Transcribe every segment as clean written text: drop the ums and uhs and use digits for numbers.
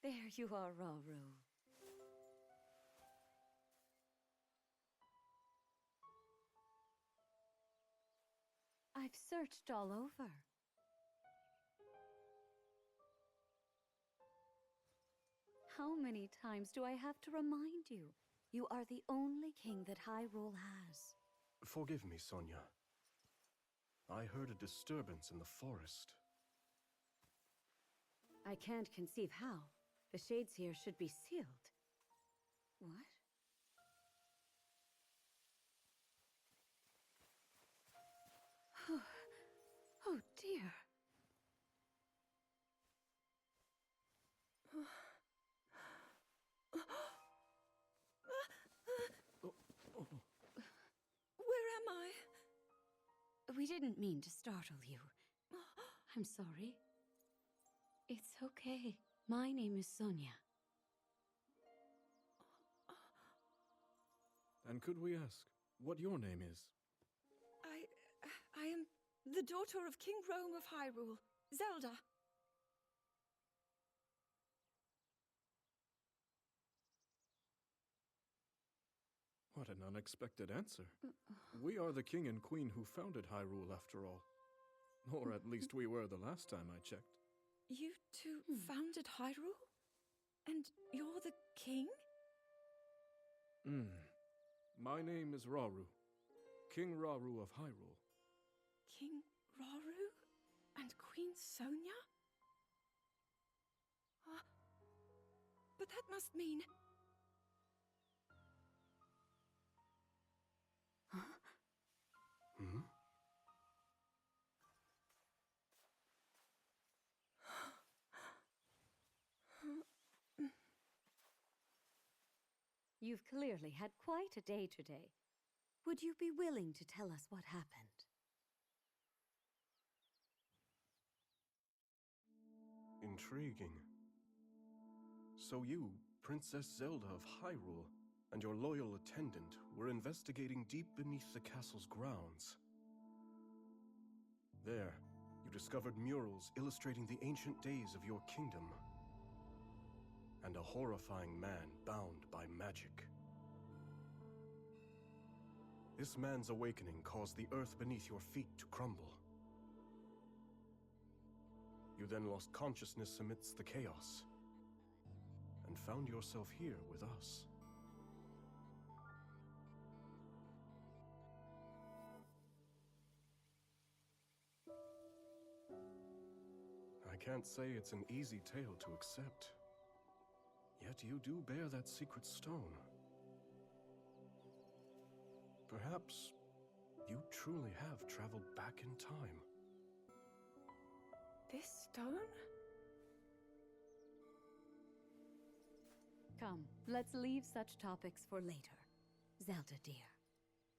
There you are, Rauru. I've searched all over. How many times do I have to remind you? You are the only king that Hyrule has. Forgive me, Sonia. I heard a disturbance in the forest. I can't conceive how. The shades here should be sealed. What? Oh dear. Where am I? We didn't mean to startle you. I'm sorry. It's okay. My name is Sonia. And could we ask what your name is? I am the daughter of King Rome of Hyrule, Zelda. What an unexpected answer. We are the king and queen who founded Hyrule, after all. Or at least we were the last time I checked. You two founded Hyrule? And you're the king? My name is Rauru. King Rauru of Hyrule. King Rauru? And Queen Sonia? But that must mean... You've clearly had quite a day today. Would you be willing to tell us what happened? Intriguing. So you, Princess Zelda of Hyrule, and your loyal attendant were investigating deep beneath the castle's grounds. There, you discovered murals illustrating the ancient days of your kingdom. And a horrifying man bound by magic. This man's awakening caused the earth beneath your feet to crumble. You then lost consciousness amidst the chaos, and found yourself here with us. I can't say it's an easy tale to accept. Yet you do bear that secret stone. Perhaps you truly have traveled back in time. This stone? Come, let's leave such topics for later. Zelda, dear,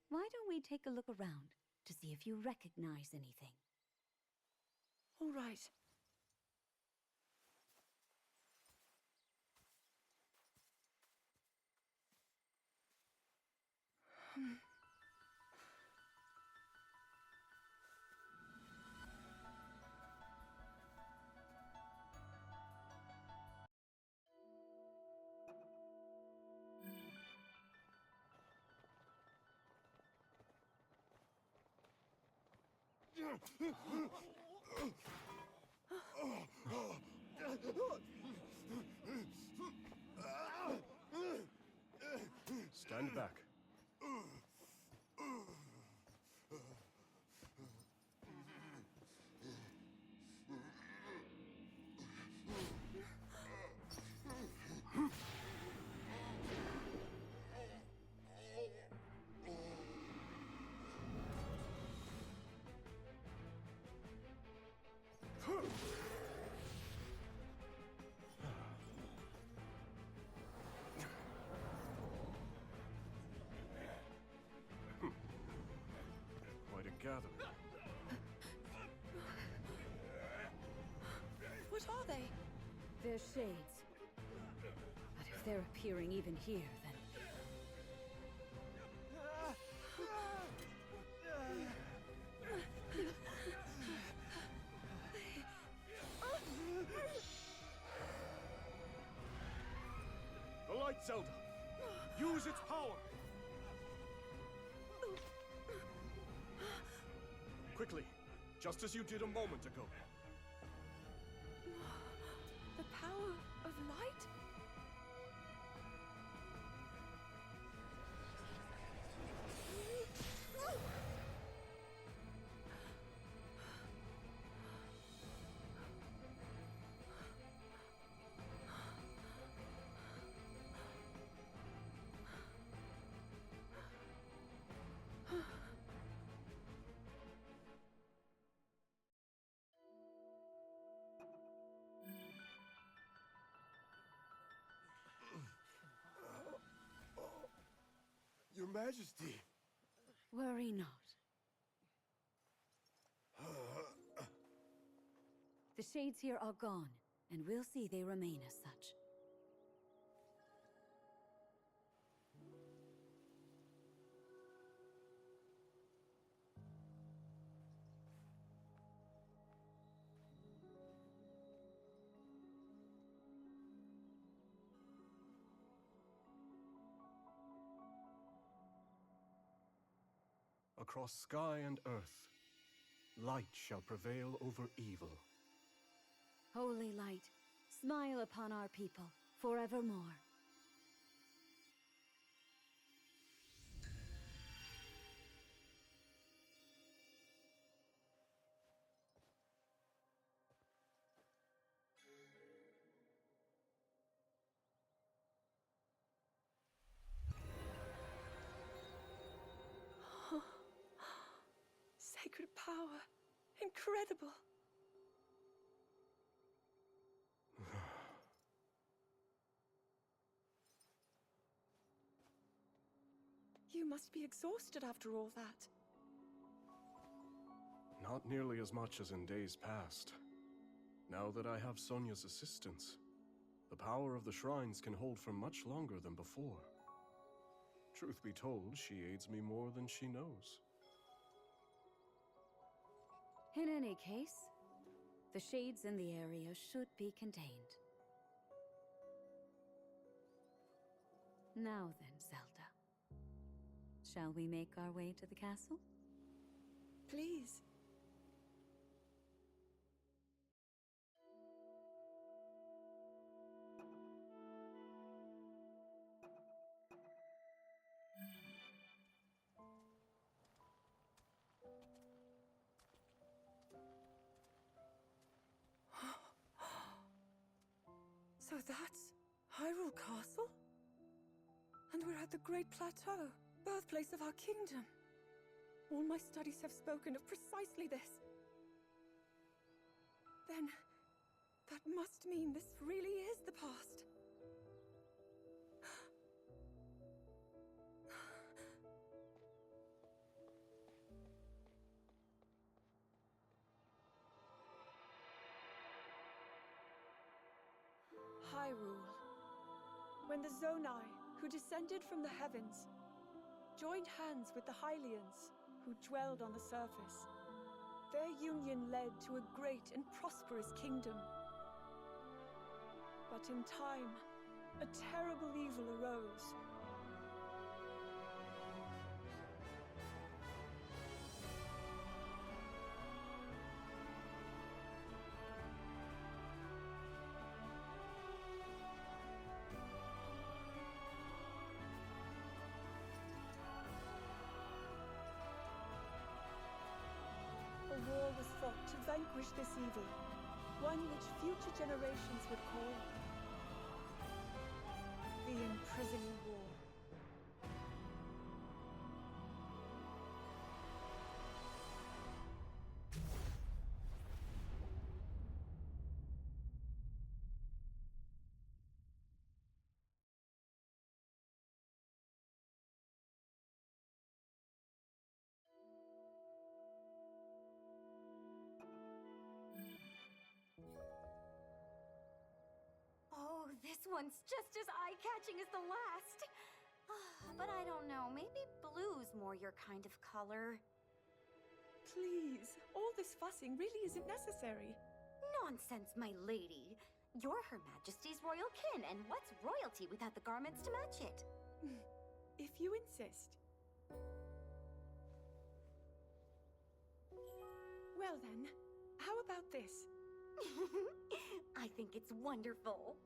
why don't we take a look around to see if you recognize anything? All right. Stand back. gathering. What are they? They're shades. But if they're appearing even here, then... The light, Zelda! Use its power! Quickly, just as you did a moment ago. The power of light? Your Majesty! Worry not. The shades here are gone, and we'll see they remain as such. Across sky and earth, light shall prevail over evil. Holy light, smile upon our people forevermore. Sacred power. Incredible. You must be exhausted after all that. Not nearly as much as in days past. Now that I have Sonia's assistance, the power of the shrines can hold for much longer than before. Truth be told, she aids me more than she knows. In any case, the shades in the area should be contained. Now then, Zelda. Shall we make our way to the castle? Please. So that's Hyrule Castle? And we're at the Great Plateau, birthplace of our kingdom. All my studies have spoken of precisely this. Then, that must mean this really is the past. Hyrule. When the Zonai, who descended from the heavens, joined hands with the Hylians, who dwelled on the surface, their union led to a great and prosperous kingdom. But in time, a terrible evil arose. A war was fought to vanquish this evil, one which future generations would call the Imprisonment War. one's just as eye-catching as the last. But I don't know, maybe blue's more your kind of color. Please, all this fussing really isn't necessary. Nonsense, my lady. You're Her Majesty's royal kin, and what's royalty without the garments to match it? If you insist. Well then, how about this? I think it's wonderful.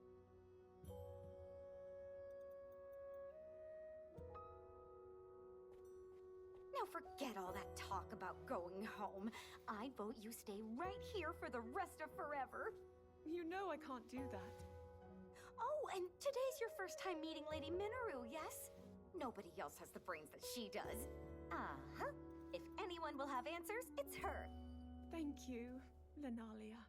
Now forget all that talk about going home. I vote you stay right here for the rest of forever. You know I can't do that. Oh, and today's your first time meeting Lady Minoru, yes? Nobody else has the brains that she does. Uh-huh. If anyone will have answers, it's her. Thank you, Lenalia.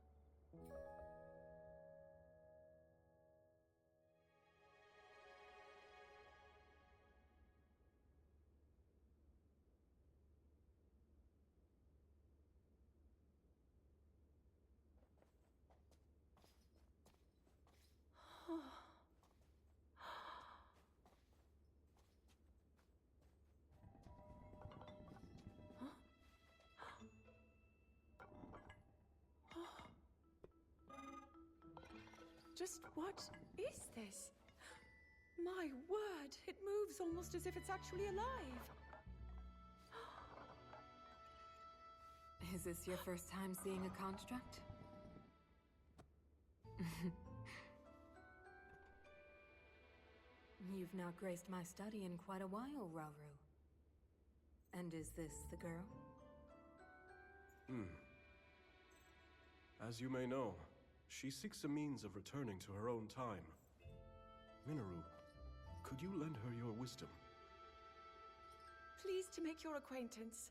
Just what is this? My word, it moves almost as if it's actually alive. Is this your first time seeing a construct? You've not graced my study in quite a while, Rauru. And is this the girl? As you may know, she seeks a means of returning to her own time. Minoru, could you lend her your wisdom? Pleased to make your acquaintance.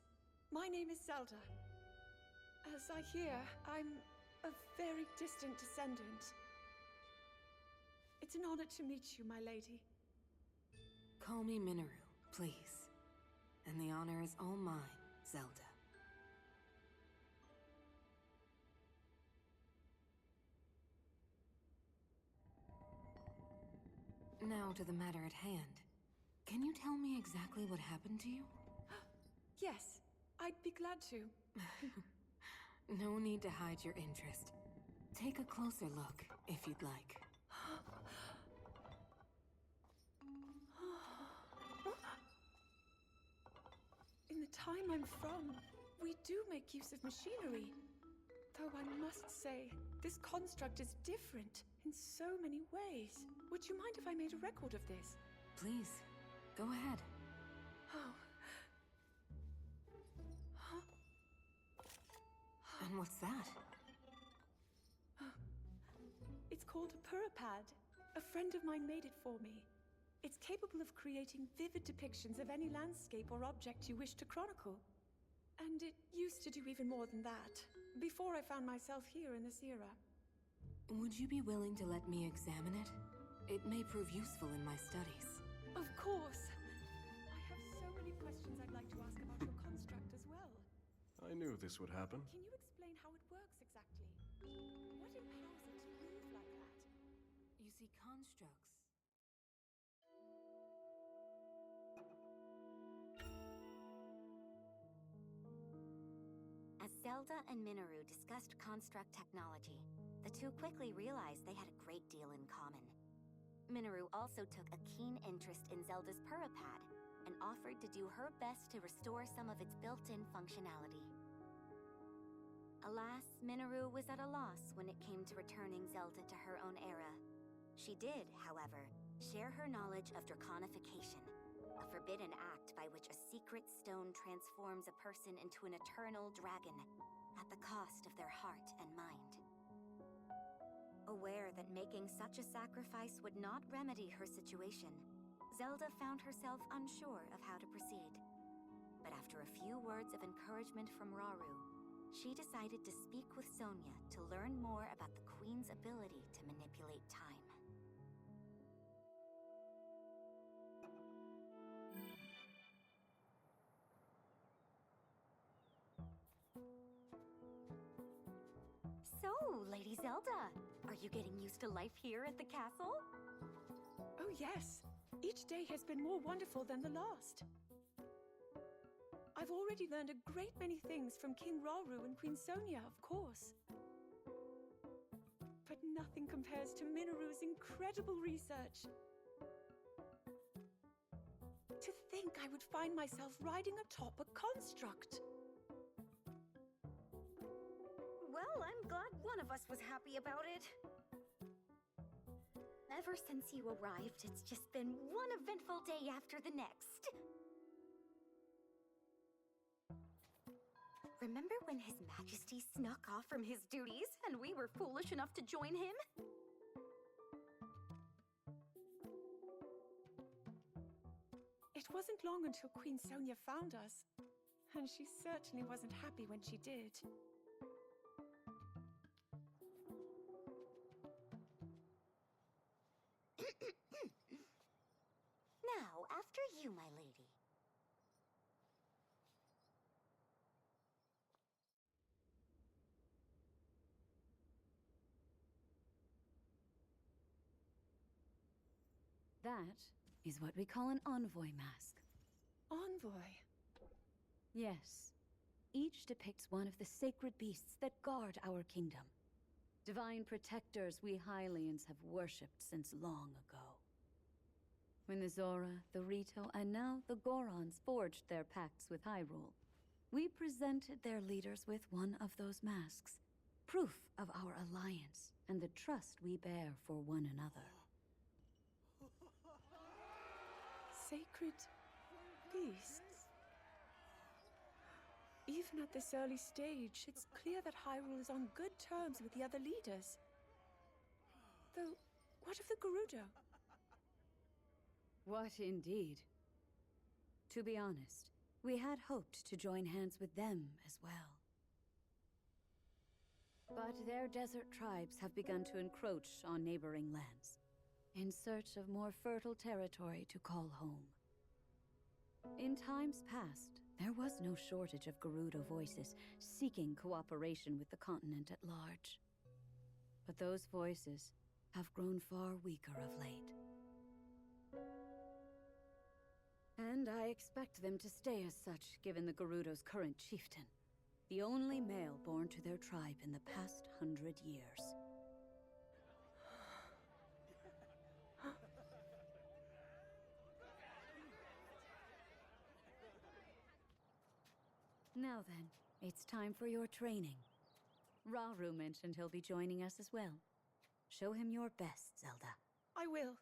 My name is Zelda. As I hear, I'm a very distant descendant. It's an honor to meet you, my lady. Call me Minoru, please. And the honor is all mine, Zelda. Now to the matter at hand. Can you tell me exactly what happened to you? Yes, I'd be glad to. No need to hide your interest. Take a closer look, if you'd like. In the time I'm from, we do make use of machinery. Though I must say, this construct is different in so many ways. Would you mind if I made a record of this? Please, go ahead. Oh. And what's that? It's called a puripad. A friend of mine made it for me. It's capable of creating vivid depictions of any landscape or object you wish to chronicle. And it used to do even more than that, before I found myself here in this era. Would you be willing to let me examine it? It may prove useful in my studies. Of course. I have so many questions I'd like to ask about your construct as well. I knew this would happen. Can you explain how it works exactly? What empowers it to move like that? You see, constructs... As Zelda and Minoru discussed construct technology, the two quickly realized they had a great deal in common. Minoru also took a keen interest in Zelda's puripad and offered to do her best to restore some of its built-in functionality. Alas, Minoru was at a loss when it came to returning Zelda to her own era. She did, however, share her knowledge of draconification, a forbidden act by which a secret stone transforms a person into an eternal dragon at the cost of their heart and mind. Aware that making such a sacrifice would not remedy her situation, Zelda found herself unsure of how to proceed. But after a few words of encouragement from Rauru, she decided to speak with Sonia to learn more about the Queen's ability to manipulate time. So, Lady Zelda, are you getting used to life here at the castle? yes. Each day has been more wonderful than the last. I've already learned a great many things from King Rauru and Queen Sonia, of course. But nothing compares to Minoru's incredible research. To think I would find myself riding atop a construct. Well, I'm glad one of us was happy about it. Ever since you arrived, it's just been one eventful day after the next. Remember when His Majesty snuck off from his duties and we were foolish enough to join him? It wasn't long until Queen Sonia found us, and she certainly wasn't happy when she did. Now, after you, my lady. That is what we call an envoy mask. Envoy? Yes. Each depicts one of the sacred beasts that guard our kingdom. Divine protectors we Hylians have worshipped since long ago. When the Zora, the Rito, and now the Gorons forged their pacts with Hyrule, we presented their leaders with one of those masks, proof of our alliance and the trust we bear for one another. Sacred beasts? Even at this early stage, it's clear that Hyrule is on good terms with the other leaders. Though, what of the Gerudo? What indeed? To be honest, we had hoped to join hands with them as well. But their desert tribes have begun to encroach on neighboring lands, in search of more fertile territory to call home. In times past, there was no shortage of Gerudo voices seeking cooperation with the continent at large. But those voices have grown far weaker of late. And I expect them to stay as such, given the Gerudo's current chieftain, the only male born to their tribe in the past 100 years. Now then, it's time for your training. Rauru mentioned he'll be joining us as well. Show him your best, Zelda. I will.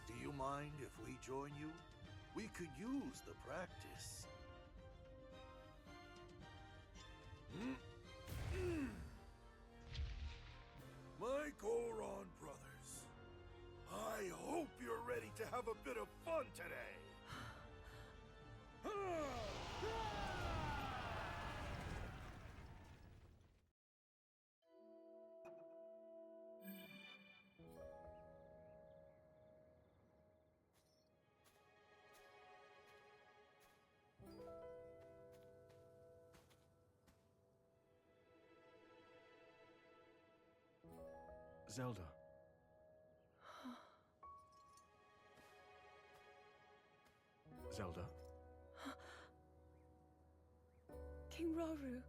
Do you mind if we join you? We could use the practice. My Goron brothers, I hope you're ready to have a bit of fun today. Zelda. Zelda? King Rauru,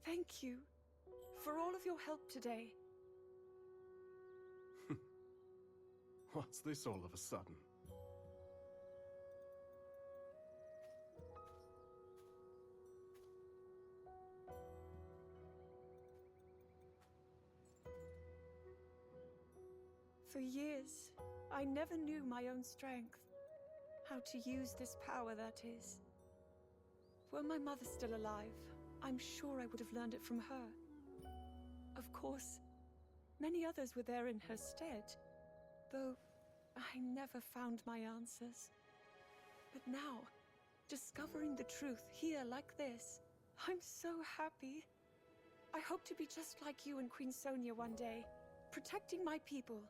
thank you for all of your help today. What's this all of a sudden? For years, I never knew my own strength. How to use this power, that is. Were my mother still alive, I'm sure I would have learned it from her. Of course, many others were there in her stead, though I never found my answers. But now, discovering the truth here like this, I'm so happy. I hope to be just like you and Queen Sonia one day, protecting my people,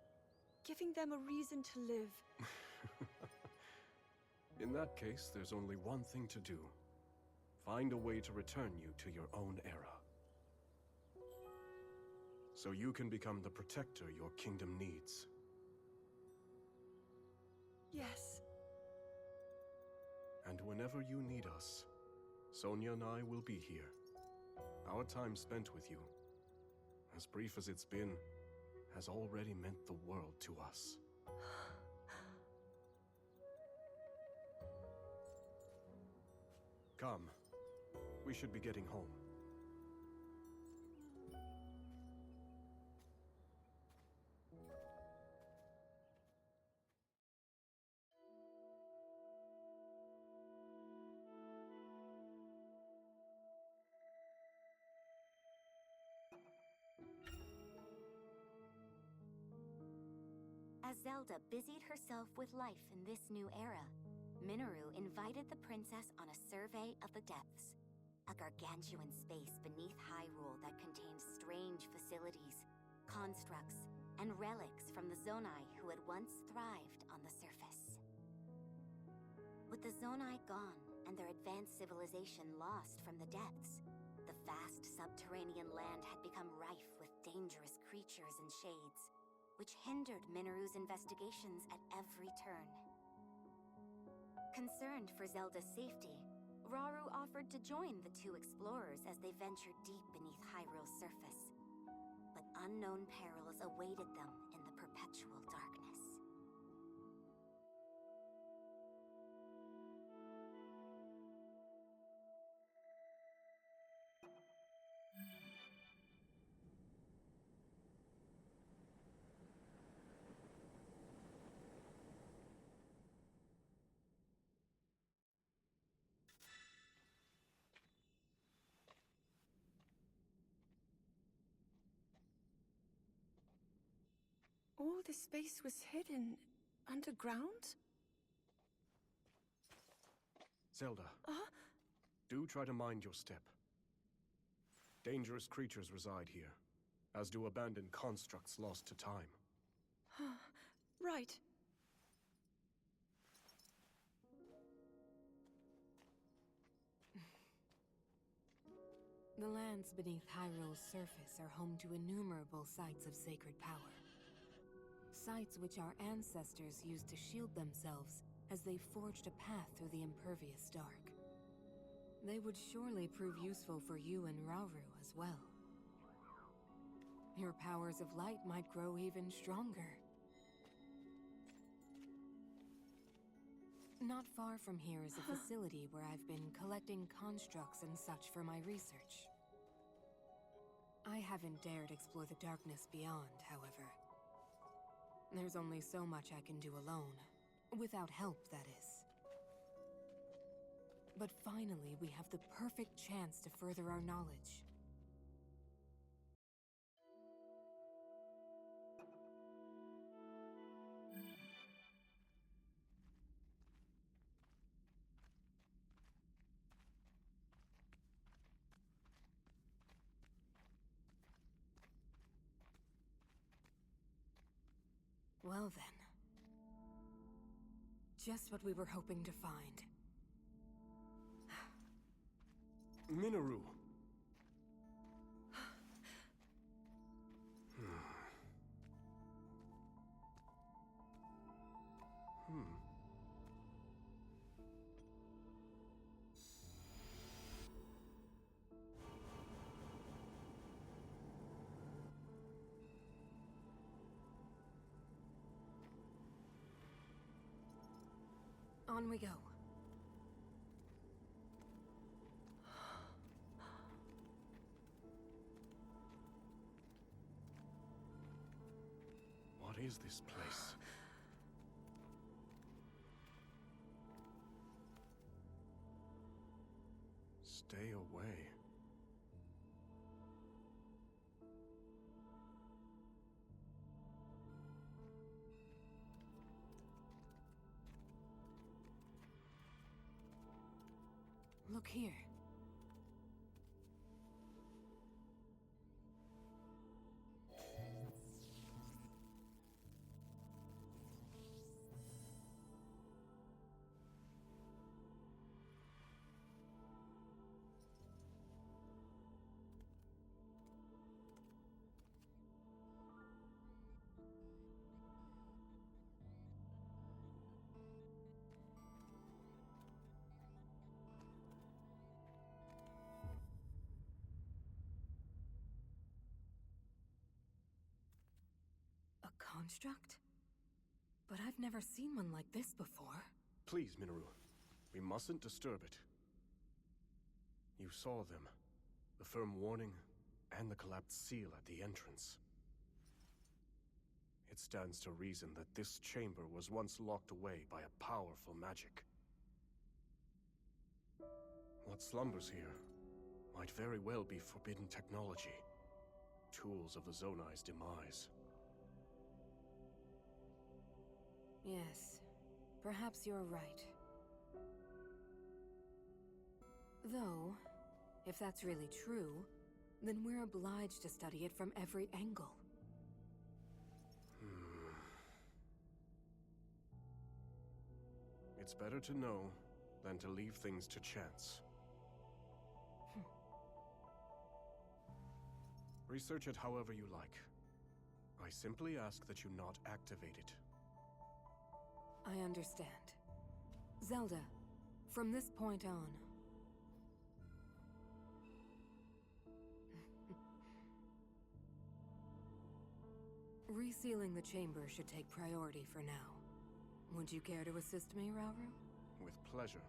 giving them a reason to live. In that case, there's only one thing to do. Find a way to return you to your own era. So you can become the protector your kingdom needs. Yes. And whenever you need us, Sonia and I will be here. Our time spent with you, as brief as it's been, has already meant the world to us. Come. We should be getting home. As Zelda busied herself with life in this new era, Minoru invited the princess on a survey of the depths, a gargantuan space beneath Hyrule that contained strange facilities, constructs, and relics from the Zonai who had once thrived on the surface. With the Zonai gone and their advanced civilization lost from the depths, the vast subterranean land had become rife with dangerous creatures and shades, which hindered Minoru's investigations at every turn. Concerned for Zelda's safety, Rauru offered to join the two explorers as they ventured deep beneath Hyrule's surface. But unknown perils awaited them in the perpetual darkness. All this space was hidden underground? Zelda, do try to mind your step. Dangerous creatures reside here, as do abandoned constructs lost to time. Right. The lands beneath Hyrule's surface are home to innumerable sites of sacred power. Sites which our ancestors used to shield themselves as they forged a path through the impervious dark. They would surely prove useful for you and Rauru as well. Your powers of light might grow even stronger. Not far from here is a facility where I've been collecting constructs and such for my research. I haven't dared explore the darkness beyond, however. There's only so much I can do alone. Without help, that is. But finally, we have the perfect chance to further our knowledge. Well then. Just what we were hoping to find. Minoru! On we go. What is this place? Stay away. Look here. A construct? But I've never seen one like this before. Please, Minoru. We mustn't disturb it. You saw them. The firm warning, and the collapsed seal at the entrance. It stands to reason that this chamber was once locked away by a powerful magic. What slumbers here might very well be forbidden technology. Tools of the Zonai's demise. Yes, perhaps you're right. Though, if that's really true, then we're obliged to study it from every angle. It's better to know than to leave things to chance. Research it however you like. I simply ask that you not activate it. I understand. Zelda, from this point on... Resealing the chamber should take priority for now. Would you care to assist me, Rauru? With pleasure.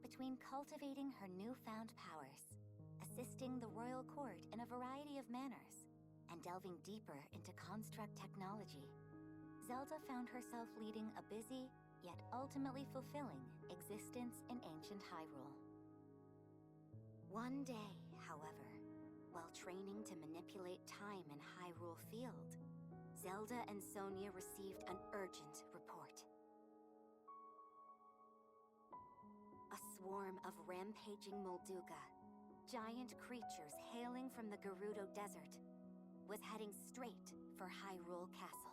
Between cultivating her newfound powers, assisting the royal court in a variety of manners, and delving deeper into construct technology, Zelda found herself leading a busy, yet ultimately fulfilling, existence in ancient Hyrule. One day, however, while training to manipulate time in Hyrule Field, Zelda and Sonia received an urgent report. A swarm of rampaging Molduga, giant creatures hailing from the Gerudo Desert, was heading straight for Hyrule Castle.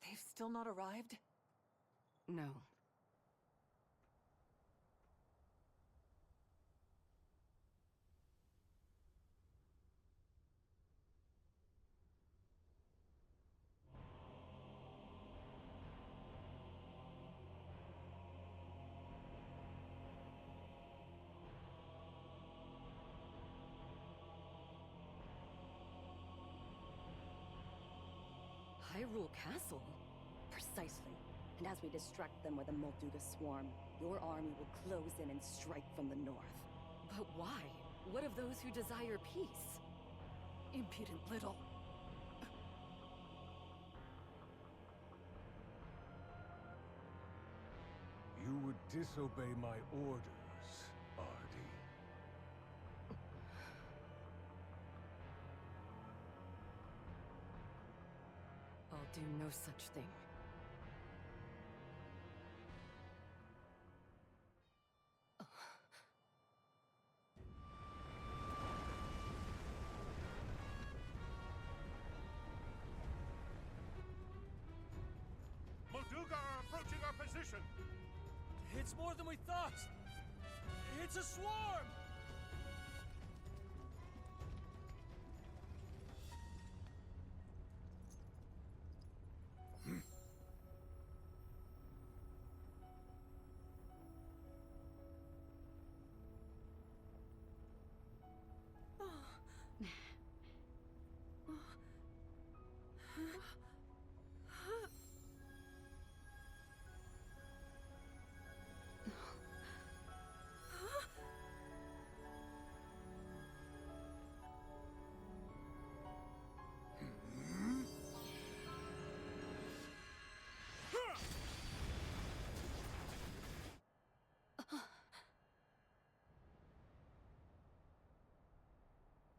They've still not arrived? No. Hyrule Castle? Precisely. And as we distract them with a Molduga swarm, your army will close in and strike from the north. But why? What of those who desire peace? Impudent little. You would disobey my orders, Ardi. I'll do no such thing. Molduga are approaching our position! It's more than we thought! It's a swarm!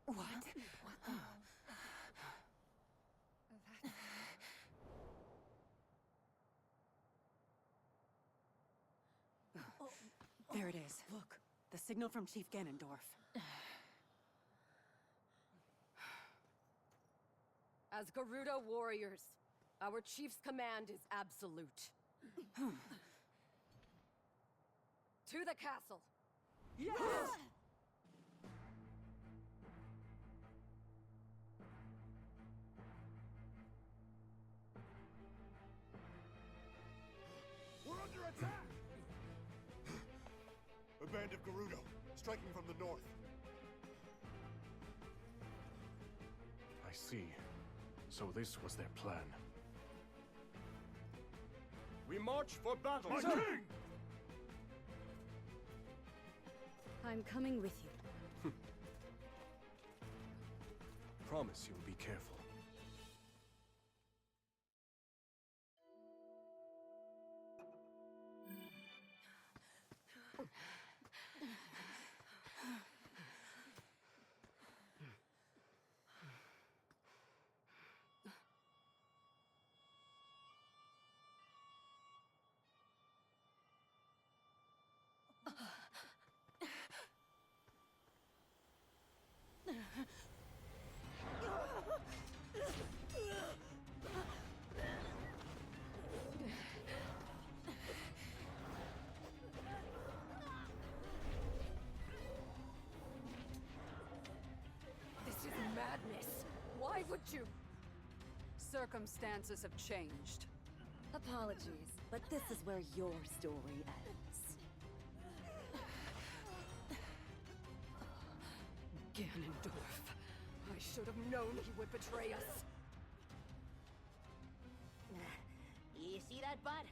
What? There it is. Look, the signal from Chief Ganondorf. As Gerudo warriors, our chief's command is absolute. To the castle! Yes! We're under attack! A band of Gerudo, striking from the north. I see. So this was their plan. We march for battle! My king! I'm coming with you. Promise you'll be careful. This is madness! Why would you? Circumstances have changed. Apologies, but this is where your story ends. Ganondorf. I should have known he would betray us. You see that, bud?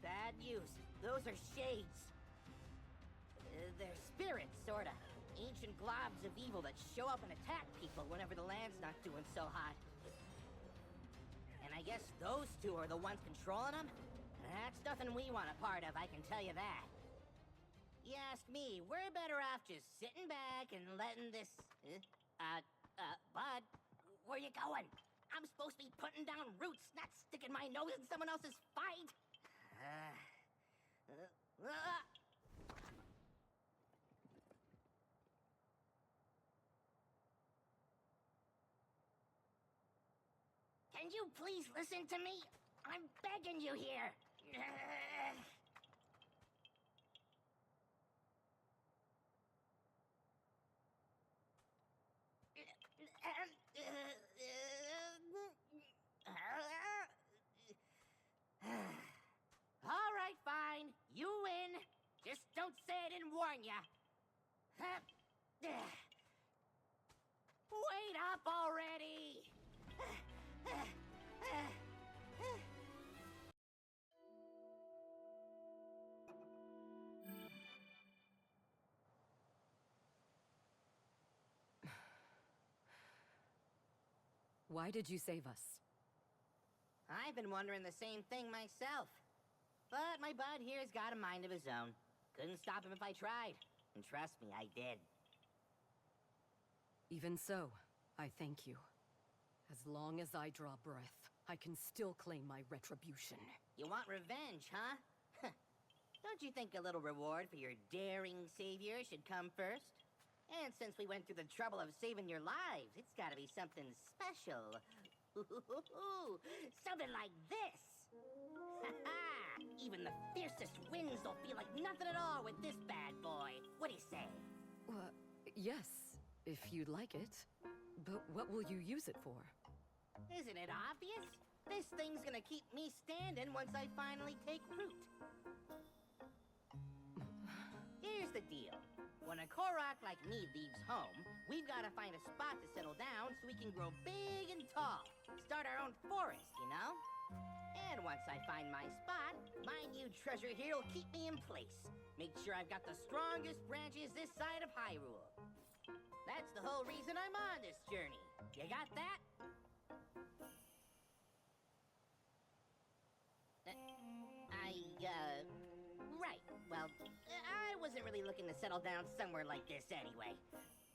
Bad news. Those are shades. They're spirits, sorta. Ancient globs of evil that show up and attack people whenever the land's not doing so hot. And I guess those two are the ones controlling them? That's nothing we want a part of, I can tell you that. You ask me, we're better off just sitting back and letting this... Bud, where you going? I'm supposed to be putting down roots, not sticking my nose in someone else's fight. Can you please listen to me? I'm begging you here. All right, fine. You win. Just don't say I didn't warn ya. Wait up already! Why did you save us? I've been wondering the same thing myself. But my bud here's got a mind of his own. Couldn't stop him if I tried. And trust me, I did. Even so, I thank you. As long as I draw breath, I can still claim my retribution. You want revenge, huh? Don't you think a little reward for your daring savior should come first? And since we went through the trouble of saving your lives, it's gotta be something special. Something like this! Even the fiercest winds don't feel like nothing at all with this bad boy. What do you say? Yes, if you'd like it. But what will you use it for? Isn't it obvious? This thing's gonna keep me standing once I finally take root. Here's the deal. When a Korok like me leaves home, we've gotta find a spot to settle down so we can grow big and tall. Start start our own forest, you know? And once I find my spot, my new treasure here will keep me in place. Make sure I've got the strongest branches this side of Hyrule. That's the whole reason I'm on this journey. You got that? Right. Well, I wasn't really looking to settle down somewhere like this anyway.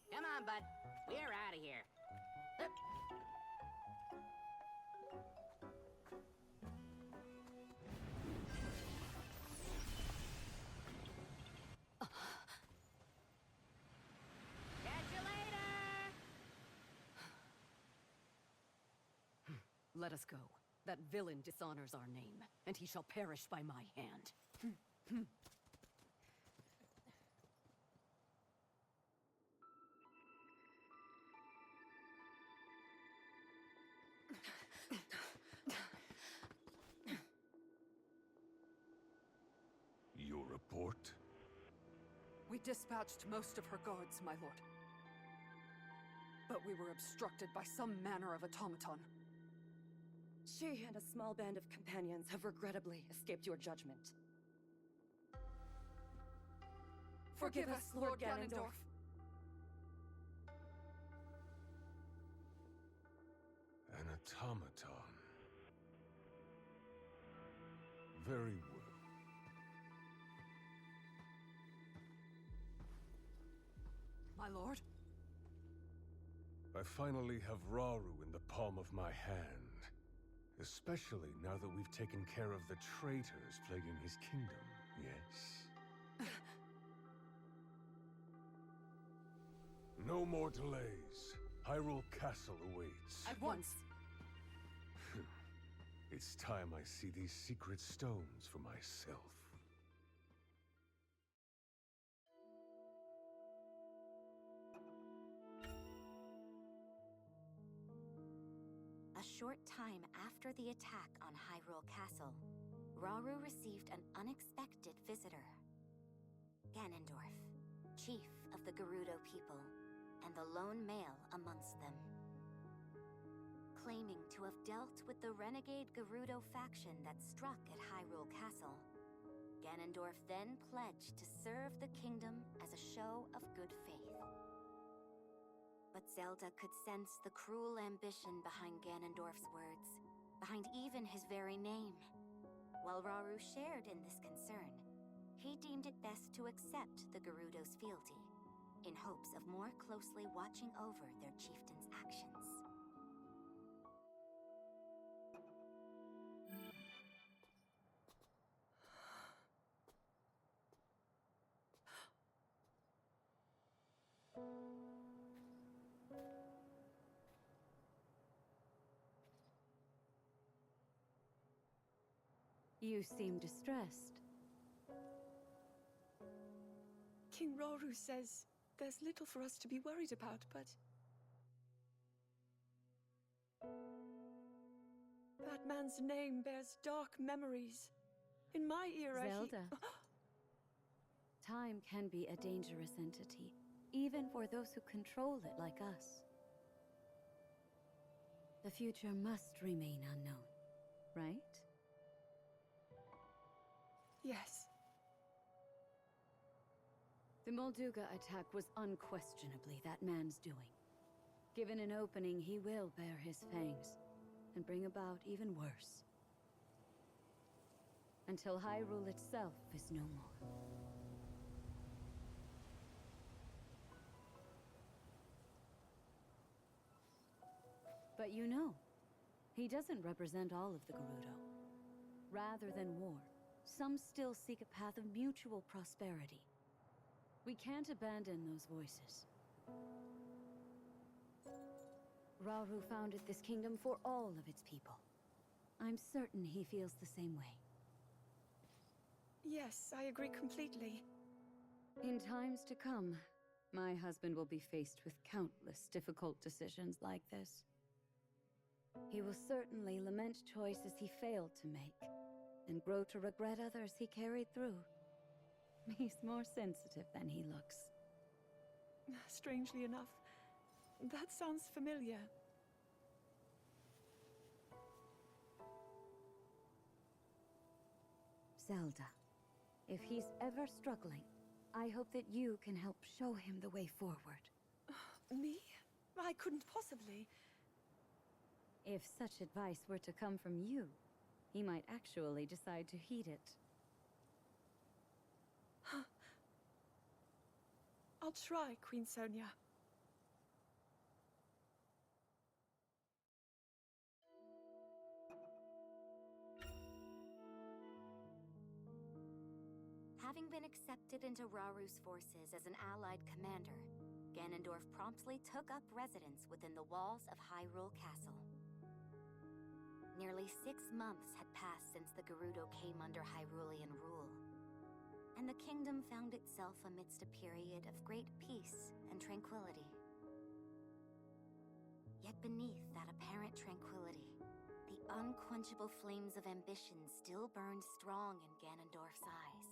Come on, bud. We're out of here. Catch you later! Let us go. That villain dishonors our name, and he shall perish by my hand. Your report? We dispatched most of her guards, my lord. But we were obstructed by some manner of automaton. She and a small band of companions have regrettably escaped your judgment. Forgive us, Lord Ganondorf. An automaton. Very well. My lord? I finally have Rauru in the palm of my hand. Especially now that we've taken care of the traitors plaguing his kingdom, yes? No more delays. Hyrule Castle awaits. At once! It's time I see these secret stones for myself. A short time after the attack on Hyrule Castle, Rauru received an unexpected visitor. Ganondorf, chief of the Gerudo people, and the lone male amongst them. Claiming to have dealt with the renegade Gerudo faction that struck at Hyrule Castle, Ganondorf then pledged to serve the kingdom as a show of good faith. But Zelda could sense the cruel ambition behind Ganondorf's words, behind even his very name. While Rauru shared in this concern, he deemed it best to accept the Gerudo's fealty, in hopes of more closely watching over their chieftain's actions. You seem distressed. King Rauru says there's little for us to be worried about, but... that man's name bears dark memories. In my era, Zelda. Time can be a dangerous entity, even for those who control it like us. The future must remain unknown, right? Yes. The Molduga attack was unquestionably that man's doing. Given an opening, he will bare his fangs and bring about even worse. Until Hyrule itself is no more. But you know, he doesn't represent all of the Gerudo. Rather than war, some still seek a path of mutual prosperity. We can't abandon those voices. Rauru founded this kingdom for all of its people. I'm certain he feels the same way. Yes, I agree completely. In times to come, my husband will be faced with countless difficult decisions like this. He will certainly lament choices he failed to make, and grow to regret others he carried through. He's more sensitive than he looks. Strangely enough, that sounds familiar. Zelda. If he's ever struggling, I hope that you can help show him the way forward. Me? I couldn't possibly. If such advice were to come from you, he might actually decide to heed it. I'll try, Queen Sonia. Having been accepted into Raru's forces as an allied commander, Ganondorf promptly took up residence within the walls of Hyrule Castle. Nearly 6 months had passed since the Gerudo came under Hyrulean rule, and the kingdom found itself amidst a period of great peace and tranquility. Yet beneath that apparent tranquility, the unquenchable flames of ambition still burned strong in Ganondorf's eyes.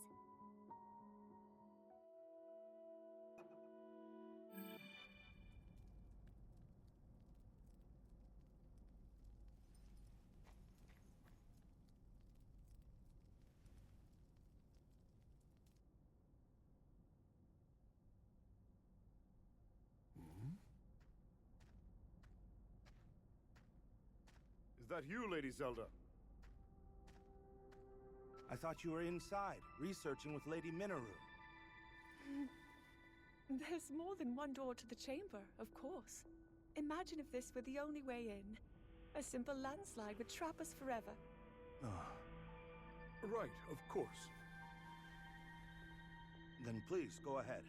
Is that you, Lady Zelda? I thought you were inside, researching with Lady Minoru. There's more than one door to the chamber, of course. Imagine if this were the only way in. A simple landslide would trap us forever. Right, of course. Then please, go ahead.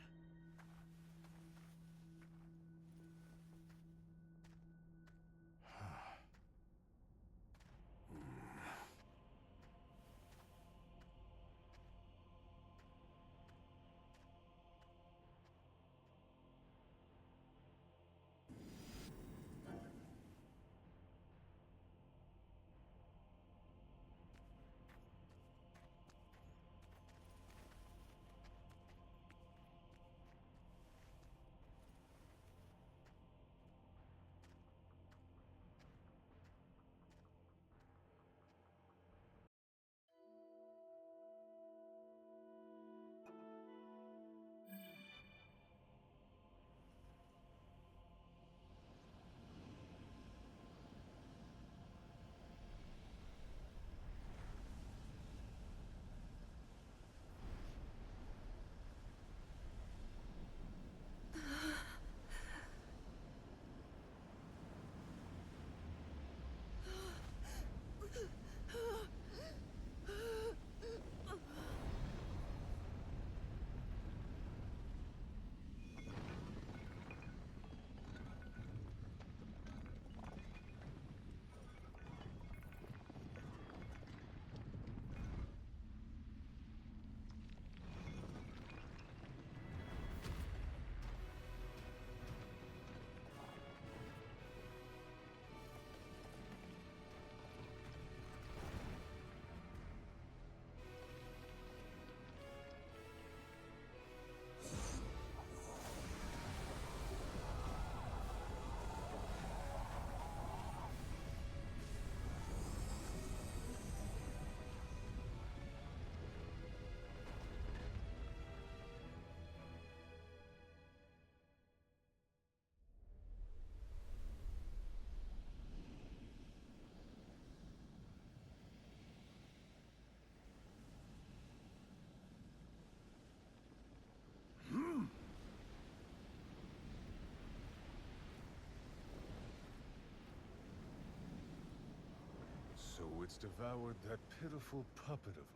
So it's devoured that pitiful puppet of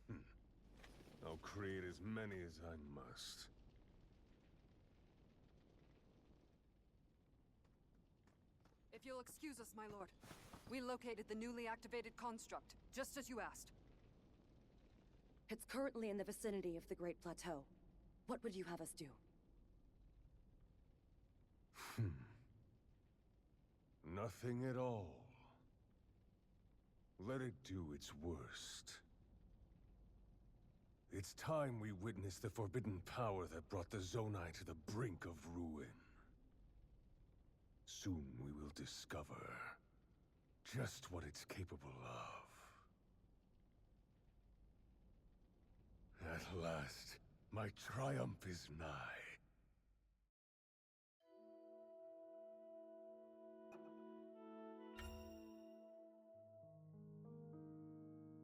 mine. I'll create as many as I must. If you'll excuse us, my lord. We located the newly activated construct, just as you asked. It's currently in the vicinity of the Great Plateau. What would you have us do? Nothing at all. Let it do its worst. It's time we witness the forbidden power that brought the Zonai to the brink of ruin. Soon we will discover just what it's capable of. At last, my triumph is nigh.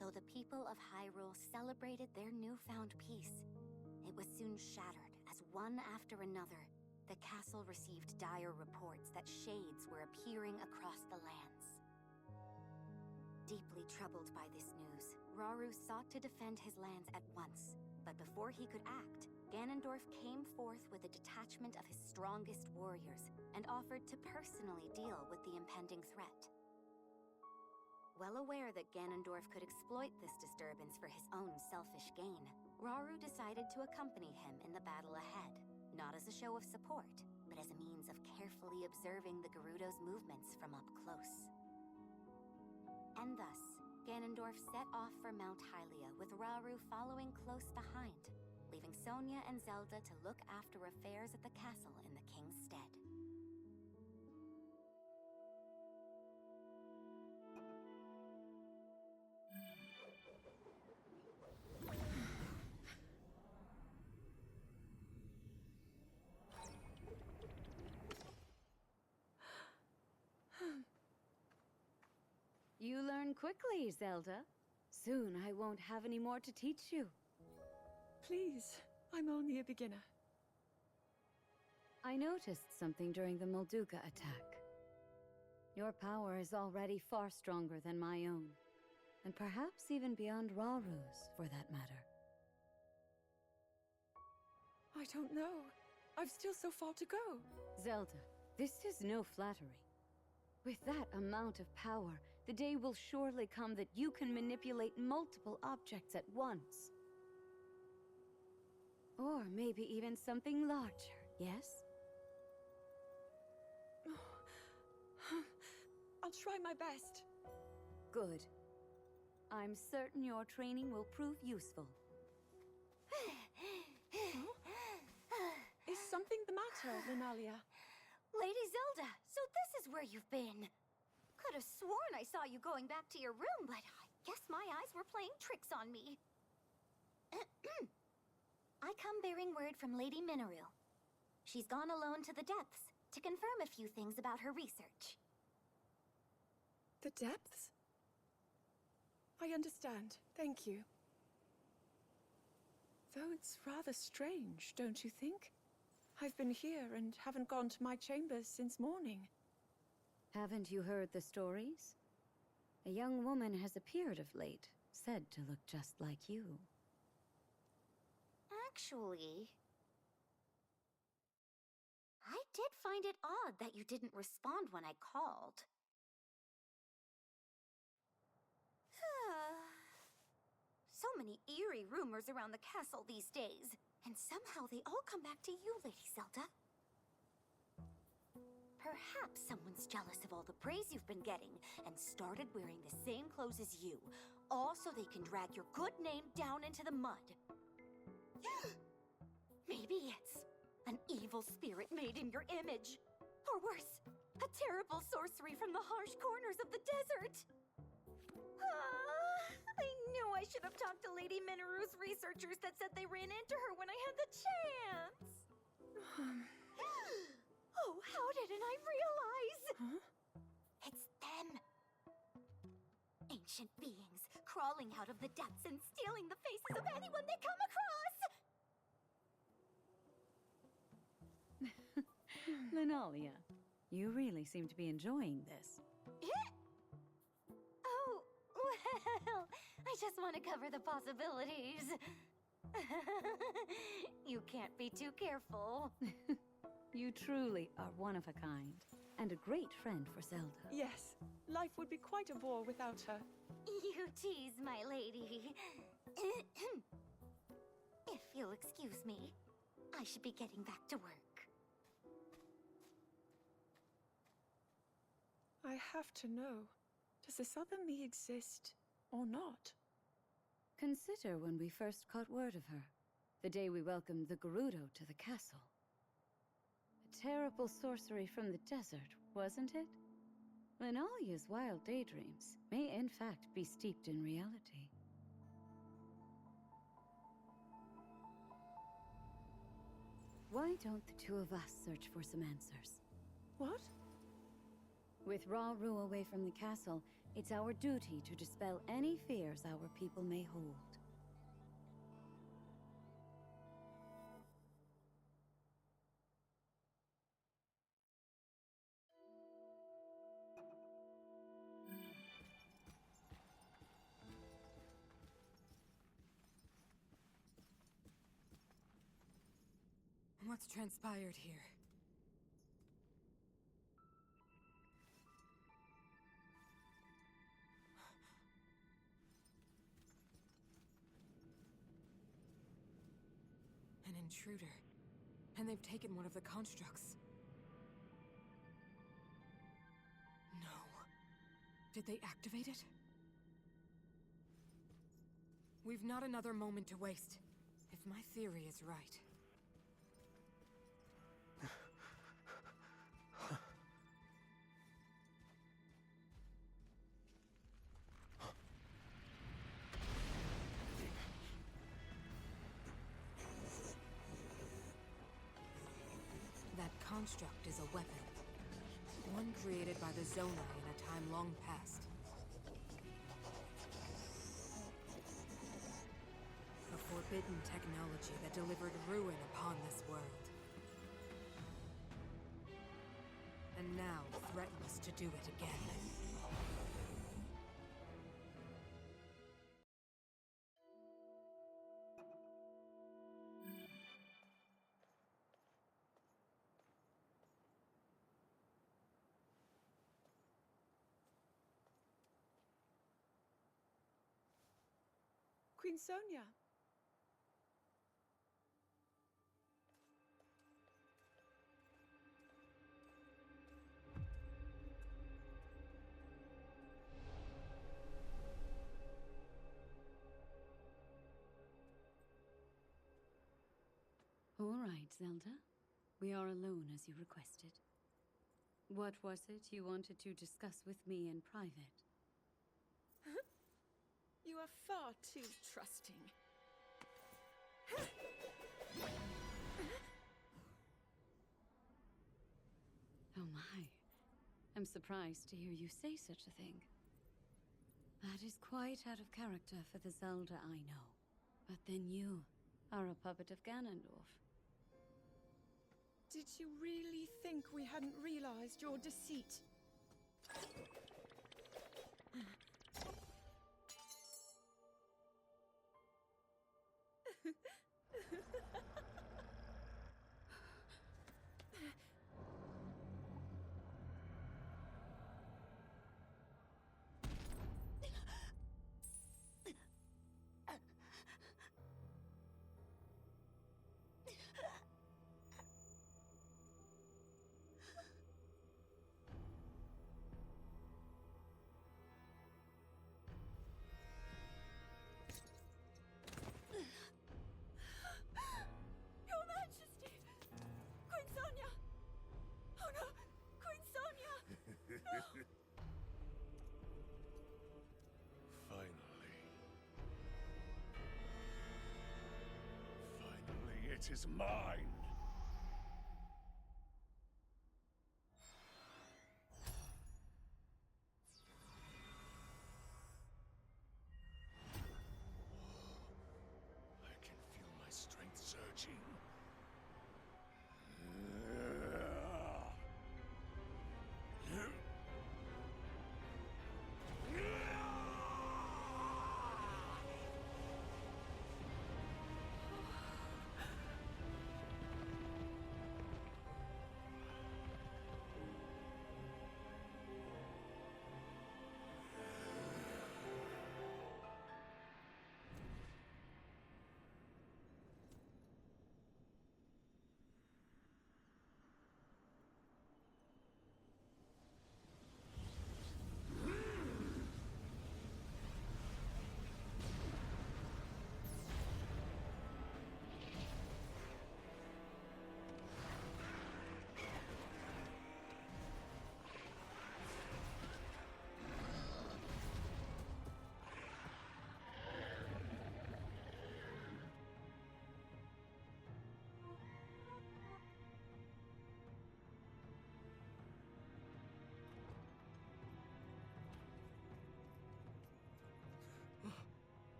Though the people of Hyrule celebrated their newfound peace, it was soon shattered as one after another, the castle received dire reports that shades were appearing across the lands. Deeply troubled by this news, Rauru sought to defend his lands at once, but before he could act, Ganondorf came forth with a detachment of his strongest warriors and offered to personally deal with the impending threat. Well aware that Ganondorf could exploit this disturbance for his own selfish gain, Rauru decided to accompany him in the battle ahead, not as a show of support, but as a means of carefully observing the Gerudo's movements from up close. And thus, Ganondorf set off for Mount Hylia with Rauru following close behind, leaving Sonia and Zelda to look after affairs at the castle in the king's stead. You learn quickly, Zelda. Soon I won't have any more to teach you. Please, I'm only a beginner. I noticed something during the Molduga attack. Your power is already far stronger than my own, and perhaps even beyond Rauru's, for that matter. I don't know. I've still so far to go. Zelda, this is no flattery. With that amount of power, the day will surely come that you can manipulate multiple objects at once. Or maybe even something larger, yes? I'll try my best. Good. I'm certain your training will prove useful. Is something the matter, Linalia? Lady Zelda, so this is where you've been. Could have sworn I saw you going back to your room, but I guess my eyes were playing tricks on me. I come bearing word from Lady Mineru. She's gone alone to the depths to confirm a few things about her research. The depths? I understand. Thank you. Though it's rather strange, don't you think? I've been here and haven't gone to my chambers since morning. Haven't you heard the stories? A young woman has appeared of late, said to look just like you. Actually, I did find it odd that you didn't respond when I called. So many eerie rumors around the castle these days, and somehow they all come back to you, Lady Zelda. Perhaps someone's jealous of all the praise you've been getting and started wearing the same clothes as you, all so they can drag your good name down into the mud. Maybe it's an evil spirit made in your image. Or worse, a terrible sorcery from the harsh corners of the desert. I knew I should have talked to Lady Mineru's researchers that said they ran into her when I had the chance. Oh, how didn't I realize? Huh? It's them. Ancient beings crawling out of the depths and stealing the faces of anyone they come across. Linalia, you really seem to be enjoying this. Oh, well, I just want to cover the possibilities. You can't be too careful. You truly are one of a kind, and a great friend for Zelda. Yes, life would be quite a bore without her. You tease, my lady. If you'll excuse me, I should be getting back to work. I have to know, does this other me exist or not? Consider when we first caught word of her, the day we welcomed the Gerudo to the castle. A terrible sorcery from the desert, wasn't it? Linalia's wild daydreams may in fact be steeped in reality. Why don't the two of us search for some answers? What? With Rauru away from the castle, it's our duty to dispel any fears our people may hold. What's transpired here? An intruder. And they've taken one of the constructs. No. Did they activate it? We've not another moment to waste. If my theory is right. That construct is a weapon. One created by the Zonai in a time long past. A forbidden technology that delivered ruin upon this world. And now threatens to do it again. Queen Sonia. All right, Zelda. We are alone as you requested. What was it you wanted to discuss with me in private? You are far too trusting. Oh my. I'm surprised to hear you say such a thing. That is quite out of character for the Zelda I know. But then you are a puppet of Ganondorf. Did you really think we hadn't realized your deceit? Your Majesty! Queen Sonia! Oh no! Queen Sonia! No! Finally, it is mine! I can feel my strength surging.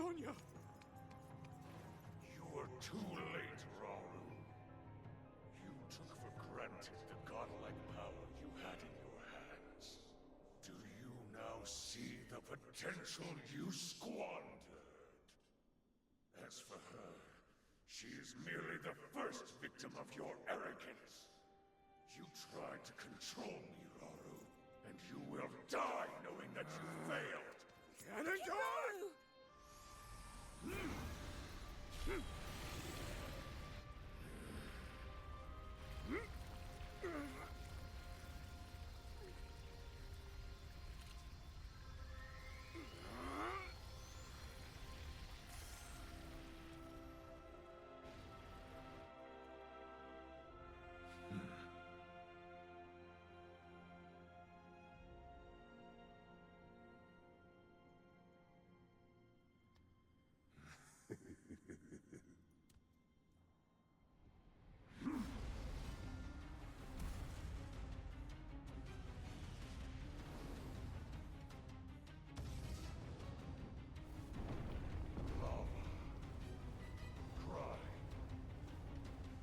Sonya! You were too late, Rauru. You took for granted the godlike power you had in your hands. Do you now see the potential you squandered? As for her, she is merely the first victim of your arrogance. You tried to control me, Rauru, and you will die knowing that you failed. Ganondorf!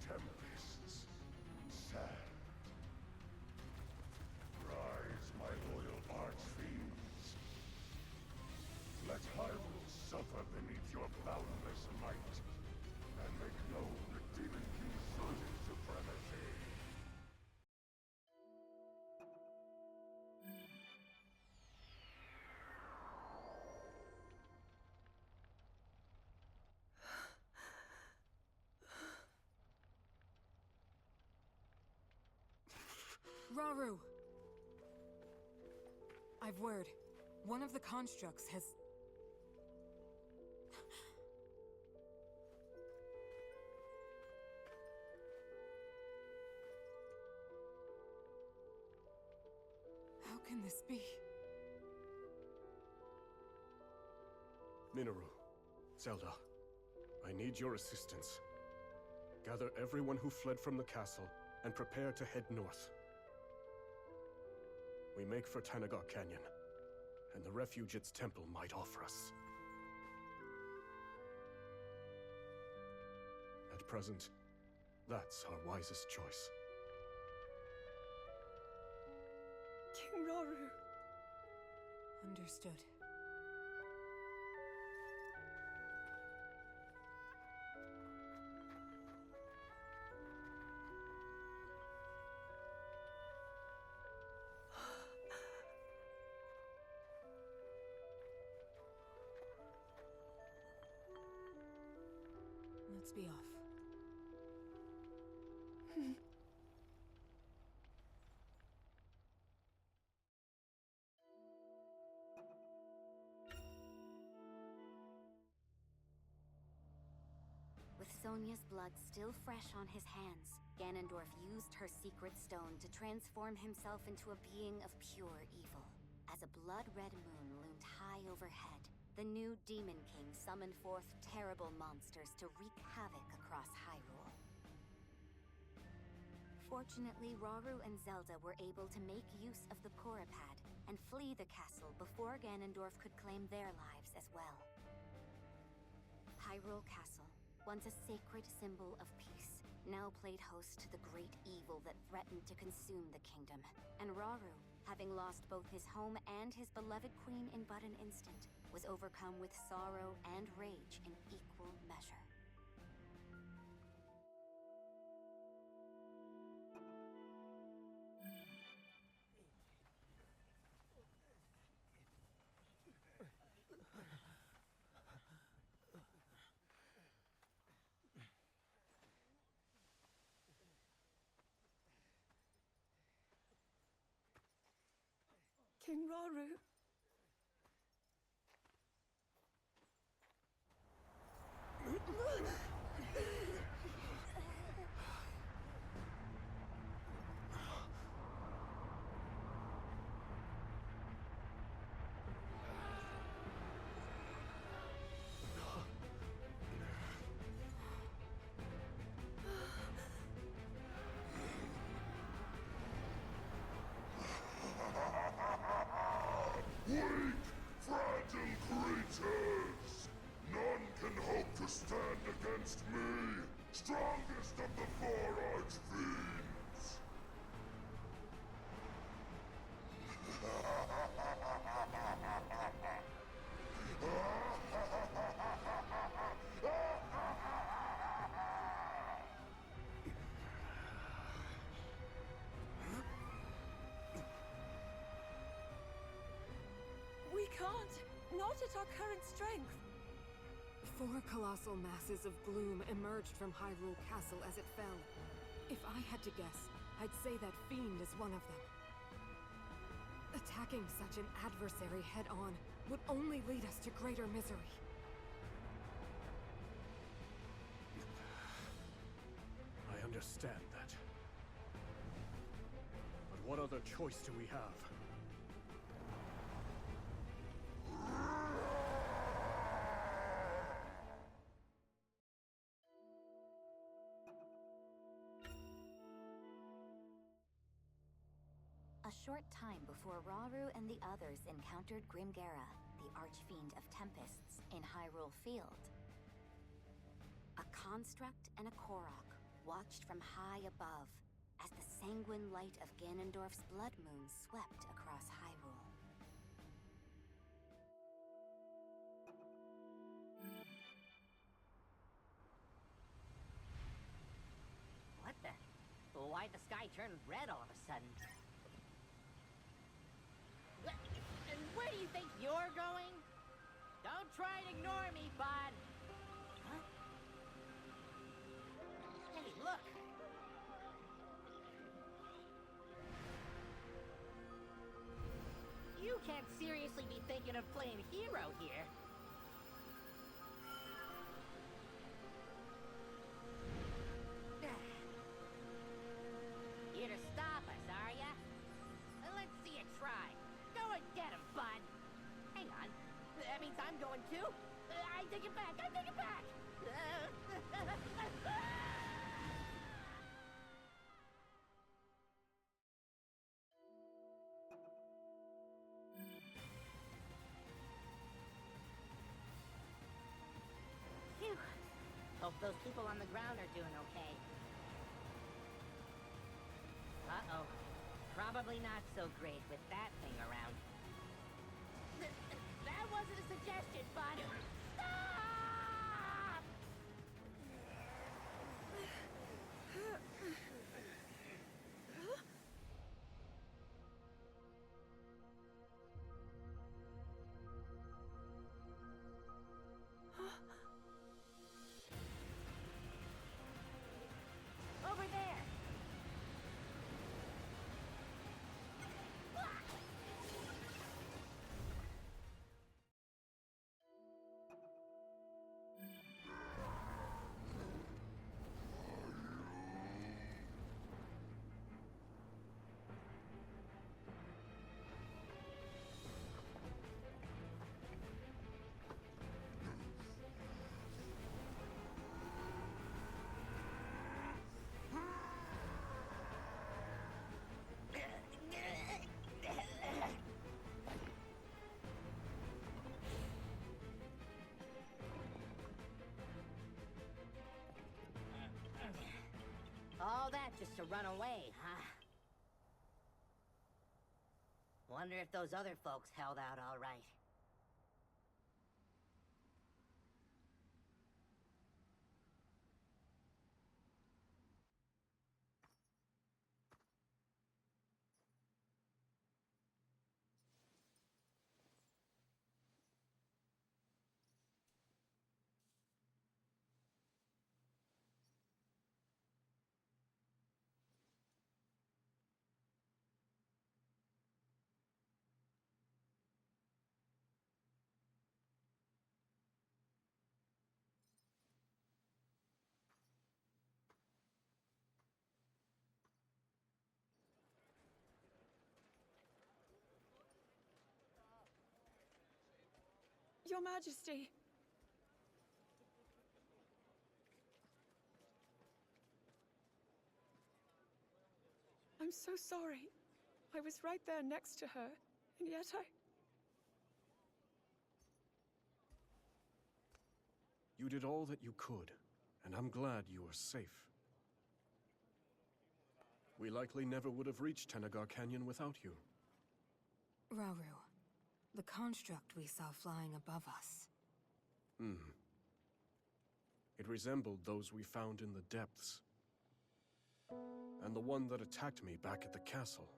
Tempests, sand. Rise, my loyal archfiends. Let Hyrule suffer beneath your boundless might, and make known the Demon King's certain supremacy. Rauru! I've word. One of the constructs has... How can this be? Minoru, Zelda, I need your assistance. Gather everyone who fled from the castle and prepare to head north. We make for Tanagar Canyon, and the refuge its temple might offer us. At present, that's our wisest choice. King Rauru. Understood. Let's be off. With Sonia's blood still fresh on his hands, Ganondorf used her secret stone to transform himself into a being of pure evil. As a blood-red moon loomed high overhead, the new Demon King summoned forth terrible monsters to wreak havoc across Hyrule. Fortunately, Rauru and Zelda were able to make use of the Poripad and flee the castle before Ganondorf could claim their lives as well. Hyrule Castle, once a sacred symbol of peace, now played host to the great evil that threatened to consume the kingdom. And Rauru, having lost both his home and his beloved queen in but an instant, was overcome with sorrow and rage in equal measure. King Rauru. Weak, fragile creatures! No stand against me, strongest of the four archfiends? We can't. Not at our current strength. 4 colossal masses of gloom emerged from Hyrule Castle as it fell. If I had to guess, I'd say that Fiend is one of them. Attacking such an adversary head-on would only lead us to greater misery. I understand that. But what other choice do we have? A short time before Rauru and the others encountered Grimgera, the Archfiend of Tempests, in Hyrule Field. A construct and a Korok watched from high above as the sanguine light of Ganondorf's blood moon swept across Hyrule. What the? Why'd the sky turn red all of a sudden? And where do you think you're going? Don't try and ignore me, bud. Huh? Hey, look. You can't seriously be thinking of playing hero here. Here to stop us, are ya? Let's see you try. Go and get him, bud. Hang on. That means I'm going too? I take it back. I take it back. Phew. Hope those people on the ground are doing okay. Uh-oh. Probably not so great with that thing around. That wasn't a suggestion, bud. Stop! Over there! All that just to run away, huh? Wonder if those other folks held out all right. Your Majesty. I'm so sorry. I was right there next to her, and yet You did all that you could, and I'm glad you are safe. We likely never would have reached Tenagar Canyon without you. Rauru, the construct we saw flying above us. It resembled those we found in the depths. And the one that attacked me back at the castle.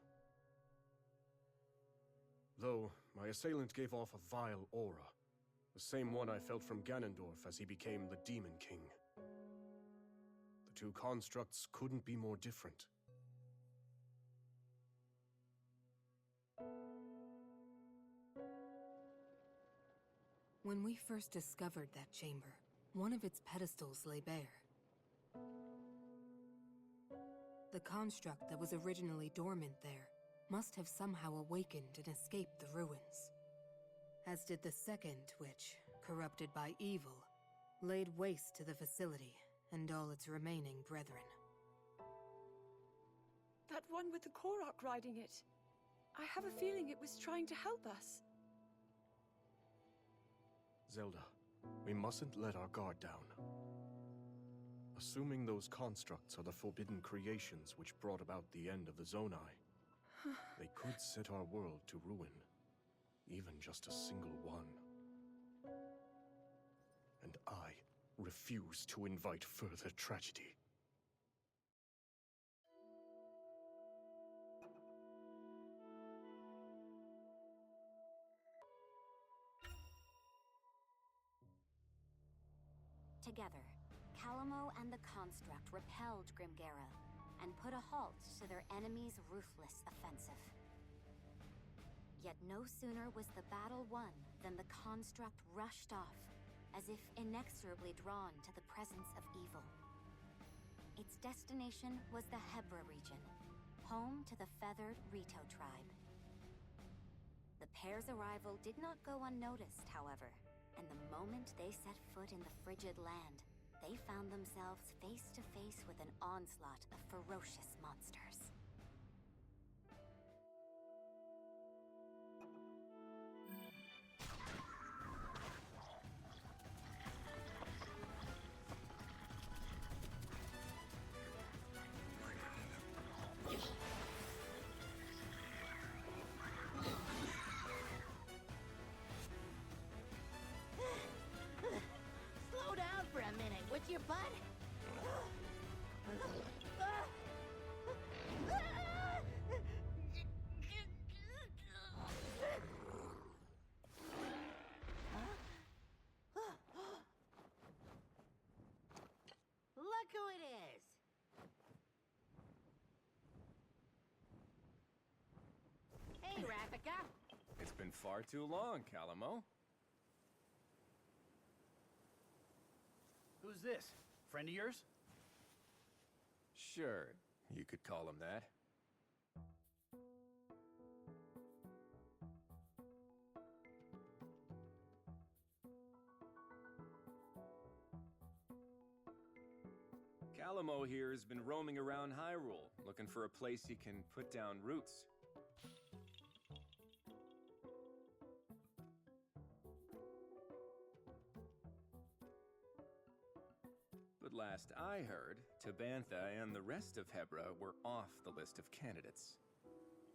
Though, my assailant gave off a vile aura. The same one I felt from Ganondorf as he became the Demon King. The two constructs couldn't be more different. When we first discovered that chamber, one of its pedestals lay bare. The construct that was originally dormant there must have somehow awakened and escaped the ruins. As did the second, which, corrupted by evil, laid waste to the facility and all its remaining brethren. That one with the Korok riding it. I have a feeling it was trying to help us. Zelda, we mustn't let our guard down. Assuming those constructs are the forbidden creations which brought about the end of the Zonai, they could set our world to ruin. Even just a single one. And I refuse to invite further tragedy. Together, Calamo and the Construct repelled Grimgera and put a halt to their enemy's ruthless offensive. Yet no sooner was the battle won than the Construct rushed off, as if inexorably drawn to the presence of evil. Its destination was the Hebra region, home to the feathered Rito tribe. The pair's arrival did not go unnoticed, however, and the moment they set foot in the frigid land, they found themselves face to face with an onslaught of ferocious monsters. Slow down for a minute, would you, bud? Look who it is! Hey, Rafika! It's been far too long, Calamo. Who's this? Friend of yours? Sure, you could call him that. Calamo here has been roaming around Hyrule, looking for a place he can put down roots. But last I heard, Tabantha and the rest of Hebra were off the list of candidates.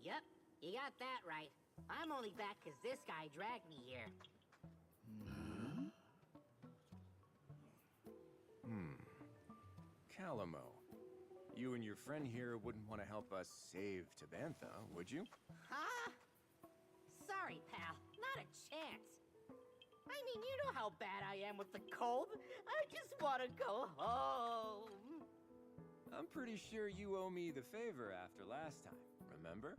Yep, you got that right. I'm only back because this guy dragged me here. Calamo, you and your friend here wouldn't want to help us save Tabantha, would you? Huh? Sorry, pal. Not a chance. I mean, you know how bad I am with the cold. I just want to go home. I'm pretty sure you owe me the favor after last time, remember?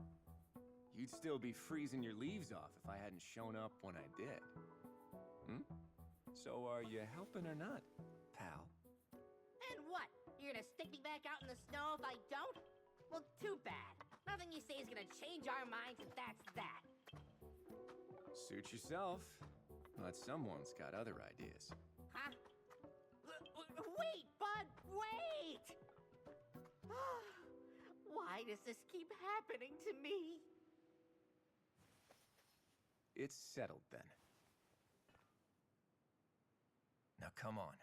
You'd still be freezing your leaves off if I hadn't shown up when I did. So are you helping or not, pal? And what? You're gonna stick me back out in the snow if I don't? Well, too bad. Nothing you say is gonna change our minds, and that's that. Suit yourself. But someone's got other ideas. Huh? Wait, bud, wait! Why does this keep happening to me? It's settled then. Now come on.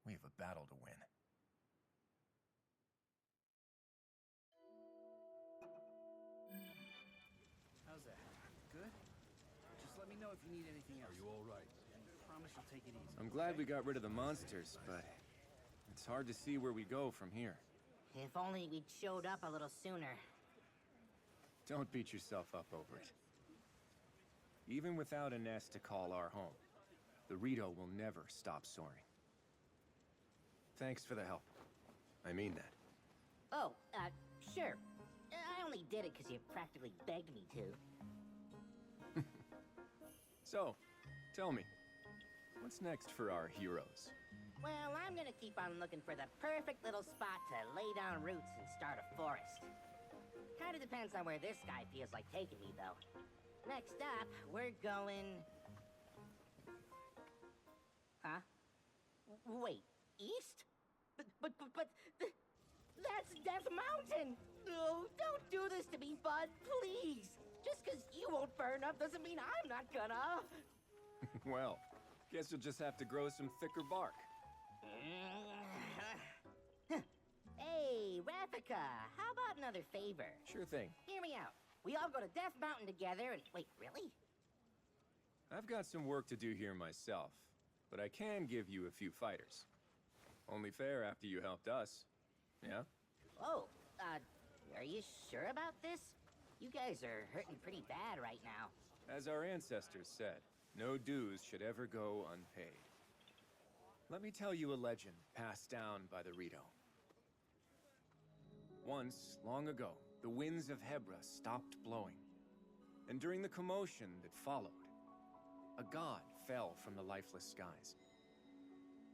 We have a battle to win. How's that? Good? Just let me know if you need anything else. Are you all right? And promise you'll take it easy. I'm glad we got rid of the monsters, but it's hard to see where we go from here. If only we'd showed up a little sooner. Don't beat yourself up over it. Even without a nest to call our home, the Rito will never stop soaring. Thanks for the help. I mean that. Oh, sure. I only did it because you practically begged me to. So, tell me, what's next for our heroes? Well, I'm gonna keep on looking for the perfect little spot to lay down roots and start a forest. Kinda depends on where this guy feels like taking me, though. Next up, we're going... Huh? Wait, east? But, that's Death Mountain! No, don't do this to me, bud, please! Just because you won't burn up doesn't mean I'm not gonna! Well, guess you'll just have to grow some thicker bark. Hey, Rafika, how about another favor? Sure thing. Hear me out. We all go to Death Mountain together and... Wait, really? I've got some work to do here myself, but I can give you a few fighters. Only fair after you helped us. Yeah? Oh, are you sure about this? You guys are hurting pretty bad right now. As our ancestors said, no dues should ever go unpaid. Let me tell you a legend passed down by the Rito. Once, long ago, the winds of Hebra stopped blowing. And during the commotion that followed, a god fell from the lifeless skies.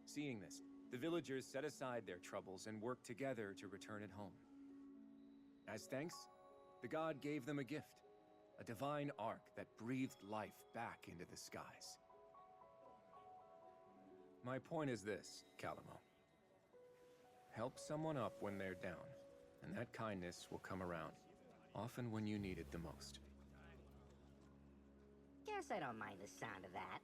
Seeing this, the villagers set aside their troubles and worked together to return it home. As thanks, the god gave them a gift, a divine ark that breathed life back into the skies. My point is this, Calamo. Help someone up when they're down, and that kindness will come around, often when you need it the most. Guess I don't mind the sound of that.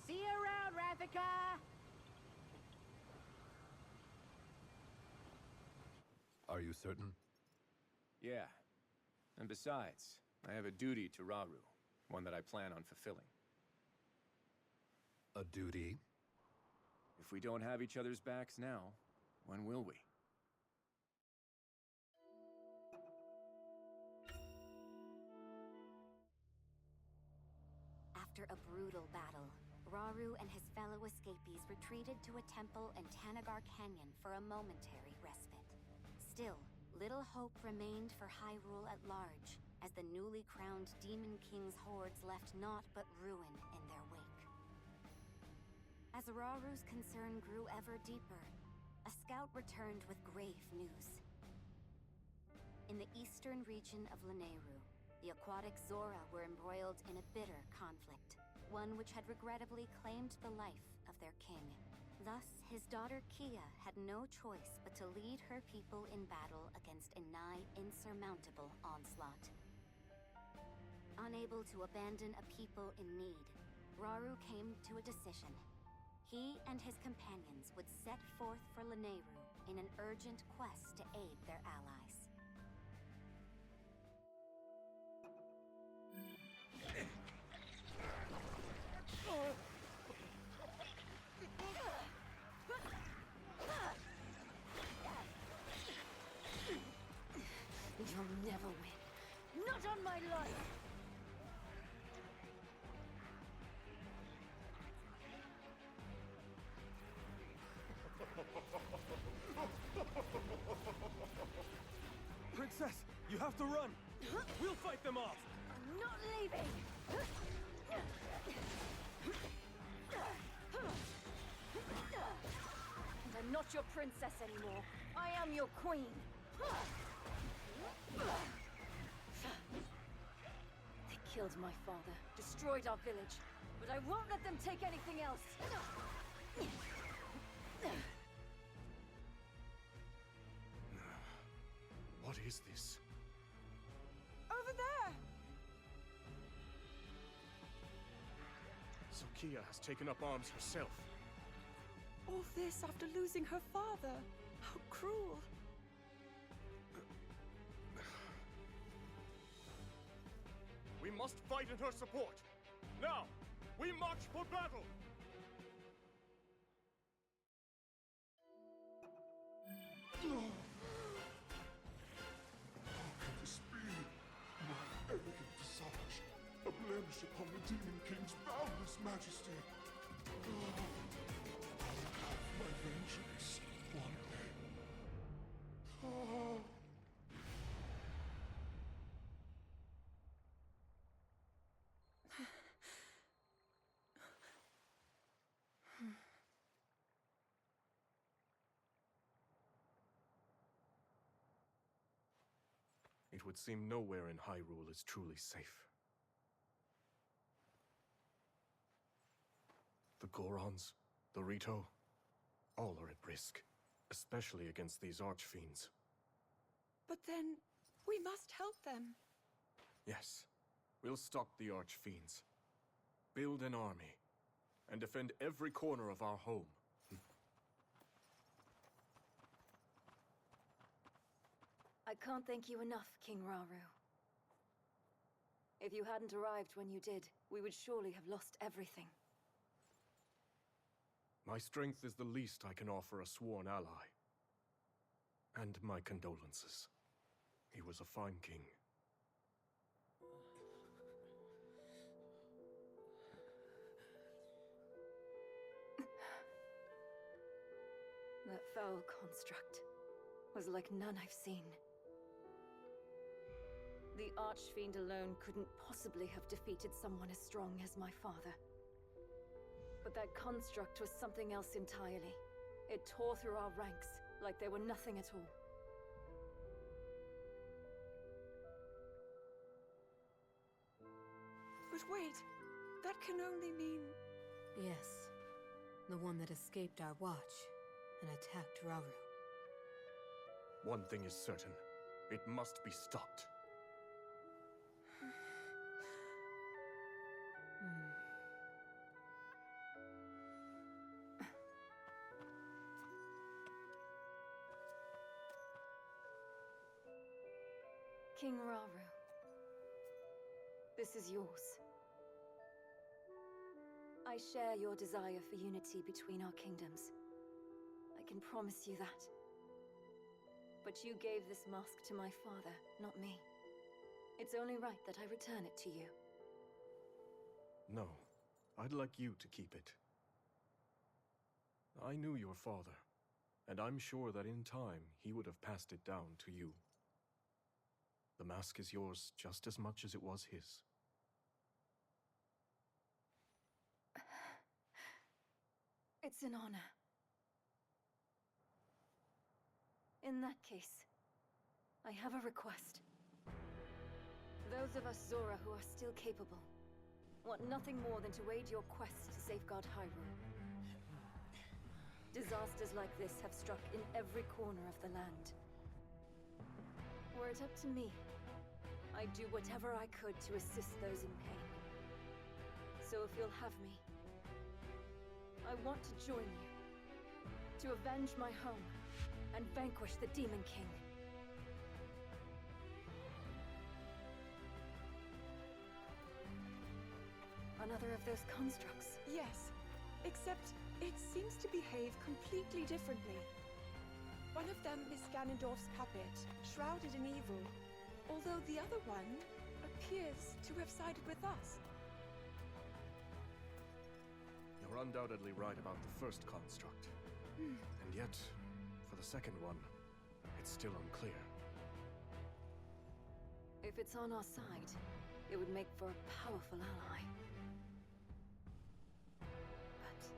See you around, Rafika! Are you certain? Yeah. And besides, I have a duty to Rauru, one that I plan on fulfilling. A duty? If we don't have each other's backs now, when will we? After a brutal battle, Rauru and his fellow escapees retreated to a temple in Tanagar Canyon for a momentary respite. Still, little hope remained for Hyrule at large, as the newly crowned Demon King's hordes left naught but ruin in their wake. As Rauru's concern grew ever deeper, a scout returned with grave news. In the eastern region of Lanayru, the aquatic Zora were embroiled in a bitter conflict, one which had regrettably claimed the life of their king. Thus, his daughter Kia had no choice but to lead her people in battle against a nigh insurmountable onslaught. Unable to abandon a people in need, Rauru came to a decision. He and his companions would set forth for Lanayru in an urgent quest to aid their allies. You'll never win. Not on my life! Princess, you have to run! We'll fight them off! I'm not leaving! And I'm not your princess anymore. I am your queen. They killed my father, destroyed our village, but I won't let them take anything else. What is this? over there! Sokia has taken up arms herself. All this after losing her father. How cruel. We must fight in her support. Now, we march for battle! This be my elegant visage, a blemish upon the Demon King's boundless majesty. I'll have my vengeance one day. It would seem nowhere in Hyrule is truly safe. The Gorons, the Rito, all are at risk, especially against these archfiends. But then, we must help them. Yes, we'll stop the archfiends, build an army, and defend every corner of our home. I can't thank you enough, King Rauru. If you hadn't arrived when you did, we would surely have lost everything. My strength is the least I can offer a sworn ally. And my condolences. He was a fine king. That foul construct was like none I've seen. The Archfiend alone couldn't possibly have defeated someone as strong as my father. But that construct was something else entirely. It tore through our ranks like they were nothing at all. But wait, that can only mean... Yes, the one that escaped our watch and attacked Rauru. One thing is certain. It must be stopped. King Rauru, this is yours. I share your desire for unity between our kingdoms. I can promise you that. But you gave this mask to my father, not me. It's only right that I return it to you. No, I'd like you to keep it. I knew your father, and I'm sure that in time he would have passed it down to you. The mask is yours just as much as it was his. It's an honor. In that case, I have a request. Those of us Zora who are still capable want nothing more than to aid your quest to safeguard Hyrule. Disasters like this have struck in every corner of the land. Were it up to me, I'd do whatever I could to assist those in pain. So if you'll have me, I want to join you, to avenge my home, and vanquish the Demon King. Another of those constructs. Yes, except it seems to behave completely differently. One of them is Ganondorf's puppet, shrouded in evil, although the other one appears to have sided with us. You're undoubtedly right about the first construct. And yet, for the second one, it's still unclear. If it's on our side, it would make for a powerful ally. But...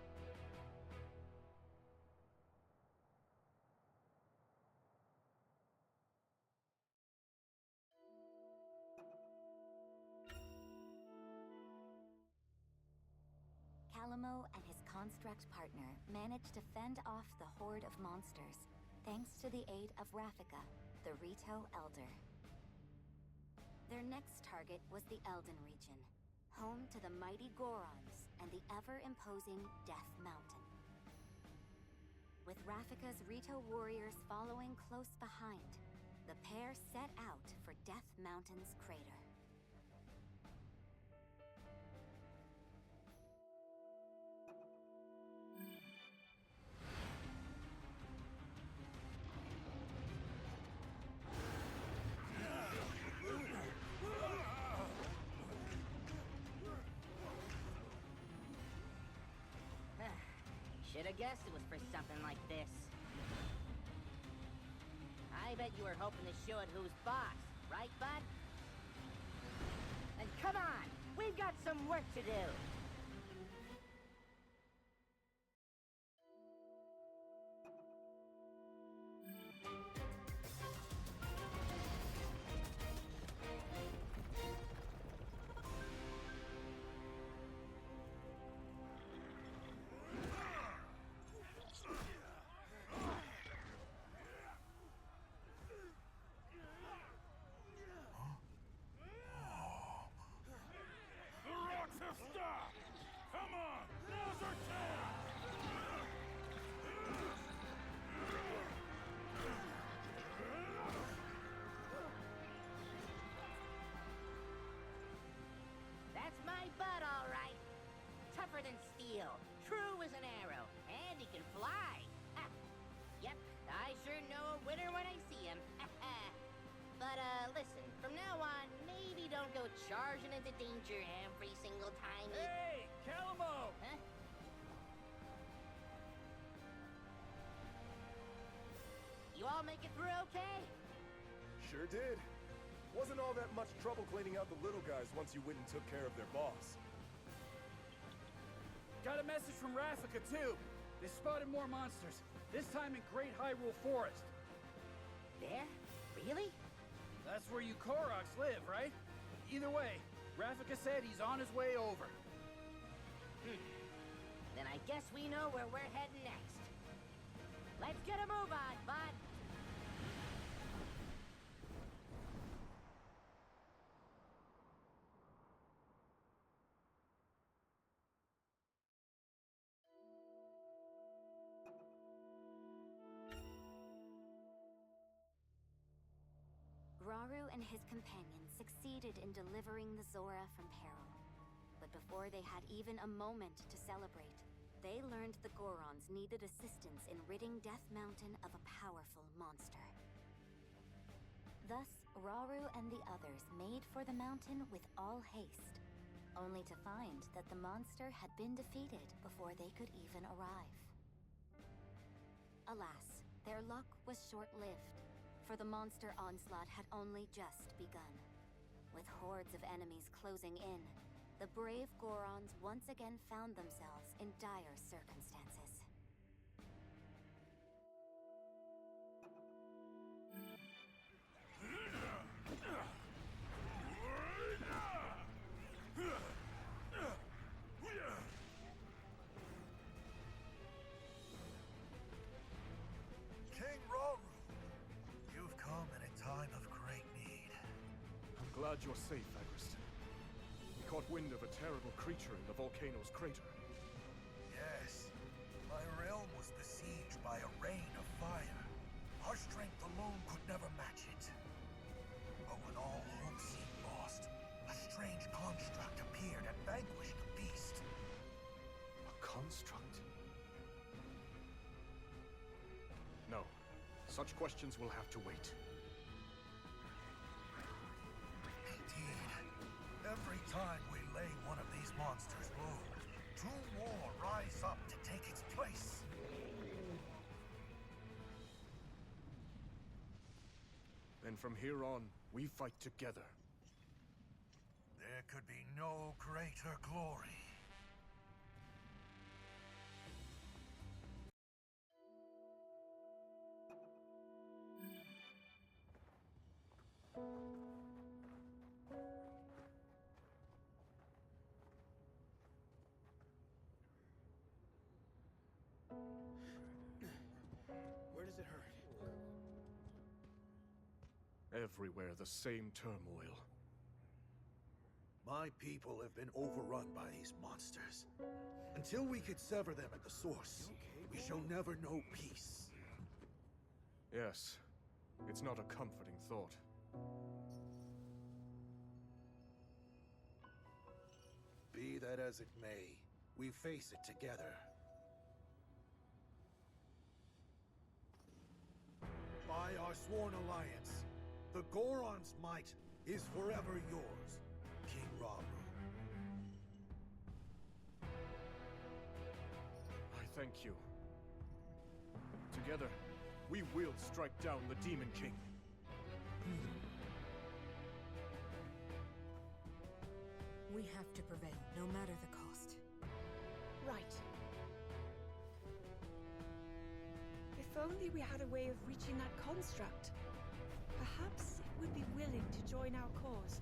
Calamo and his construct partner managed to fend off the horde of monsters, thanks to the aid of Rafika, the Rito Elder. Their next target was the Elden region, home to the mighty Gorons and the ever-imposing Death Mountain. With Rafika's Rito warriors following close behind, the pair set out for Death Mountain's crater. Should have guessed it was for something like this. I bet you were hoping to show it who's boss, right, bud? Then come on! We've got some work to do! Stop! Come on! Now's our chance! That's my bud, all right. Tougher than steel, true as an arrow, and he can fly. Ha. Yep, I sure know a winner when I see him. But, listen, from now on, maybe don't go charging into danger every single time you... Hey, Calamo! Huh? You all make it through okay? Sure did. Wasn't all that much trouble cleaning out the little guys once you went and took care of their boss. Got a message from Rafika, too. They spotted more monsters, this time in Great Hyrule Forest. There? Really? That's where you Koroks live, right? Either way, Rafika said he's on his way over. Then I guess we know where we're heading next. Let's get a move on, bud! Rauru and his companions succeeded in delivering the Zora from peril. But before they had even a moment to celebrate, they learned the Gorons needed assistance in ridding Death Mountain of a powerful monster. Thus, Rauru and the others made for the mountain with all haste, only to find that the monster had been defeated before they could even arrive. Alas, their luck was short-lived, for the monster onslaught had only just begun. With hordes of enemies closing in, the brave Gorons once again found themselves in dire circumstances. King Rauru, you've come in a time of great need. I'm glad you're safe, Agriston. We caught wind of a terrible creature in the volcano's crater. Yes, my realm was besieged by a rain of fire. Our strength alone could never match it. But when all hope seemed lost, a strange construct appeared and vanquished the beast. A construct? No. Such questions will have to wait. Indeed. Every time we lay one of these monsters low, two more rise up to take its place. Then from here on, we fight together. There could be no greater glory. Where does it hurt? Everywhere the same turmoil. My people have been overrun by these monsters. Until we could sever them at the source, we shall never know peace. Yes, it's not a comforting thought. Be that as it may, we face it together. By our sworn alliance, the Goron's might is forever yours, King Hyrule. I thank you. Together, we will strike down the Demon King. We have to prevail, no matter the cost. Right. If only we had a way of reaching that construct. Perhaps it would be willing to join our cause.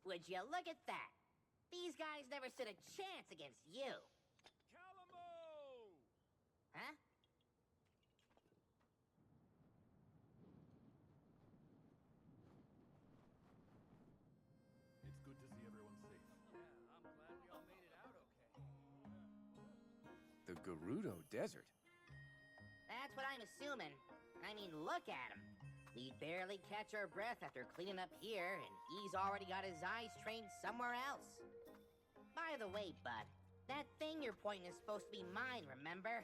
Would you look at that? These guys never stood a chance against you. Huh? It's good to see everyone safe. Yeah, I'm glad we all made it out okay. The Gerudo Desert? That's what I'm assuming. I mean, look at him. We barely catch our breath after cleaning up here, and he's already got his eyes trained somewhere else. By the way, bud, that thing you're pointing is supposed to be mine, remember?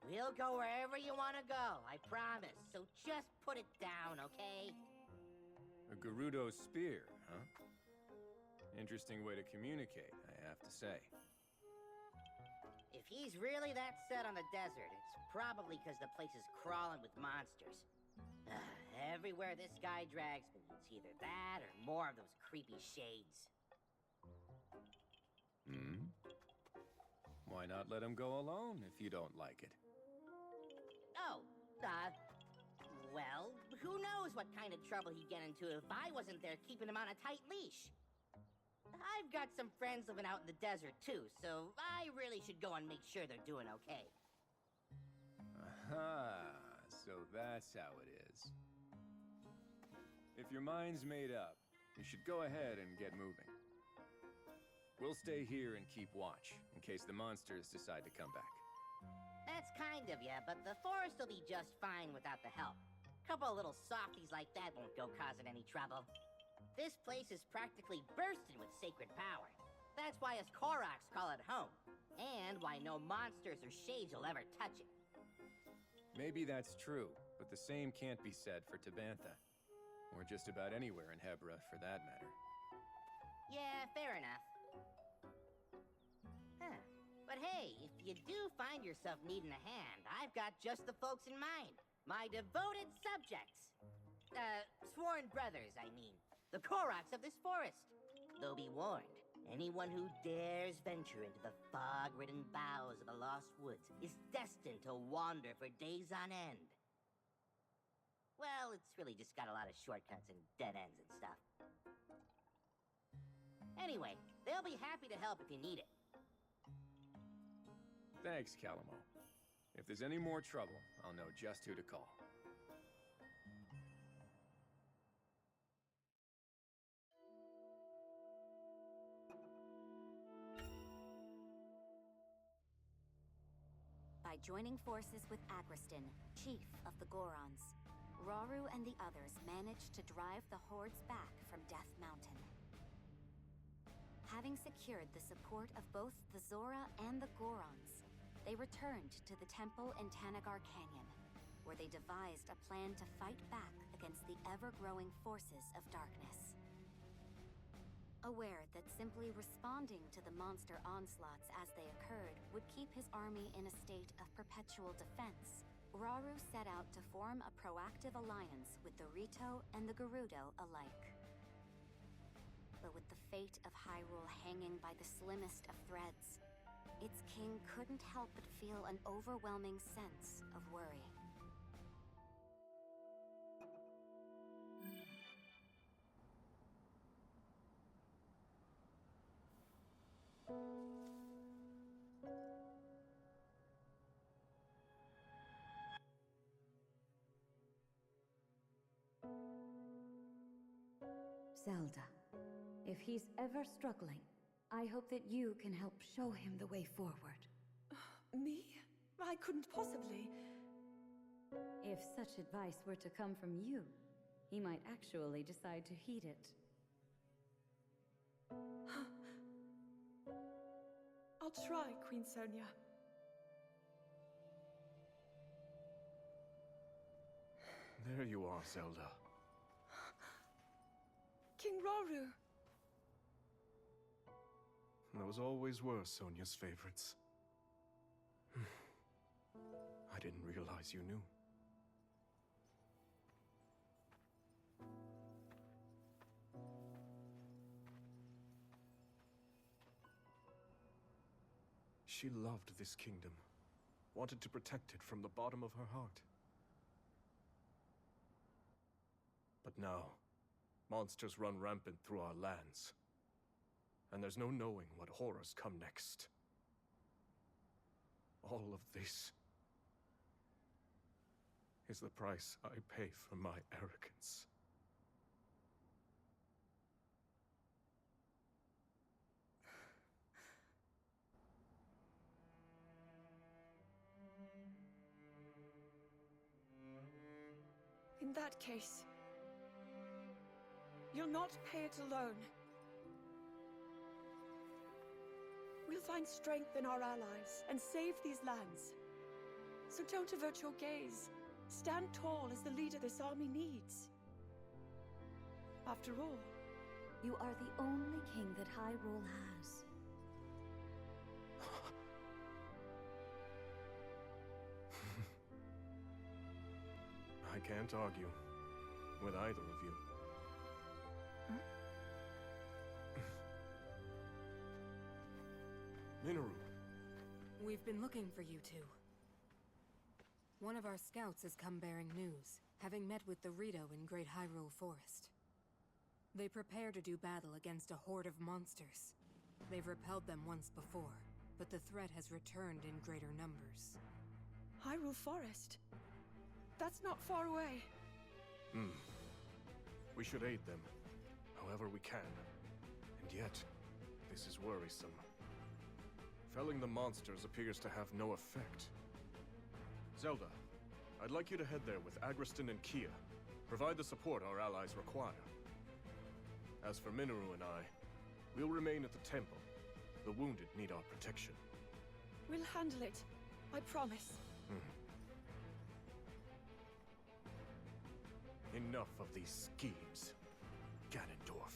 We'll go wherever you want to go, I promise. So just put it down, okay? A Gerudo spear, huh? Interesting way to communicate, I have to say. If he's really that set on the desert, it's probably because the place is crawling with monsters. Everywhere this guy drags me, it's either that or more of those creepy shades. Hmm? Why not let him go alone if you don't like it? Oh, well, who knows what kind of trouble he'd get into if I wasn't there keeping him on a tight leash. I've got some friends living out in the desert, too, so I really should go and make sure they're doing okay. Aha, so that's how it is. If your mind's made up, you should go ahead and get moving. We'll stay here and keep watch, in case the monsters decide to come back. That's kind of you, but the forest will be just fine without the help. Couple of little softies like that won't go causing any trouble. This place is practically bursting with sacred power. That's why us Koroks call it home. And why no monsters or shades will ever touch it. Maybe that's true, but the same can't be said for Tabantha. Or just about anywhere in Hebra, for that matter. Yeah, fair enough. Huh. But hey, if you do find yourself needing a hand, I've got just the folks in mind. My devoted subjects. Sworn brothers, I mean. The Koroks of this forest. Though be warned, anyone who dares venture into the fog-ridden boughs of the Lost Woods is destined to wander for days on end. Well, it's really just got a lot of shortcuts and dead ends and stuff. Anyway, they'll be happy to help if you need it. Thanks, Calamo. If there's any more trouble, I'll know just who to call. By joining forces with Agriston, chief of the Gorons, Rauru and the others managed to drive the hordes back from Death Mountain. Having secured the support of both the Zora and the Gorons, they returned to the temple in Tanagar Canyon, where they devised a plan to fight back against the ever-growing forces of darkness. Aware that simply responding to the monster onslaughts as they occurred would keep his army in a state of perpetual defense, Rauru set out to form a proactive alliance with the Rito and the Gerudo alike. But with the fate of Hyrule hanging by the slimmest of threads, its king couldn't help but feel an overwhelming sense of worry. Zelda. If he's ever struggling, I hope that you can help show him the way forward. Me? I couldn't possibly. If such advice were to come from you, he might actually decide to heed it. I'll try, Queen Sonia. There you are, Zelda. King Rauru! Those always were Sonia's favorites. I didn't realize you knew. She loved this kingdom, wanted to protect it from the bottom of her heart. But now, monsters run rampant through our lands, and there's no knowing what horrors come next. All of this is the price I pay for my arrogance. In that case, you'll not pay it alone. We'll find strength in our allies and save these lands. So don't avert your gaze. Stand tall as the leader this army needs. After all, You are the only king that Hyrule has. I can't argue with either of you. Minoru. We've been looking for you two. One of our scouts has come bearing news, having met with the Rito in Great Hyrule Forest. They prepare to do battle against a horde of monsters. They've repelled them once before, but the threat has returned in greater numbers. Hyrule Forest? That's not far away. We should aid them, however we can. And yet, this is worrisome. Felling the monsters appears to have no effect. Zelda, I'd like you to head there with Agriston and Kia. Provide the support our allies require. As for Minoru and I, we'll remain at the temple. The wounded need our protection. We'll handle it. I promise. Enough of these schemes, Ganondorf.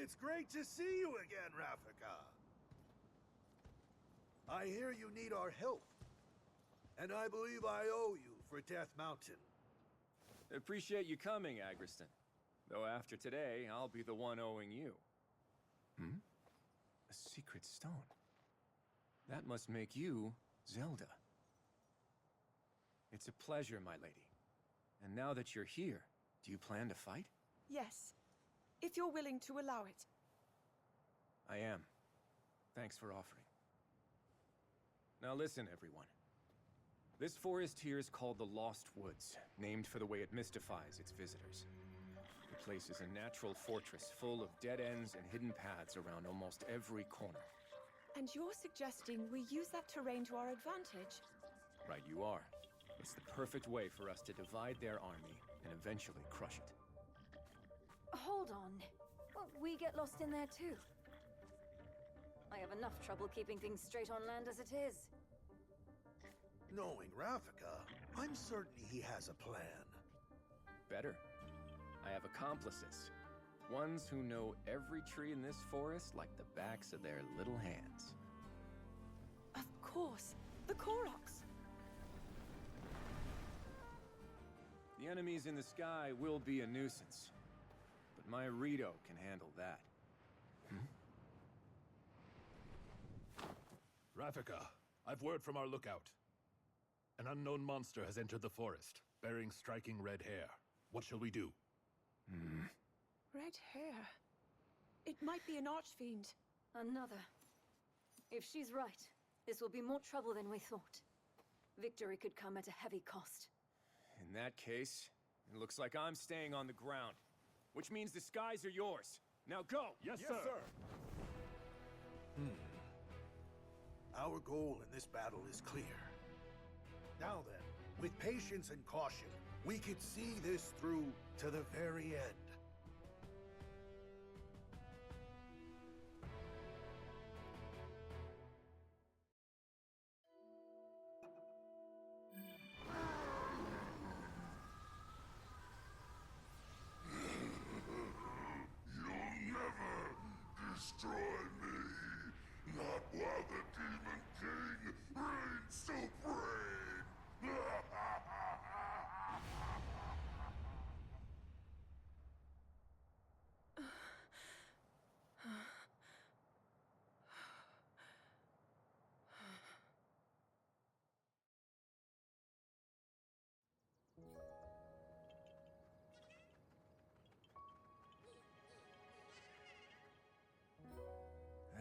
It's great to see you again, Rafika. I hear you need our help. And I believe I owe you for Death Mountain. Appreciate you coming, Agriston. Though after today, I'll be the one owing you. A secret stone. That must make you Zelda. It's a pleasure, my lady. And now that you're here, do you plan to fight? Yes, if you're willing to allow it. I am. Thanks for offering. Now listen, everyone. This forest here is called the Lost Woods, named for the way it mystifies its visitors. The place is a natural fortress full of dead ends and hidden paths around almost every corner. And you're suggesting we use that terrain to our advantage? Right you are. It's the perfect way for us to divide their army and eventually crush it. Hold on. Won't we get lost in there too? I have enough trouble keeping things straight on land as it is. Knowing Rafika, I'm certain he has a plan. Better. I have accomplices. Ones who know every tree in this forest like the backs of their little hands. Of course. The Koroks. The enemies in the sky will be a nuisance. But my Rito can handle that. Rafika, I've word from our lookout. An unknown monster has entered the forest, bearing striking red hair. What shall we do? Red hair. It might be an archfiend. Another. If she's right, this will be more trouble than we thought. Victory could come at a heavy cost. In that case, it looks like I'm staying on the ground. Which means the skies are yours. Now go! Yes, sir. Our goal in this battle is clear. Now then, with patience and caution, we could see this through to the very end. Destroy me! Not while the Demon King reigns supreme!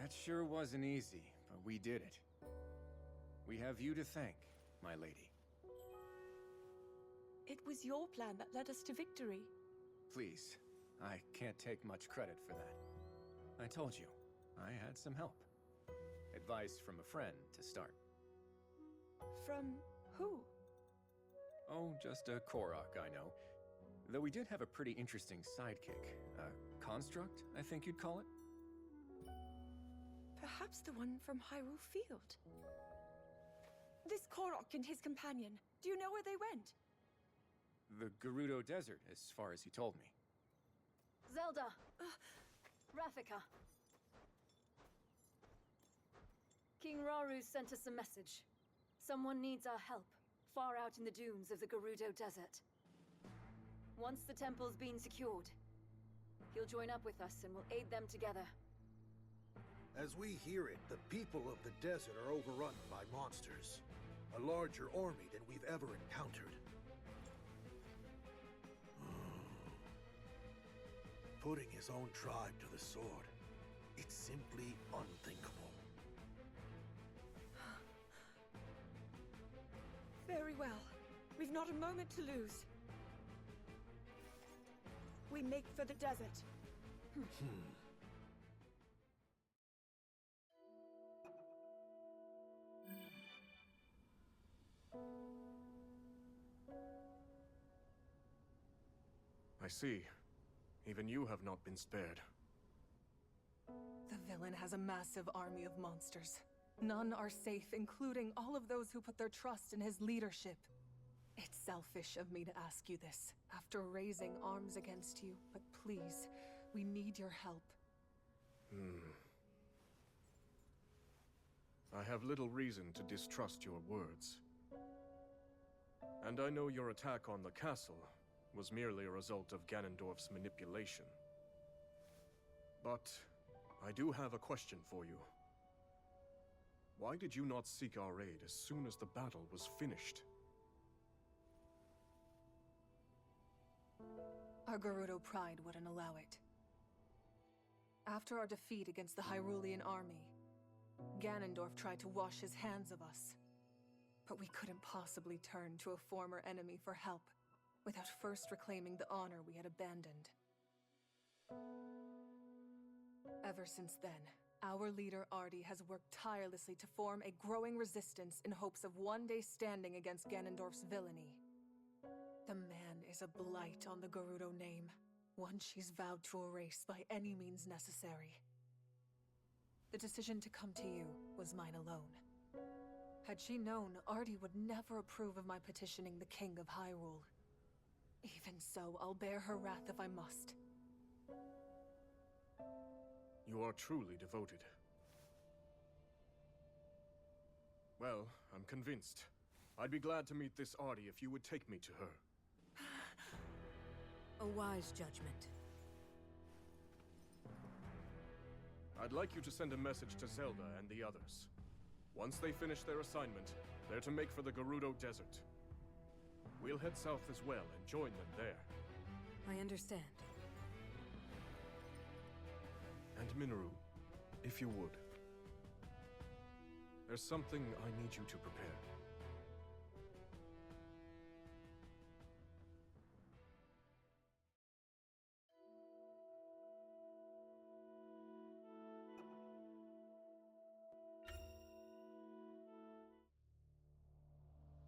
That sure wasn't easy, but we did it. We have you to thank, my lady. It was your plan that led us to victory. Please, I can't take much credit for that. I told you, I had some help. Advice from a friend to start. From who? Oh, just a Korok, I know. Though we did have a pretty interesting sidekick. A construct, I think you'd call it? Perhaps the one from Hyrule Field. This Korok and his companion, do you know where they went? The Gerudo Desert, as far as he told me. Zelda! Rafika. King Rauru sent us a message. Someone needs our help, far out in the dunes of the Gerudo Desert. Once the temple's been secured, he'll join up with us and we'll aid them together. As we hear it, the people of the desert are overrun by monsters. A larger army than we've ever encountered. Putting his own tribe to the sword. It's simply unthinkable. Very well. We've not a moment to lose. We make for the desert. I see. Even you have not been spared. The villain has a massive army of monsters. None are safe, including all of those who put their trust in his leadership. It's selfish of me to ask you this, after raising arms against you, but please, we need your help. I have little reason to distrust your words. And I know your attack on the castle was merely a result of Ganondorf's manipulation. But I do have a question for you. Why did you not seek our aid as soon as the battle was finished? Our Gerudo pride wouldn't allow it. After our defeat against the Hyrulean army, Ganondorf tried to wash his hands of us. But we couldn't possibly turn to a former enemy for help without first reclaiming the honor we had abandoned. Ever since then, our leader Artie has worked tirelessly to form a growing resistance in hopes of one day standing against Ganondorf's villainy. The man is a blight on the Gerudo name, one she's vowed to erase by any means necessary. The decision to come to you was mine alone. Had she known, Artie would never approve of my petitioning the King of Hyrule. Even so, I'll bear her wrath if I must. You are truly devoted. Well, I'm convinced. I'd be glad to meet this Artie if you would take me to her. A wise judgment. I'd like you to send a message to Zelda and the others. Once they finish their assignment, they're to make for the Gerudo Desert. We'll head south as well and join them there. I understand. And Minoru, if you would. There's something I need you to prepare.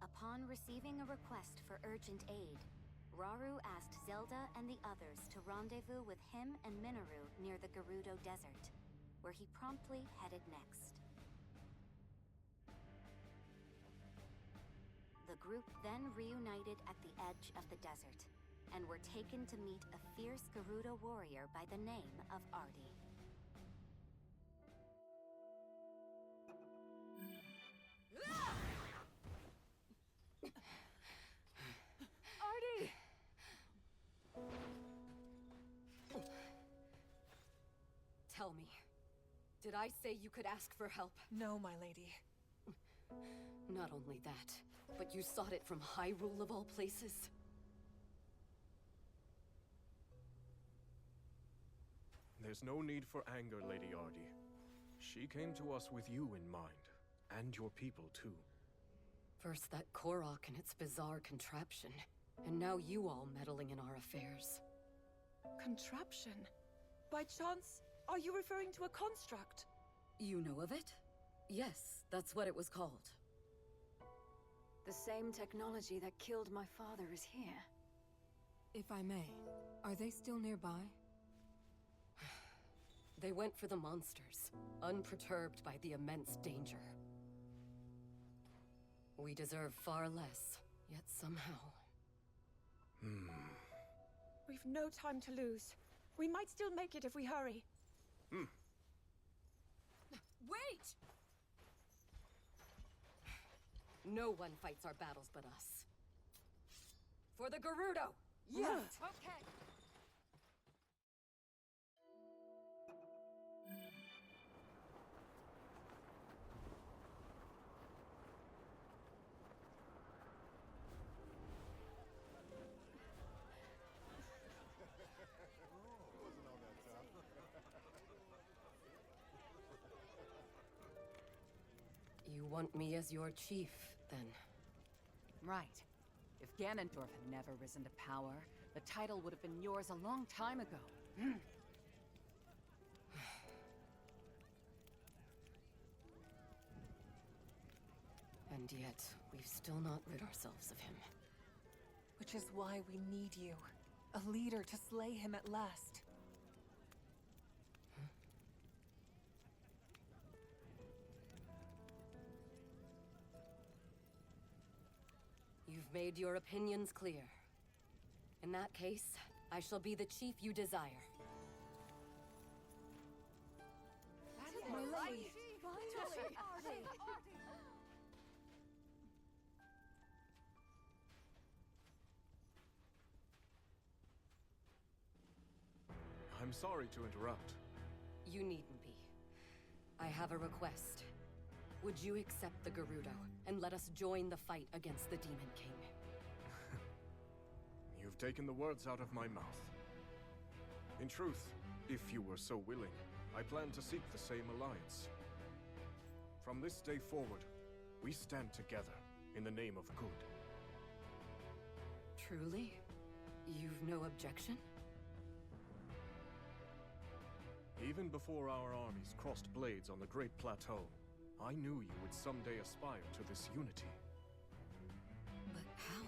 Upon receiving a request for urgent aid, Rauru asked Zelda and the others to rendezvous with him and Minoru near the Gerudo Desert, where he promptly headed next. The group then reunited at the edge of the desert, and were taken to meet a fierce Gerudo warrior by the name of Ardi. Ardi! Tell me, did I say you could ask for help? No, my lady. Not only that, but you sought it from Hyrule of all places? There's no need for anger, Lady Ardi. She came to us with you in mind, and your people too. First that Korok and its bizarre contraption, and now you all meddling in our affairs. Contraption? By chance, are you referring to a construct? You know of it? Yes, that's what it was called. The same technology that killed my father is here. If I may, are they still nearby? They went for the monsters, unperturbed by the immense danger. We deserve far less, yet somehow... We've no time to lose. We might still make it if we hurry. Wait! No one fights our battles but us. For the Gerudo! Yeah! Okay! You want me as your chief, then? Right. If Ganondorf had never risen to power, the title would have been yours a long time ago. And yet, we've still not rid ourselves of him. Which is why we need you. A leader to slay him at last. You've made your opinions clear. In that case, I shall be the chief you desire. My lady! I'm sorry to interrupt. You needn't be. I have a request. Would you accept the Gerudo, and let us join the fight against the Demon King? You've taken the words out of my mouth. In truth, if you were so willing, I plan to seek the same alliance. From this day forward, we stand together in the name of good. Truly? You've no objection? Even before our armies crossed blades on the Great Plateau, I knew you would someday aspire to this unity. But how?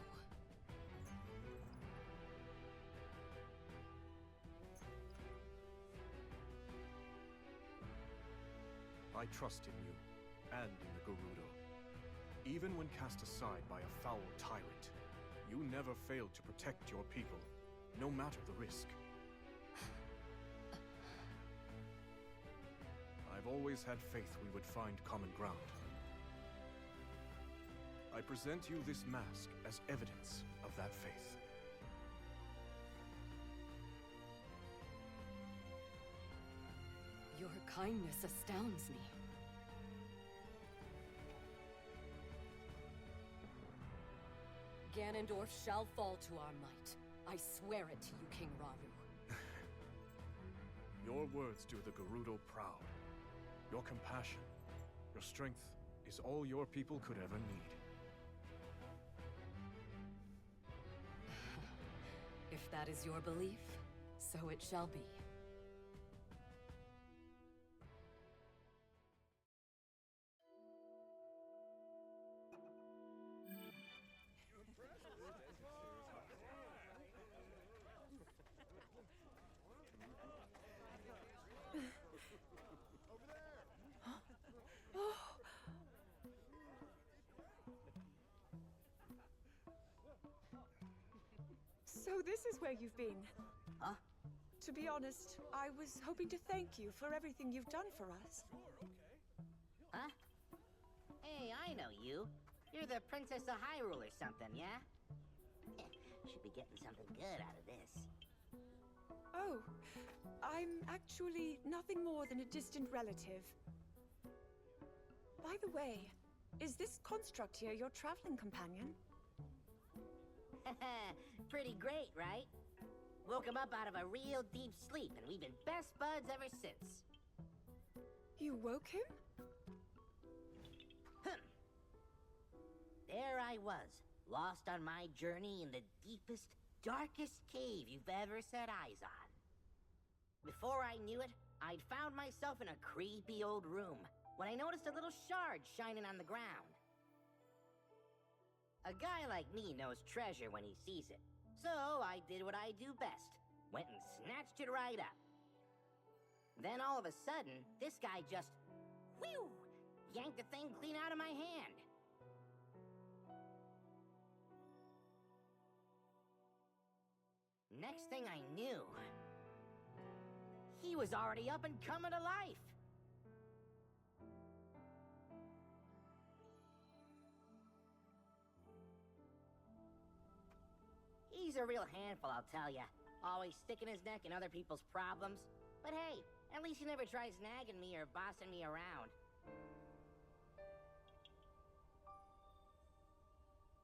I trust in you, and in the Gerudo. Even when cast aside by a foul tyrant, you never failed to protect your people, no matter the risk. I've always had faith we would find common ground. I present you this mask as evidence of that faith. Your kindness astounds me. Ganondorf shall fall to our might. I swear it to you, King Rauru. Your words do the Gerudo proud. Your compassion, your strength is all your people could ever need. If that is your belief, so it shall be. So this is where you've been. Huh? To be honest, I was hoping to thank you for everything you've done for us. Huh? Hey, I know you. You're the Princess of Hyrule or something, yeah? Should be getting something good out of this. Oh, I'm actually nothing more than a distant relative. By the way, is this construct here your traveling companion? Pretty great, right? Woke him up out of a real deep sleep, and we've been best buds ever since. You woke him? There I was, lost on my journey in the deepest, darkest cave you've ever set eyes on. Before I knew it, I'd found myself in a creepy old room when I noticed a little shard shining on the ground. A guy like me knows treasure when he sees it, so I did what I do best. Went and snatched it right up. Then all of a sudden, this guy just, whew, yanked the thing clean out of my hand. Next thing I knew, he was already up and coming to life. He's a real handful, I'll tell ya. Always sticking his neck in other people's problems. But hey, at least he never tries nagging me or bossing me around.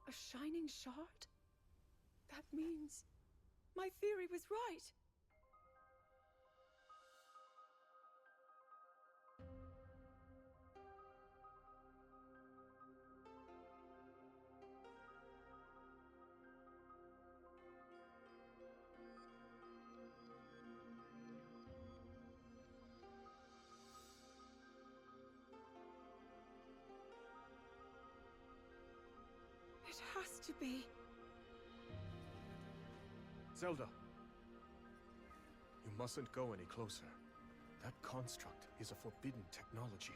A shining shard? That means my theory was right. It has to be. Zelda! You mustn't go any closer. That construct is a forbidden technology.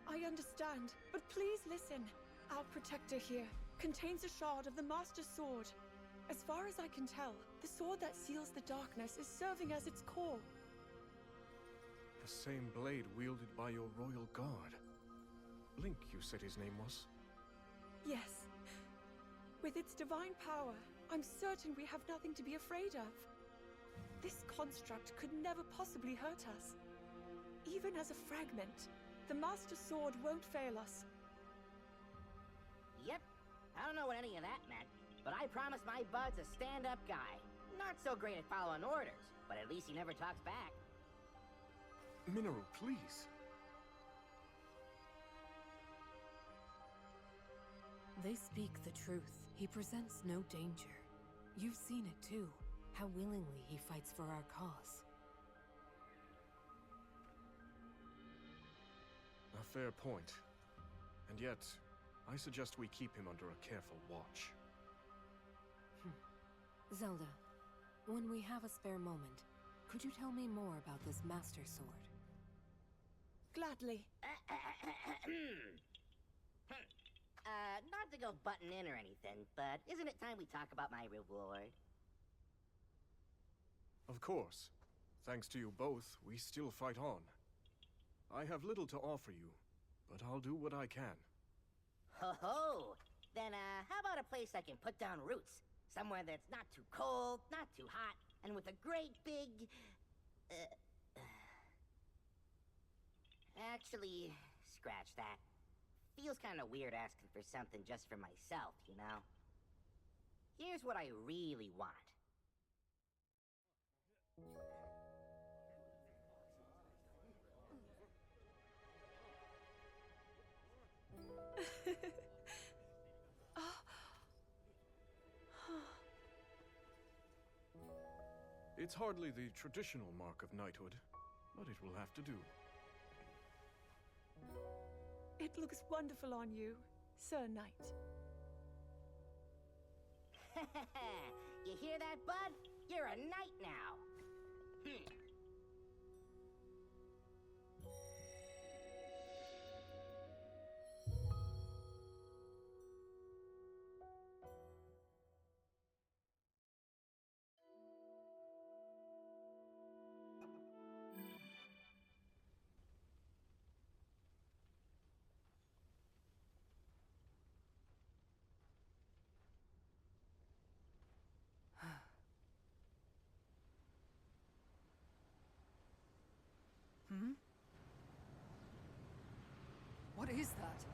I understand, but please listen. Our protector here contains a shard of the Master Sword. As far as I can tell, the sword that seals the darkness is serving as its core. The same blade wielded by your royal guard. Link, you said his name was? Yes. With its divine power, I'm certain we have nothing to be afraid of. This construct could never possibly hurt us. Even as a fragment, the Master Sword won't fail us. Yep. I don't know what any of that meant, but I promised my bud's a stand-up guy. Not so great at following orders, but at least he never talks back. Minoru, please. They speak the truth. He presents no danger. You've seen it too, how willingly he fights for our cause. A fair point. And yet, I suggest we keep him under a careful watch. Zelda, when we have a spare moment, could you tell me more about this Master Sword? Gladly. Not to go butting in or anything, but isn't it time we talk about my reward? Of course. Thanks to you both, we still fight on. I have little to offer you, but I'll do what I can. Ho-ho! Then, how about a place I can put down roots? Somewhere that's not too cold, not too hot, and with a great big... Actually, scratch that. Feels kind of weird asking for something just for myself, you know? Here's what I really want. It's hardly the traditional mark of knighthood, but it will have to do. It looks wonderful on you, Sir Knight. You hear that, bud? You're a knight now. Hmm? What is that?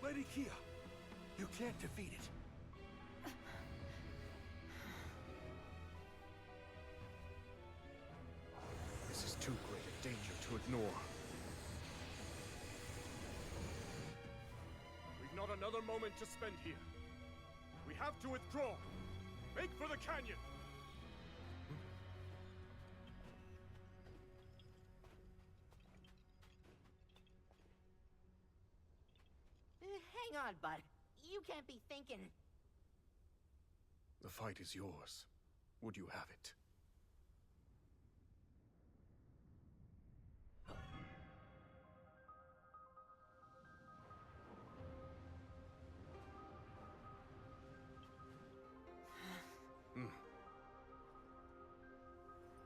Lady Kia, you can't defeat it. This is too great a danger to ignore. We've not another moment to spend here. We have to withdraw. Make for the canyon! Hang on, bud. You can't be thinking... The fight is yours. Would you have it?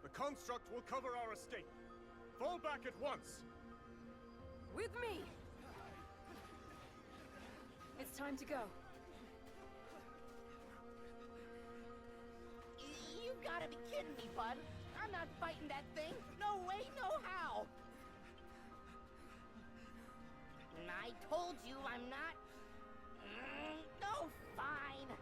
The construct will cover our escape. Fall back at once! With me! It's time to go. You've gotta be kidding me, bud. I'm not fighting that thing. No way, no how. I told you I'm not... No, fine.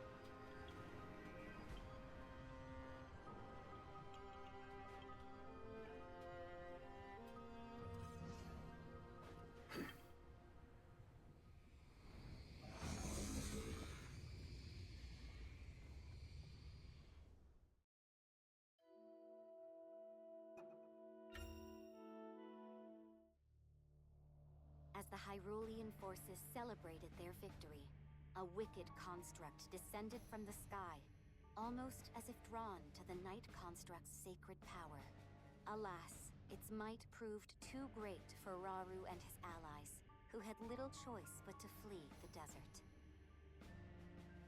As the Hyrulean forces celebrated their victory, a wicked construct descended from the sky, almost as if drawn to the Night Construct's sacred power. Alas, its might proved too great for Rauru and his allies, who had little choice but to flee the desert.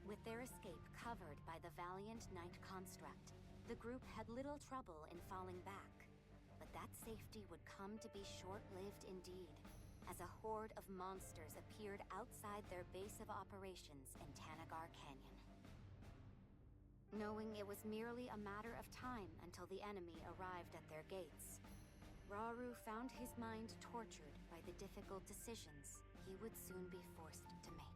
With their escape covered by the valiant Night Construct, the group had little trouble in falling back. But that safety would come to be short-lived indeed, as a horde of monsters appeared outside their base of operations in Tanagar Canyon. Knowing it was merely a matter of time until the enemy arrived at their gates, Rauru found his mind tortured by the difficult decisions he would soon be forced to make.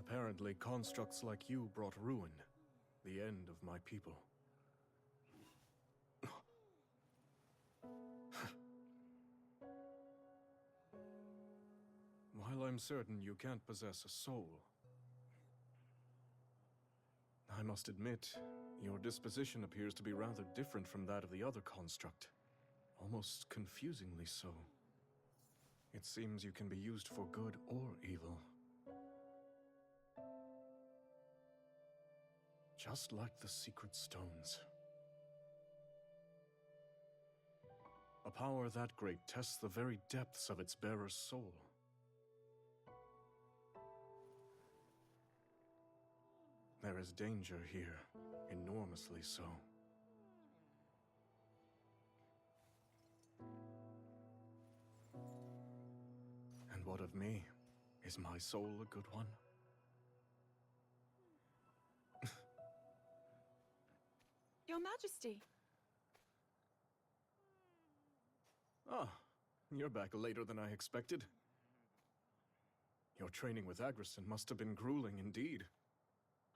Apparently, constructs like you brought ruin, the end of my people. While I'm certain you can't possess a soul, I must admit, your disposition appears to be rather different from that of the other construct. Almost confusingly so. It seems you can be used for good or evil. Just like the secret stones. A power that great tests the very depths of its bearer's soul. There is danger here, enormously so. And what of me? Is my soul a good one? Your Majesty. Ah, you're back later than I expected. Your training with Agrison must have been grueling indeed.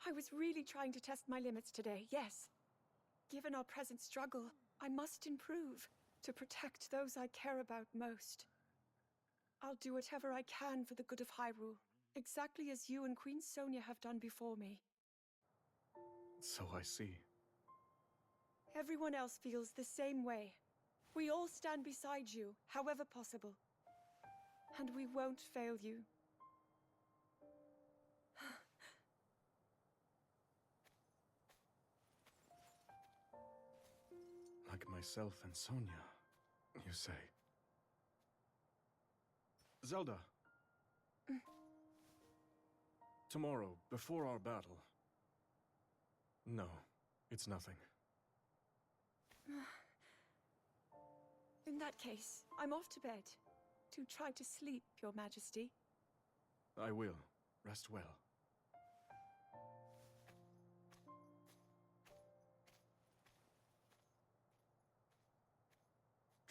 I was really trying to test my limits today, yes. Given our present struggle, I must improve to protect those I care about most. I'll do whatever I can for the good of Hyrule, exactly as you and Queen Sonia have done before me. So I see. Everyone else feels the same way. We all stand beside you, however possible. And we won't fail you. Like myself and Sonia, you say? Zelda. Tomorrow, before our battle. No, it's nothing. In that case, I'm off to bed. To try to sleep, Your Majesty. I will. Rest well.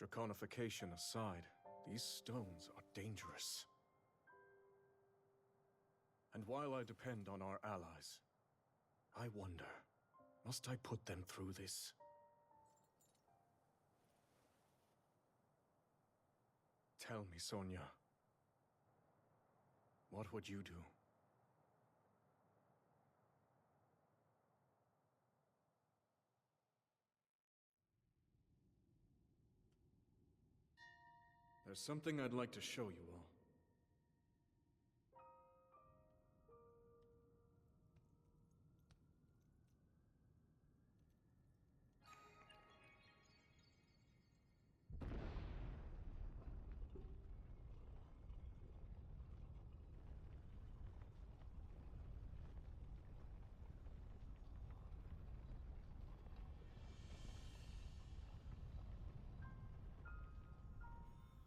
Draconification aside, these stones are dangerous. And while I depend on our allies, I wonder, must I put them through this? Tell me, Sonia. What would you do? There's something I'd like to show you all.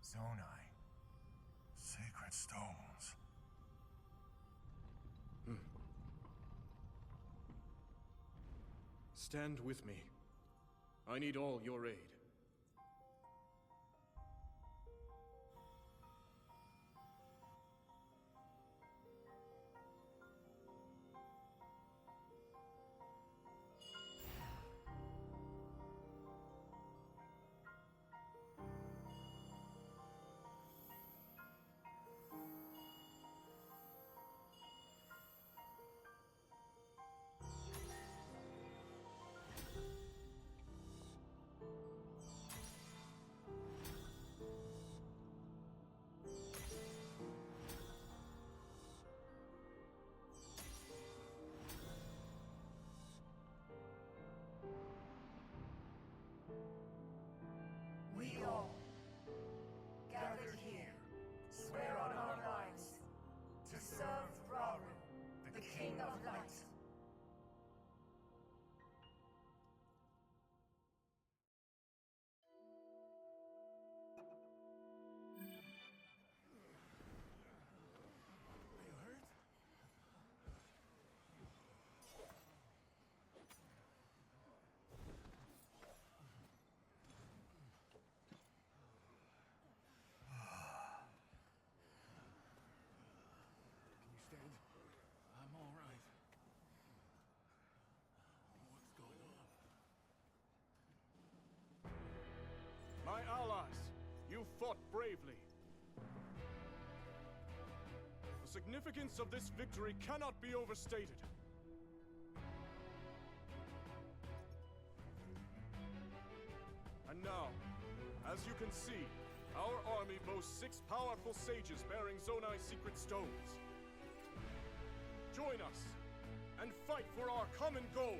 Zonai. Sacred stones. Stand with me. I need all your aid. We all, gathered here, swear on our lives to serve Hyrule, the King of Light. I'm all right. What's going on? My allies, you fought bravely. The significance of this victory cannot be overstated. And now, as you can see, our army boasts 6 powerful sages bearing Zonai's secret stones. Join us, and fight for our common goal,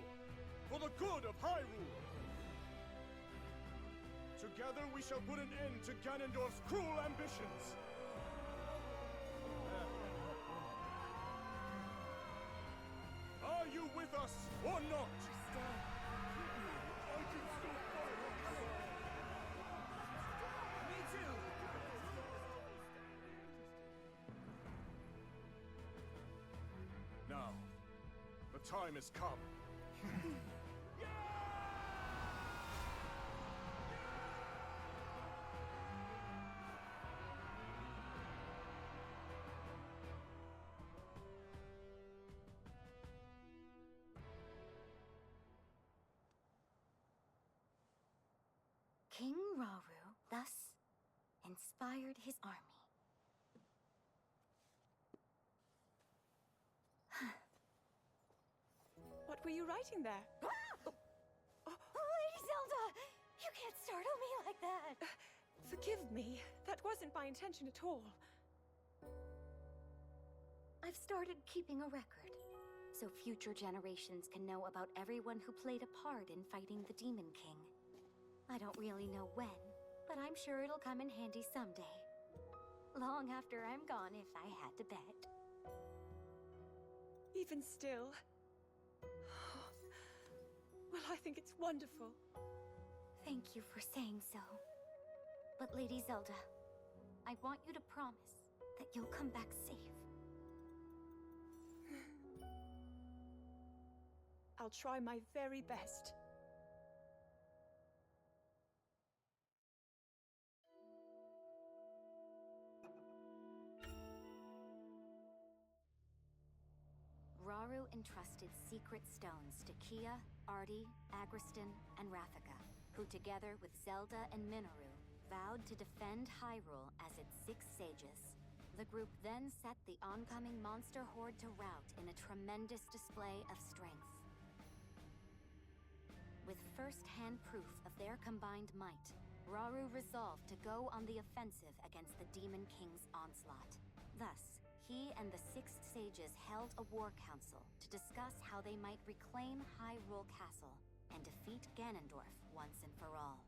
for the good of Hyrule! Together we shall put an end to Ganondorf's cruel ambitions! Are you with time has come. King Rauru thus inspired his army. What were you writing there? Lady Zelda! You can't startle me like that! Forgive me. That wasn't my intention at all. I've started keeping a record, so future generations can know about everyone who played a part in fighting the Demon King. I don't really know when, but I'm sure it'll come in handy someday. Long after I'm gone, if I had to bet. Even still... Well, I think it's wonderful. Thank you for saying so. But Lady Zelda, I want you to promise that you'll come back safe. I'll try my very best. Rauru entrusted secret stones to Kia, Artie, Agriston, and Rafika, who together with Zelda and Minoru vowed to defend Hyrule as its 6 sages. The group then set the oncoming monster horde to rout in a tremendous display of strength. With first-hand proof of their combined might, Rauru resolved to go on the offensive against the Demon King's onslaught. Thus, he and the 6 sages held a war council to discuss how they might reclaim Hyrule Castle and defeat Ganondorf once and for all.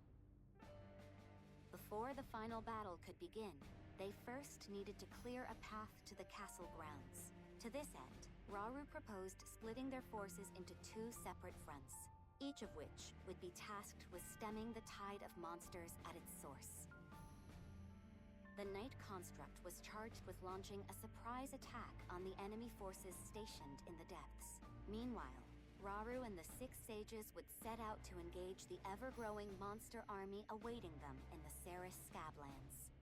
Before the final battle could begin, they first needed to clear a path to the castle grounds. To this end, Rauru proposed splitting their forces into 2 separate fronts, each of which would be tasked with stemming the tide of monsters at its source. The Knight Construct was charged with launching a surprise attack on the enemy forces stationed in the depths. Meanwhile, Rauru and the 6 sages would set out to engage the ever-growing monster army awaiting them in the Ceres Scablands.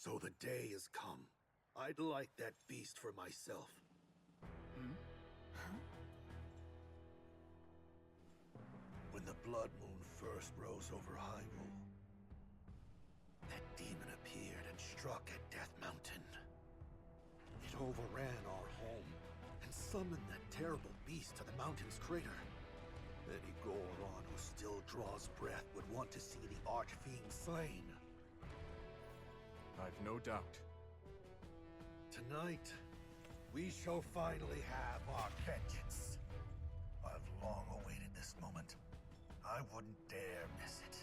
So the day has come. I'd like that beast for myself. When the Blood Moon first rose over Hyrule, that demon appeared and struck at Death Mountain. It overran our home and summoned that terrible beast to the mountain's crater. Any Goron who still draws breath would want to see the Archfiend slain. I've no doubt. Tonight, we shall finally have our vengeance. I've long awaited this moment. I wouldn't dare miss it.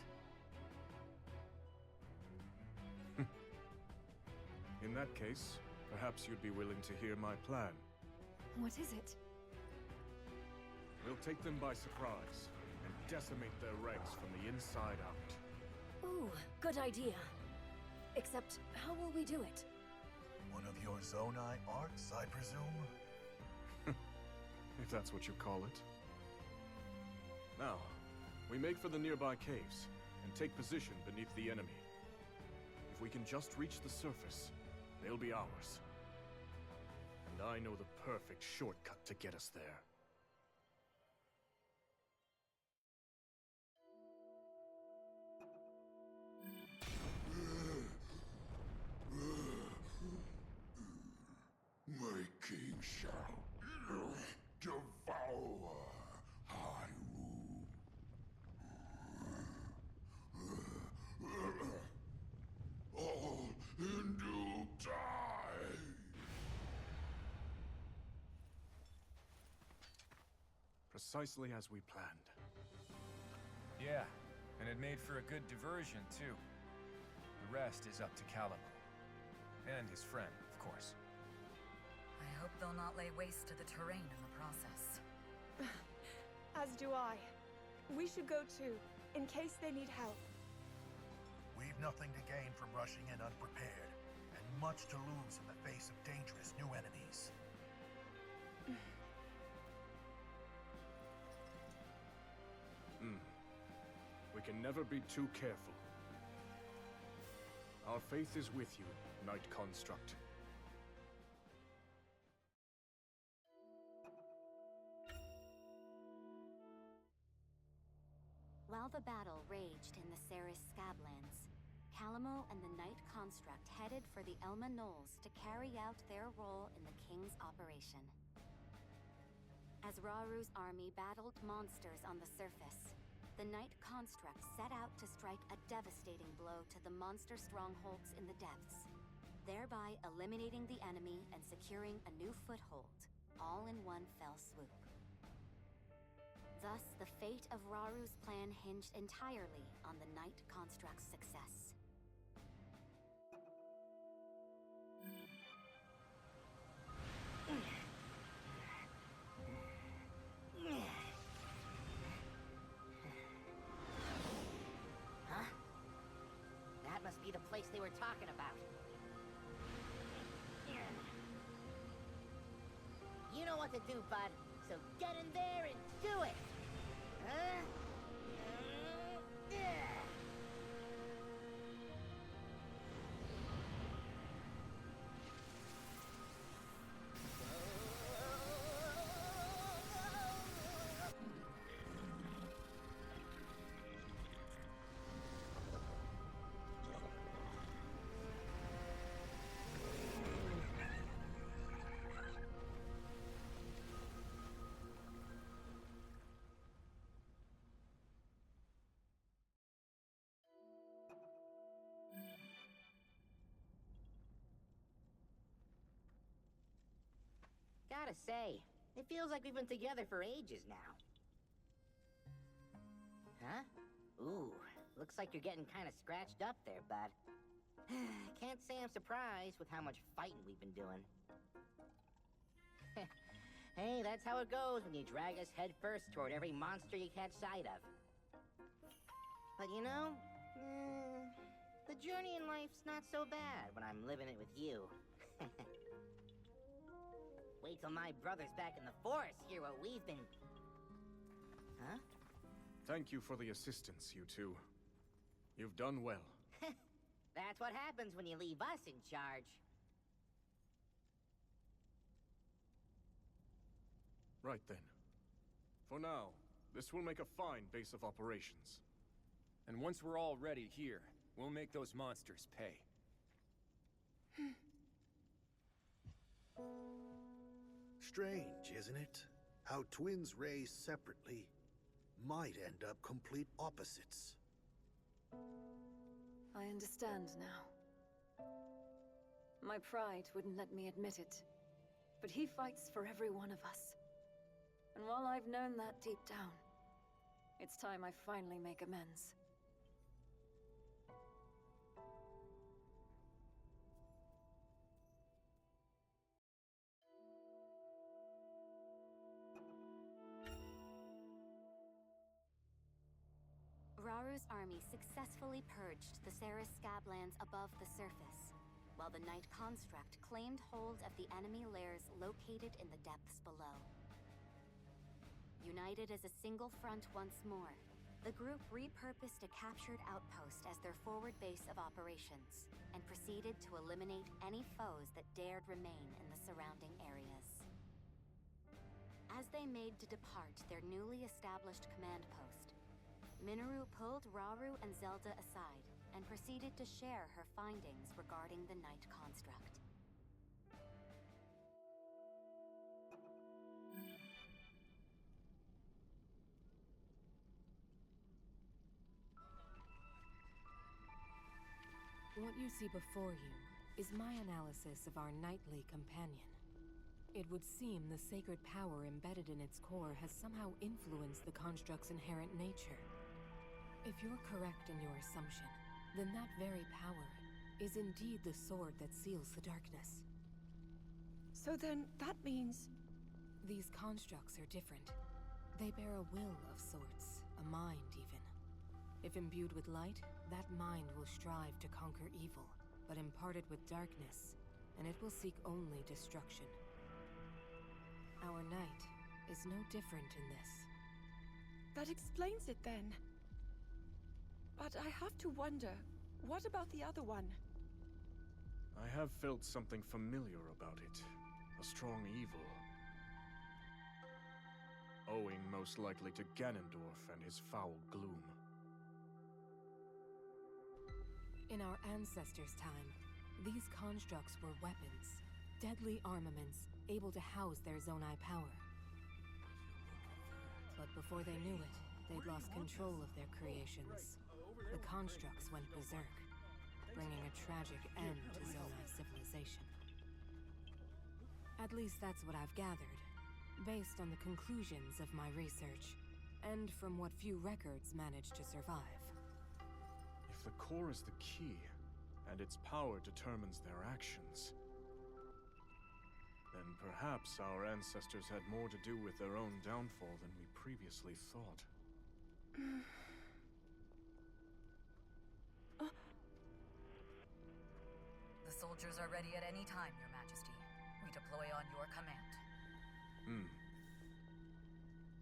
In that case, perhaps you'd be willing to hear my plan. What is it? We'll take them by surprise and decimate their ranks from the inside out. Ooh, good idea. Except, how will we do it? One of your Zonai arts, I presume? If that's what you call it. Now, we make for the nearby caves and take position beneath the enemy. If we can just reach the surface, they'll be ours. And I know the perfect shortcut to get us there. My king shall devour Hyrule. Precisely as we planned. Yeah, and it made for a good diversion, too. The rest is up to Calamo. And his friend, of course. I hope they'll not lay waste to the terrain in the process. As do I. We should go too, in case they need help. We've nothing to gain from rushing in unprepared, and much to lose in the face of dangerous new enemies. We can never be too careful. Our faith is with you, Knight Construct. While the battle raged in the Ceres Scablands, Calamo and the Knight Construct headed for the Elma Knolls to carry out their role in the King's operation. As Raru's army battled monsters on the surface, the Knight Construct set out to strike a devastating blow to the monster strongholds in the depths, thereby eliminating the enemy and securing a new foothold, all in one fell swoop. Thus, the fate of Raru's plan hinged entirely on the Knight Construct's success. Huh? That must be the place they were talking about. You know what to do, bud. So get in there and do it! Huh? Gotta say, it feels like we've been together for ages now. Huh? Ooh, looks like you're getting kind of scratched up there, bud. Can't say I'm surprised with how much fighting we've been doing. Hey, that's how it goes when you drag us headfirst toward every monster you catch sight of. But you know, the journey in life's not so bad when I'm living it with you. Wait till my brother's back in the forest, hear what we've been... Huh? Thank you for the assistance, you two. You've done well. That's what happens when you leave us in charge. Right then. For now, this will make a fine base of operations. And once we're all ready here, we'll make those monsters pay. Strange, isn't it? How twins raised separately might end up complete opposites. I understand now. My pride wouldn't let me admit it, but he fights for every one of us. And while I've known that deep down, it's time I finally make amends. Raru's army successfully purged the Ceres Scablands above the surface, while the Knight Construct claimed hold of the enemy lairs located in the depths below. United as a single front once more, the group repurposed a captured outpost as their forward base of operations, and proceeded to eliminate any foes that dared remain in the surrounding areas. As they made to depart their newly established command post, Minoru pulled Raru and Zelda aside and proceeded to share her findings regarding the Knight Construct. What you see before you is my analysis of our knightly companion. It would seem the sacred power embedded in its core has somehow influenced the construct's inherent nature. If you're correct in your assumption, then that very power is indeed the sword that seals the darkness. So then, that means... These constructs are different. They bear a will of sorts, a mind even. If imbued with light, that mind will strive to conquer evil, but imparted with darkness, and it will seek only destruction. Our knight is no different in this. That explains it then. But I have to wonder, what about the other one? I have felt something familiar about it. A strong evil. Owing most likely to Ganondorf and his foul gloom. In our ancestors' time, these constructs were weapons, deadly armaments, able to house their Zonai power. But before they knew it, they'd lost control of their creations. The constructs went berserk, bringing a tragic end to Zonai civilization. At least that's what I've gathered, based on the conclusions of my research, and from what few records managed to survive. If the core is the key, and its power determines their actions, then perhaps our ancestors had more to do with their own downfall than we previously thought. The soldiers are ready at any time, Your Majesty. We deploy on your command.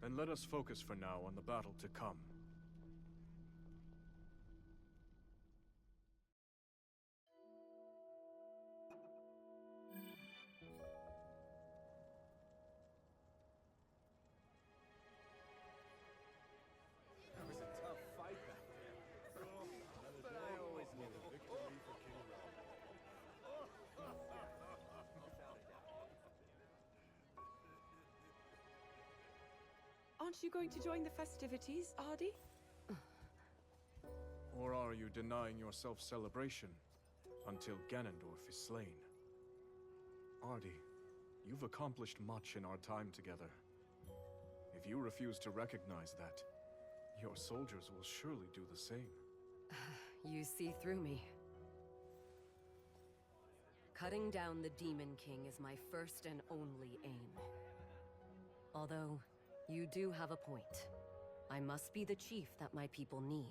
Then let us focus for now on the battle to come. That was a tough fight back there. But I always knew the victory for King Ralph. Aren't you going to join the festivities, Ardi? Or are you denying yourself celebration until Ganondorf is slain? Ardi, you've accomplished much in our time together. If you refuse to recognize that, your soldiers will surely do the same. You see through me. Cutting down the Demon King is my first and only aim. Although, you do have a point. I must be the chief that my people need.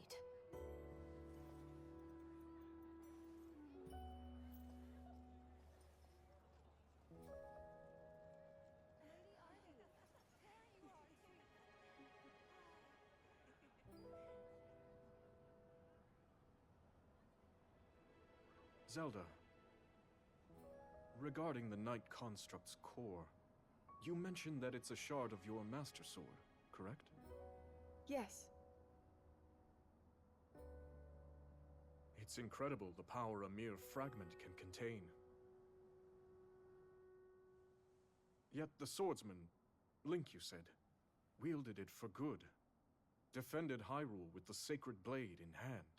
Zelda, regarding the Knight Construct's core, you mentioned that it's a shard of your Master Sword, correct? Yes. It's incredible the power a mere fragment can contain. Yet the swordsman, Link you said, wielded it for good. Defended Hyrule with the sacred blade in hand.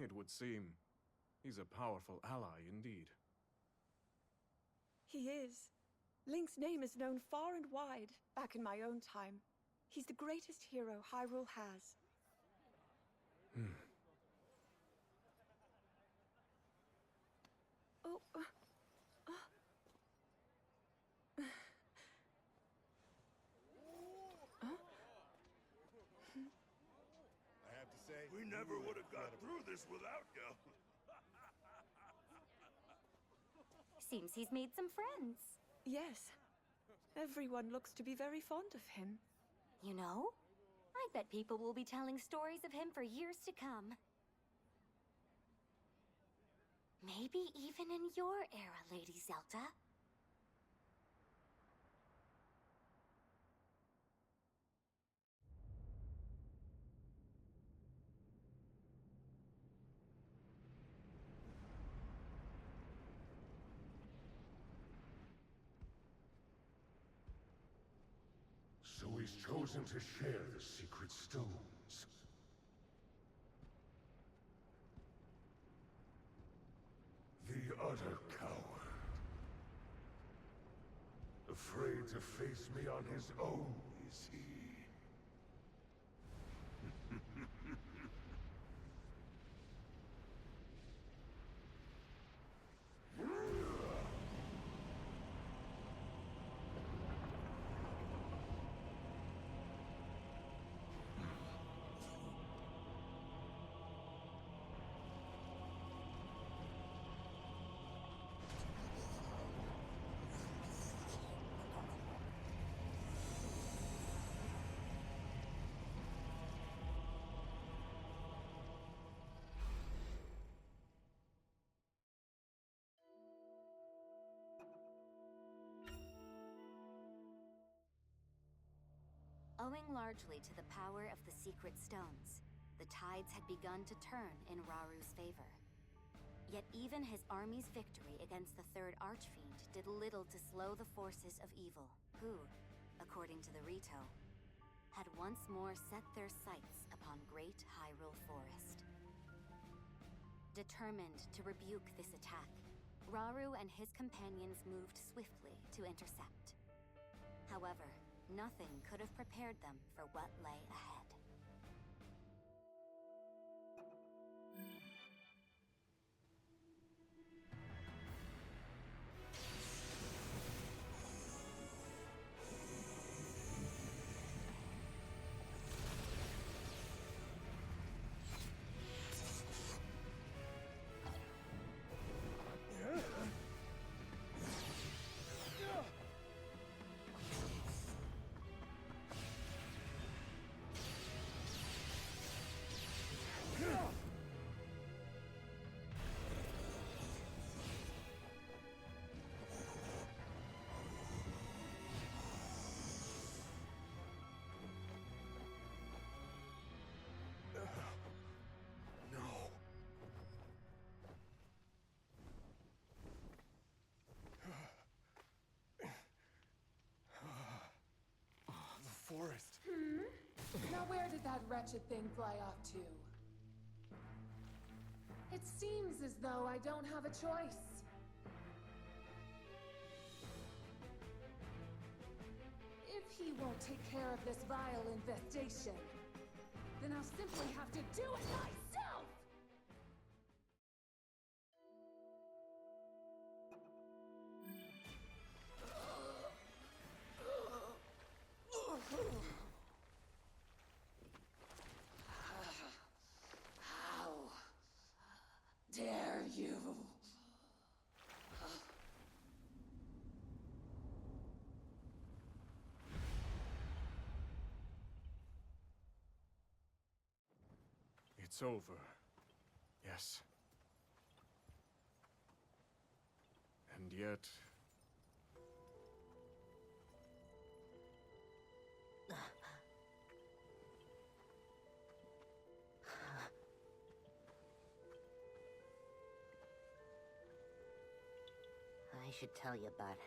It would seem he's a powerful ally indeed. He is. Link's name is known far and wide, back in my own time. He's the greatest hero Hyrule has. Oh, I have to say, we never would have got through this without you. Seems he's made some friends. yes. Everyone looks to be very fond of him. You know, I bet people will be telling stories of him for years to come. Maybe even in your era, Lady Zelda. So he's chosen to share the secret stones. The utter coward. Afraid to face me on his own, is he? Owing largely to the power of the secret stones, the tides had begun to turn in Raru's favor. Yet even his army's victory against the Third Archfiend did little to slow the forces of evil, who, according to the Rito, had once more set their sights upon Great Hyrule Forest. Determined to rebuke this attack, Raru and his companions moved swiftly to intercept. However, nothing could have prepared them for what lay ahead. Forest. Now where did that wretched thing fly off to? It seems as though I don't have a choice. If he won't take care of this vile infestation, then I'll simply have to do it myself! How dare you? It's over. Yes. And yet... I should tell you, bud.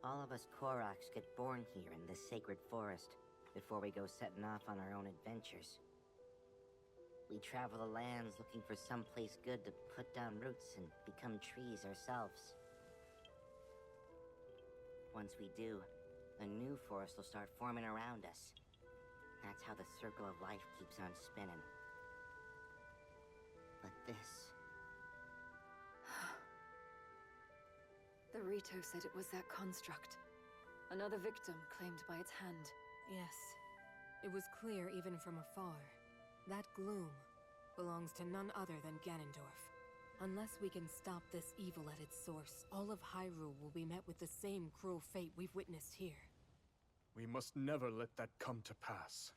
All of us Koroks get born here in this sacred forest before we go setting off on our own adventures. We travel the lands looking for someplace good to put down roots and become trees ourselves. Once we do, a new forest will start forming around us. That's how the circle of life keeps on spinning. But this... The Rito said it was that construct. Another victim claimed by its hand. Yes. It was clear even from afar. That gloom belongs to none other than Ganondorf. Unless we can stop this evil at its source, all of Hyrule will be met with the same cruel fate we've witnessed here. We must never let that come to pass.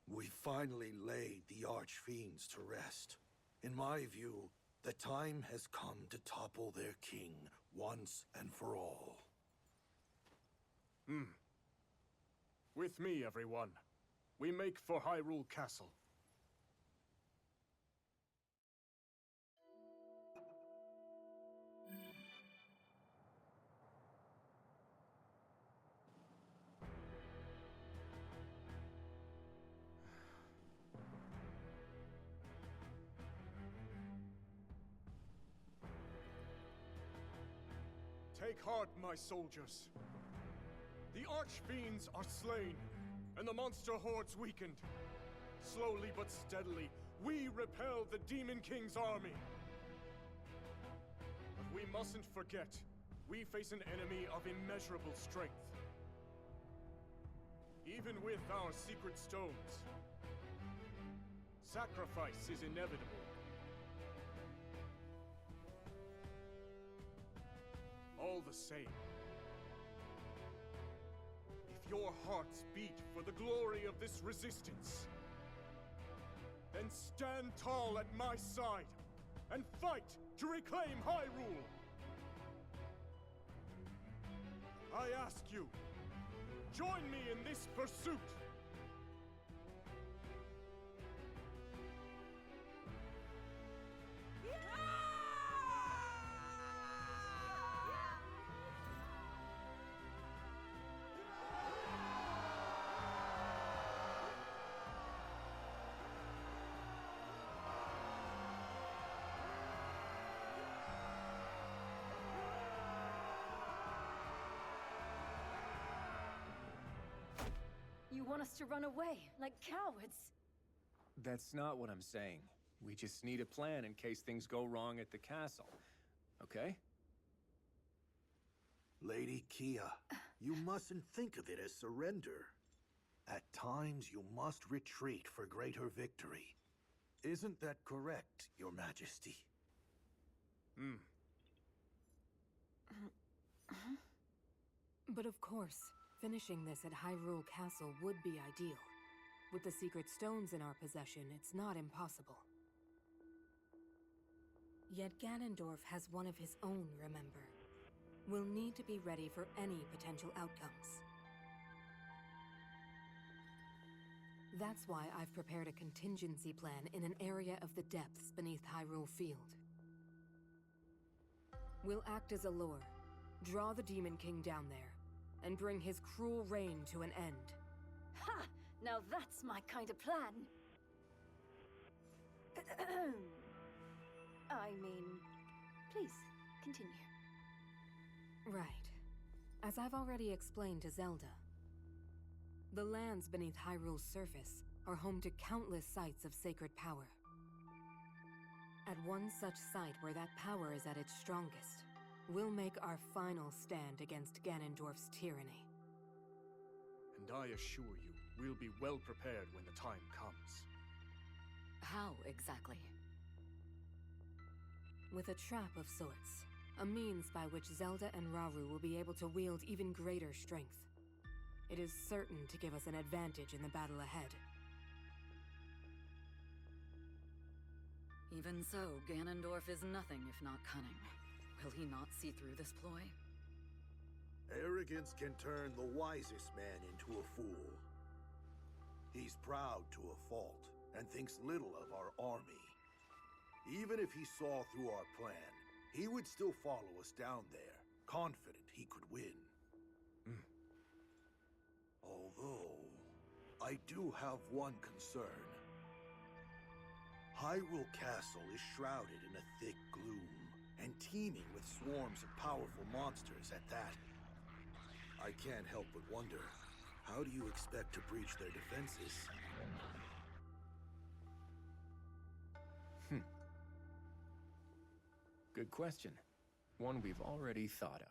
We finally laid the Archfiends to rest. In my view, the time has come to topple their king once and for all. With me, everyone. We make for Hyrule Castle. Take heart, my soldiers. The archfiends are slain, and the monster hordes weakened. Slowly but steadily, we repel the Demon King's army. But we mustn't forget, we face an enemy of immeasurable strength. Even with our secret stones, sacrifice is inevitable. All the same, if your hearts beat for the glory of this resistance, then stand tall at my side and fight to reclaim Hyrule! I ask you, join me in this pursuit! You want us to run away, like cowards? That's not what I'm saying. We just need a plan in case things go wrong at the castle. Okay? Lady Kia, you mustn't think of it as surrender. At times, you must retreat for greater victory. Isn't that correct, Your Majesty? But of course, finishing this at Hyrule Castle would be ideal. With the secret stones in our possession, it's not impossible. Yet Ganondorf has one of his own, remember? We'll need to be ready for any potential outcomes. That's why I've prepared a contingency plan in an area of the depths beneath Hyrule Field. We'll act as a lure, draw the Demon King down there, and bring his cruel reign to an end. Ha! Now that's my kind of plan. I mean, please, continue. Right. As I've already explained to Zelda, the lands beneath Hyrule's surface are home to countless sites of sacred power. At one such site where that power is at its strongest, we'll make our final stand against Ganondorf's tyranny. And I assure you, we'll be well prepared when the time comes. How exactly? With a trap of sorts. A means by which Zelda and Rauru will be able to wield even greater strength. It is certain to give us an advantage in the battle ahead. Even so, Ganondorf is nothing if not cunning. Will he not see through this ploy? Arrogance can turn the wisest man into a fool. He's proud to a fault, and thinks little of our army. Even if he saw through our plan, he would still follow us down there, confident he could win. Although, I do have one concern. Hyrule Castle is shrouded in a thick gloom, and teeming with swarms of powerful monsters at that. I can't help but wonder, how do you expect to breach their defenses? Good question. One we've already thought of.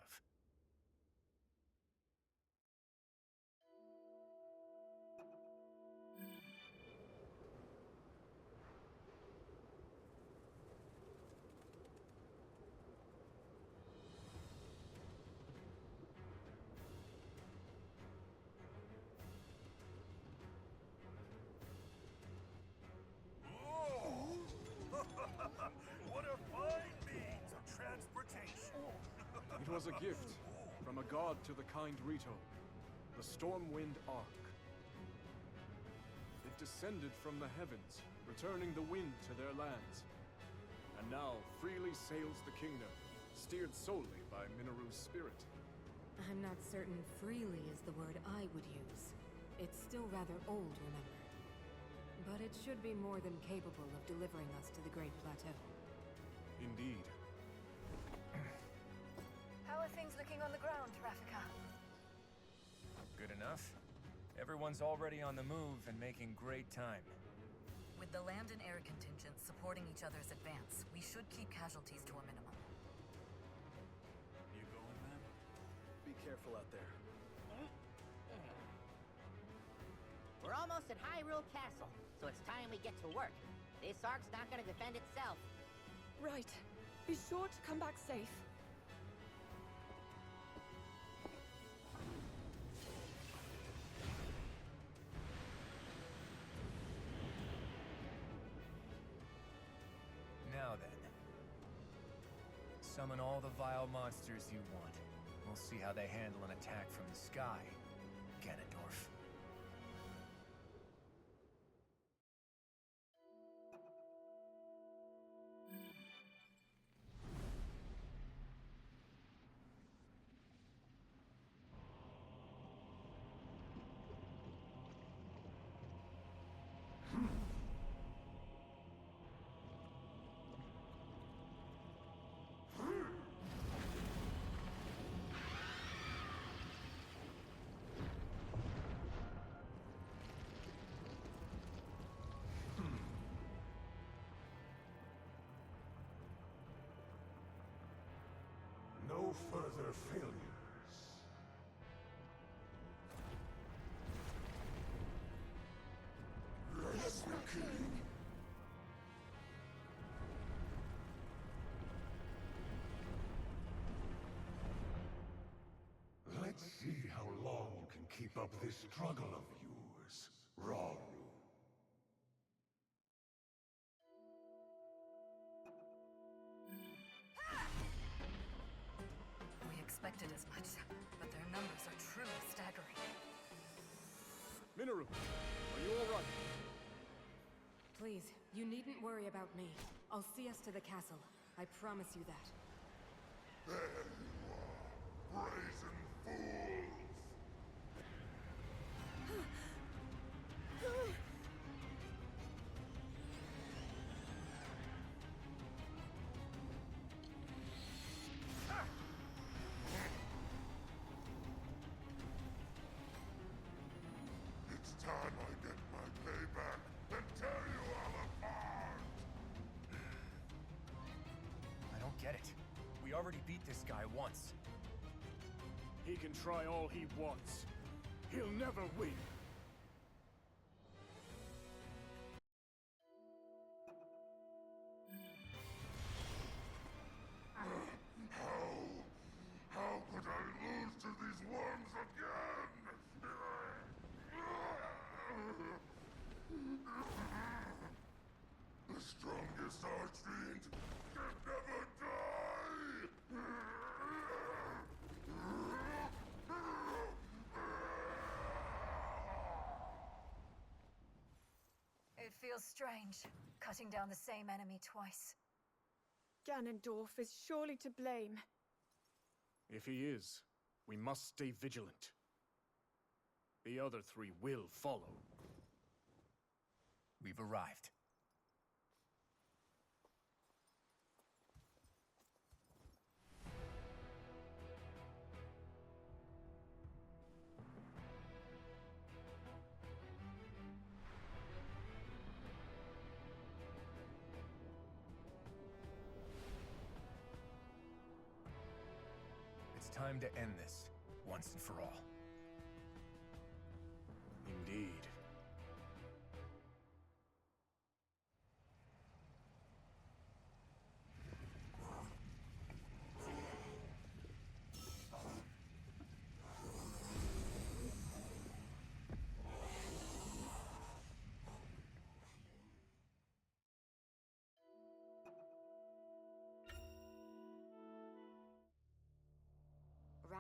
What a fine means of transportation! It was a gift from a god to the kind Rito, the Stormwind Ark. It descended from the heavens, returning the wind to their lands, and now freely sails the kingdom, steered solely by Mineru's spirit. I'm not certain freely is the word I would use. It's still rather old, remember? But it should be more than capable of delivering us to the Great Plateau. Indeed. How are things looking on the ground, Rafika? Good enough. Everyone's already on the move and making great time. With the land and air contingents supporting each other's advance, we should keep casualties to a minimum. You going, man? Be careful out there. We're almost at Hyrule Castle, so it's time we get to work. This ark's not gonna defend itself. Right. Be sure to come back safe. Now then. Summon all the vile monsters you want. We'll see how they handle an attack from the sky, Ganondorf. No further failures. Yes, the king. Let's see how long you can keep up this struggle of yours, Rauru. We expected as much, but their numbers are truly staggering. Minoru, are you all right? Please, you needn't worry about me. I'll see us to the castle. I promise you that. There you are, brazen fools! It's time I get my payback and tear you all apart! I don't get it. We already beat this guy once. He can try all he wants. He'll never win. How could I lose to these worms again? The strongest archfiend can never die! It feels strange, cutting down the same enemy twice. Ganondorf is surely to blame. If he is, we must stay vigilant. The other three will follow. We've arrived. It's time to end this, once and for all. Indeed.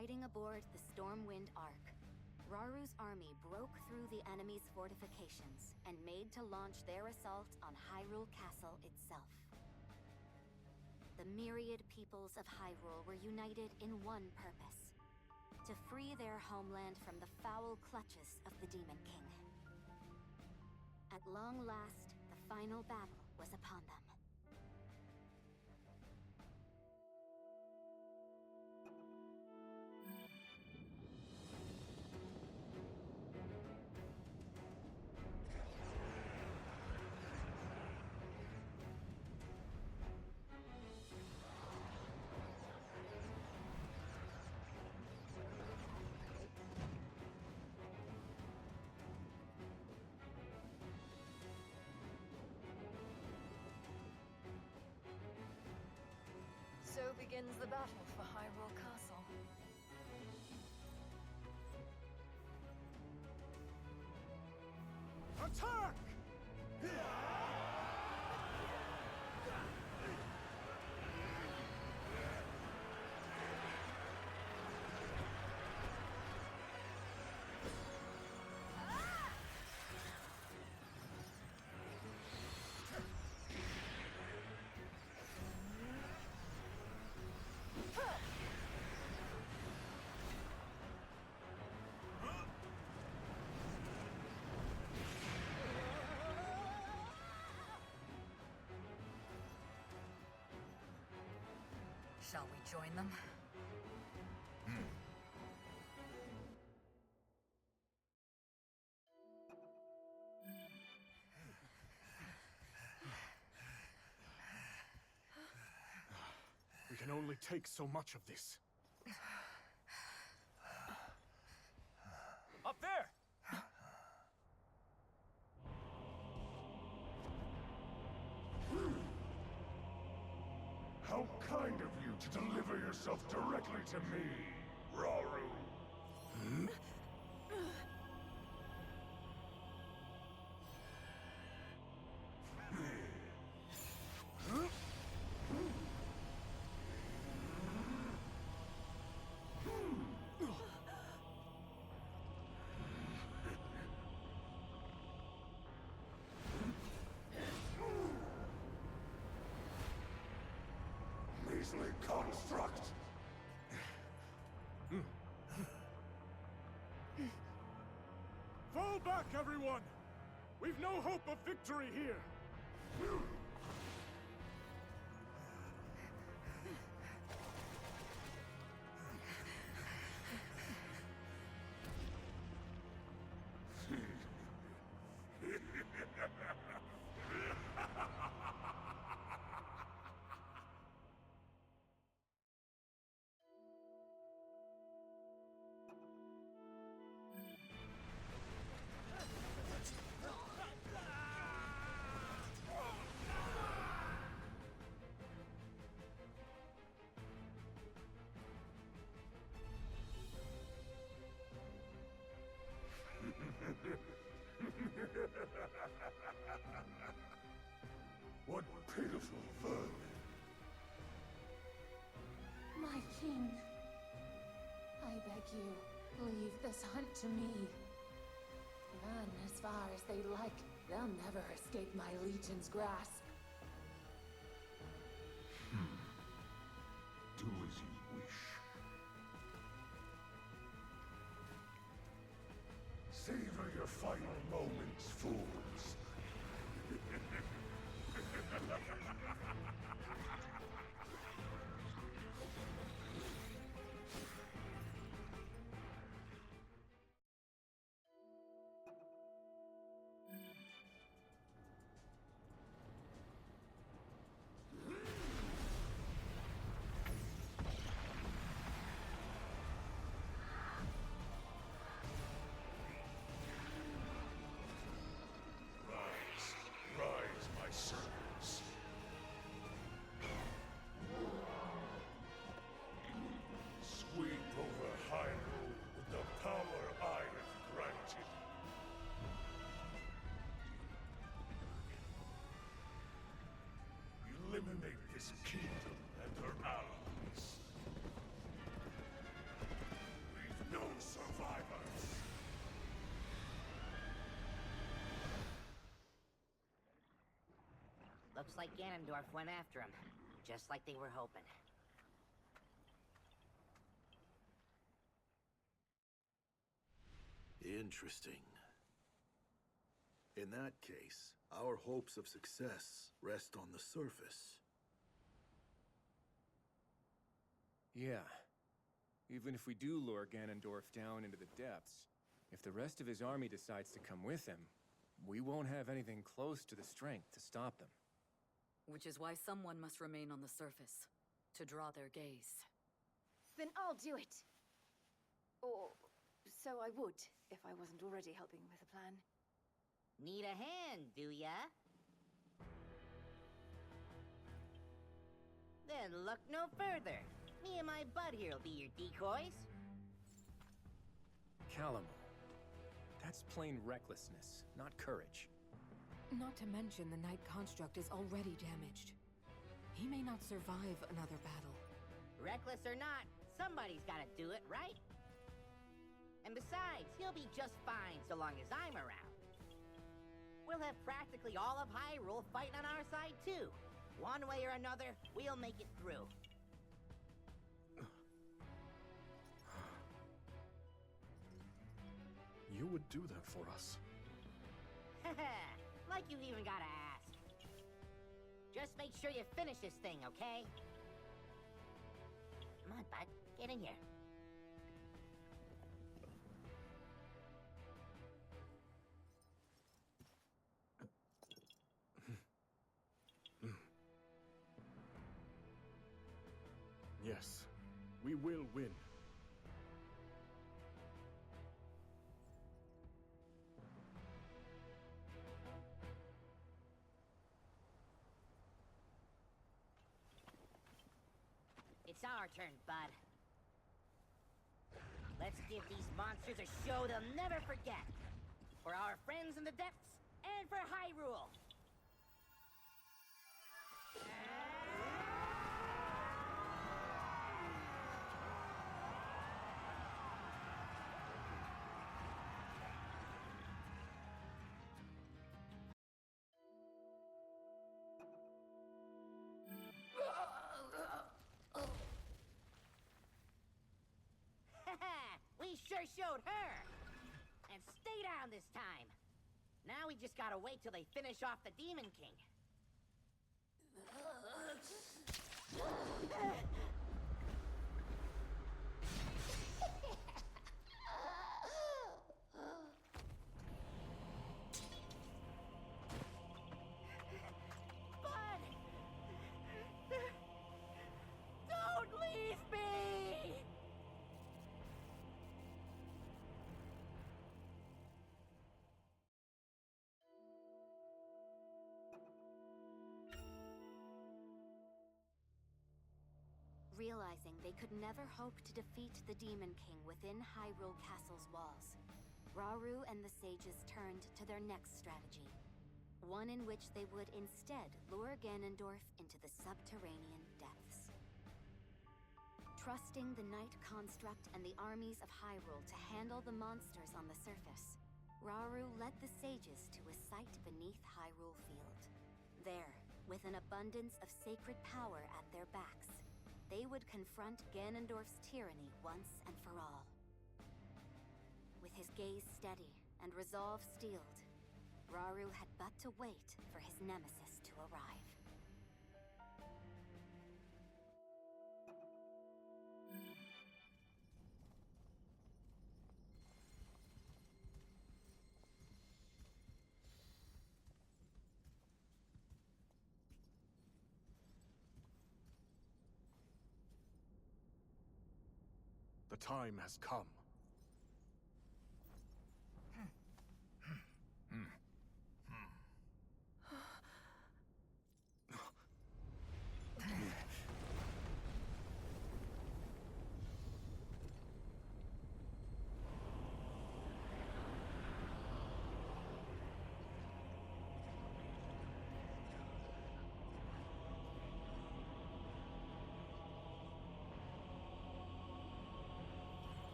Riding aboard the Stormwind Ark, Raru's army broke through the enemy's fortifications and made to launch their assault on Hyrule Castle itself. The myriad peoples of Hyrule were united in one purpose: to free their homeland from the foul clutches of the Demon King. At long last, the final battle was upon them. begins the battle for Hyrule Castle. Attack! Shall we join them? We can only take so much of this. Up there! How kind of you to deliver yourself directly to me, Rauru. Measly construct! Fall back, everyone! We've no hope of victory here! What pitiful vermin! My king, I beg you, leave this hunt to me. Run as far as they like. They'll never escape my legion's grasp. Do as you wish. Savor your final moments, fools. Rise, my servants. Sweep over Hyrule with the power I have granted. Eliminate this kingdom and her allies. Leave no survivors. Looks like Ganondorf went after him, just like they were hoping. Interesting. In that case, our hopes of success rest on the surface. Yeah. Even if we do lure Ganondorf down into the depths, if the rest of his army decides to come with him, we won't have anything close to the strength to stop them. Which is why someone must remain on the surface, to draw their gaze. Then I'll do it. Or so I would, if I wasn't already helping with the plan. Need a hand, do ya? Then look no further. Me and my bud here will be your decoys. Calamo. That's plain recklessness, not courage. Not to mention the Knight construct is already damaged. He may not survive another battle. Reckless or not, somebody's gotta do it, right? And besides, he'll be just fine so long as I'm around. We'll have practically all of Hyrule fighting on our side, too. One way or another, we'll make it through. You would do that for us? Like you even gotta ask. Just make sure you finish this thing, okay? Come on, bud. Get in here. Yes, we will win. It's our turn, bud. Let's give these monsters a show they'll never forget. For our friends in the depths, and for Hyrule! We sure showed her! And stay down this time! Now we just gotta wait till they finish off the Demon King. Bud! Don't leave me! Realizing they could never hope to defeat the Demon King within Hyrule Castle's walls, Rauru and the sages turned to their next strategy. One in which they would instead lure Ganondorf into the subterranean depths. Trusting the Knight construct and the armies of Hyrule to handle the monsters on the surface, Rauru led the sages to a site beneath Hyrule Field. There, with an abundance of sacred power at their backs, they would confront Ganondorf's tyranny once and for all. With his gaze steady and resolve steeled, Rauru had but to wait for his nemesis to arrive. The time has come.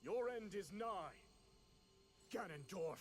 Your end is nigh, Ganondorf.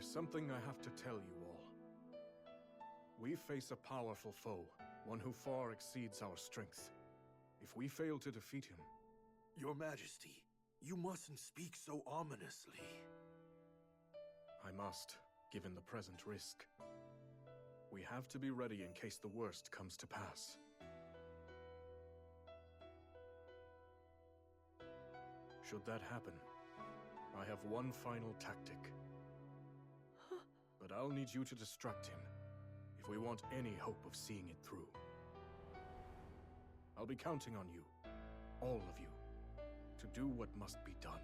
There's something I have to tell you all. We face a powerful foe, one who far exceeds our strength. If we fail to defeat him... Your Majesty, you mustn't speak so ominously. I must, given the present risk. We have to be ready in case the worst comes to pass. Should that happen, I have one final tactic. But I'll need you to distract him, if we want any hope of seeing it through. I'll be counting on you, all of you, to do what must be done.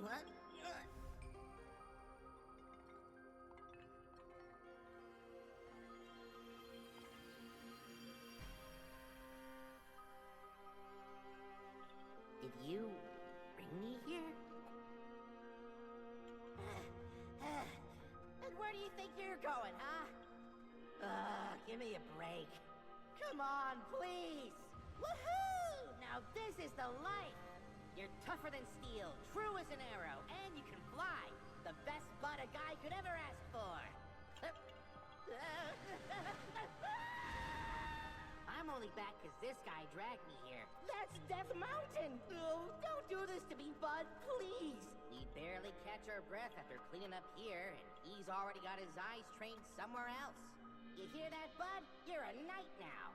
What? Did you bring me here? And where do you think you're going, huh? Give me a break. Come on, please! Woohoo! Now this is the life! You're tougher than steel, true as an arrow, and you can fly. The best butt a guy could ever ask for. I'm only back because this guy dragged me here. That's Death Mountain! Oh, don't do this to me, bud, please! We barely catch our breath after cleaning up here, and he's already got his eyes trained somewhere else. You hear that, bud? You're a knight now.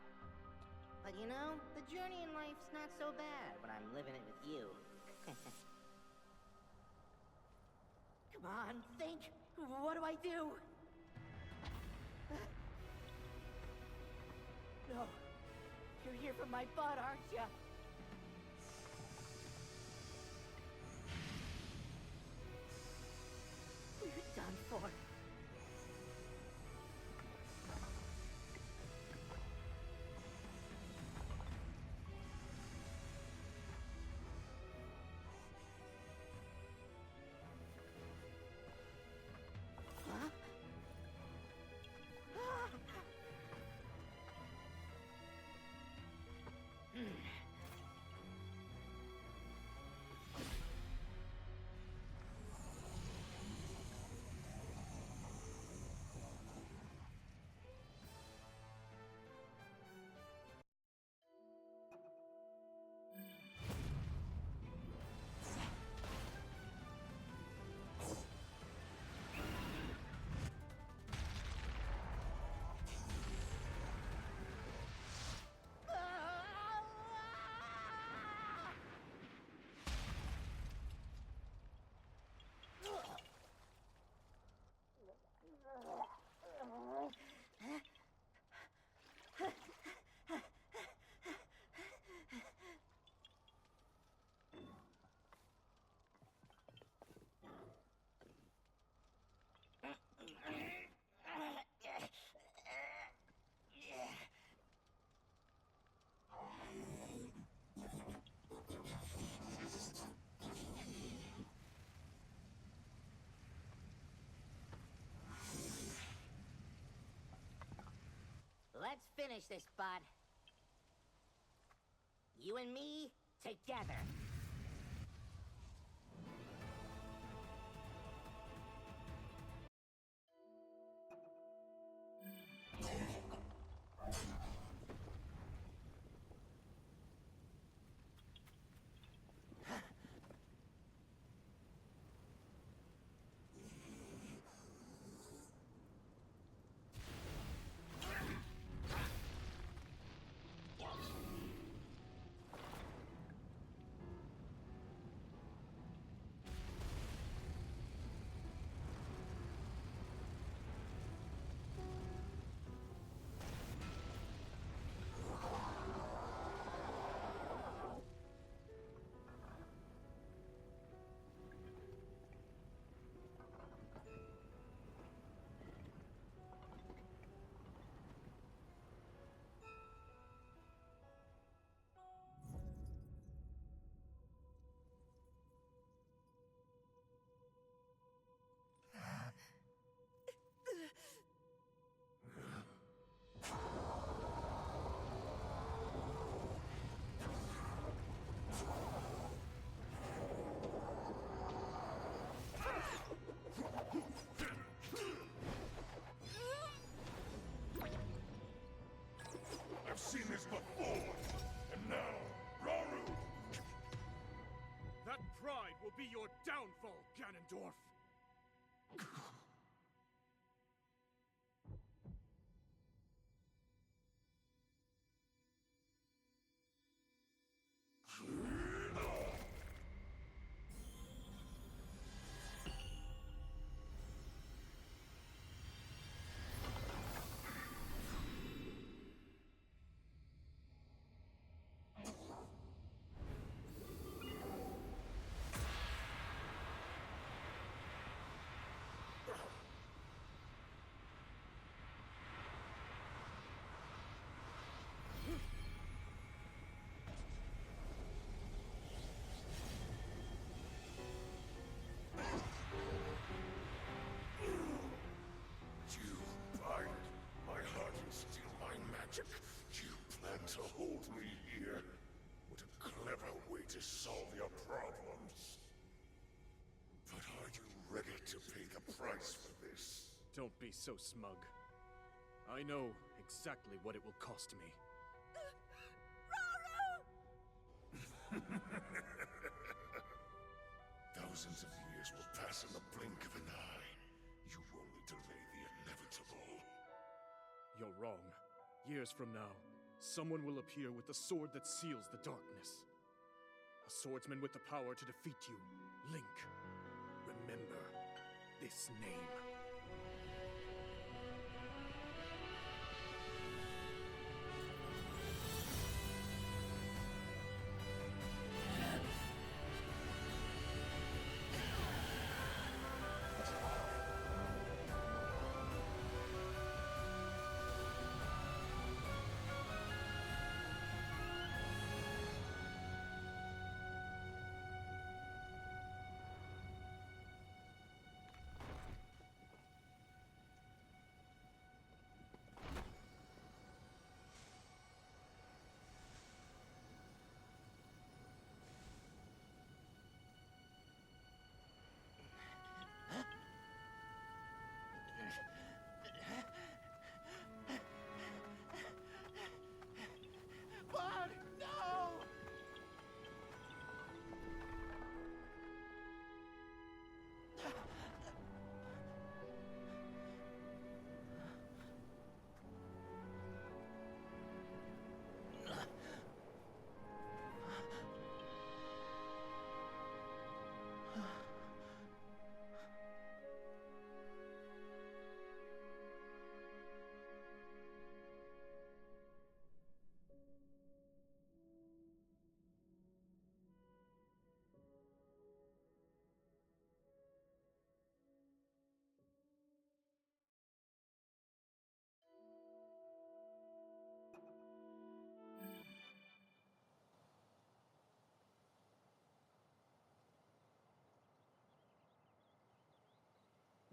But you know, the journey in life's not so bad when I'm living it with you. Come on, think! What do I do? No. You're here for my butt, aren't you? We're done for. Huh? Let's finish this, bud. You and me, together. will be your downfall, Ganondorf! You plan to hold me here? What a clever way to solve your problems. But are you ready to pay the price for this? Don't be so smug. I know exactly what it will cost me. Thousands of years will pass in the blink of an eye. You only delay the inevitable. You're wrong. Years from now, someone will appear with the sword that seals the darkness. A swordsman with the power to defeat you, Link. Remember this name.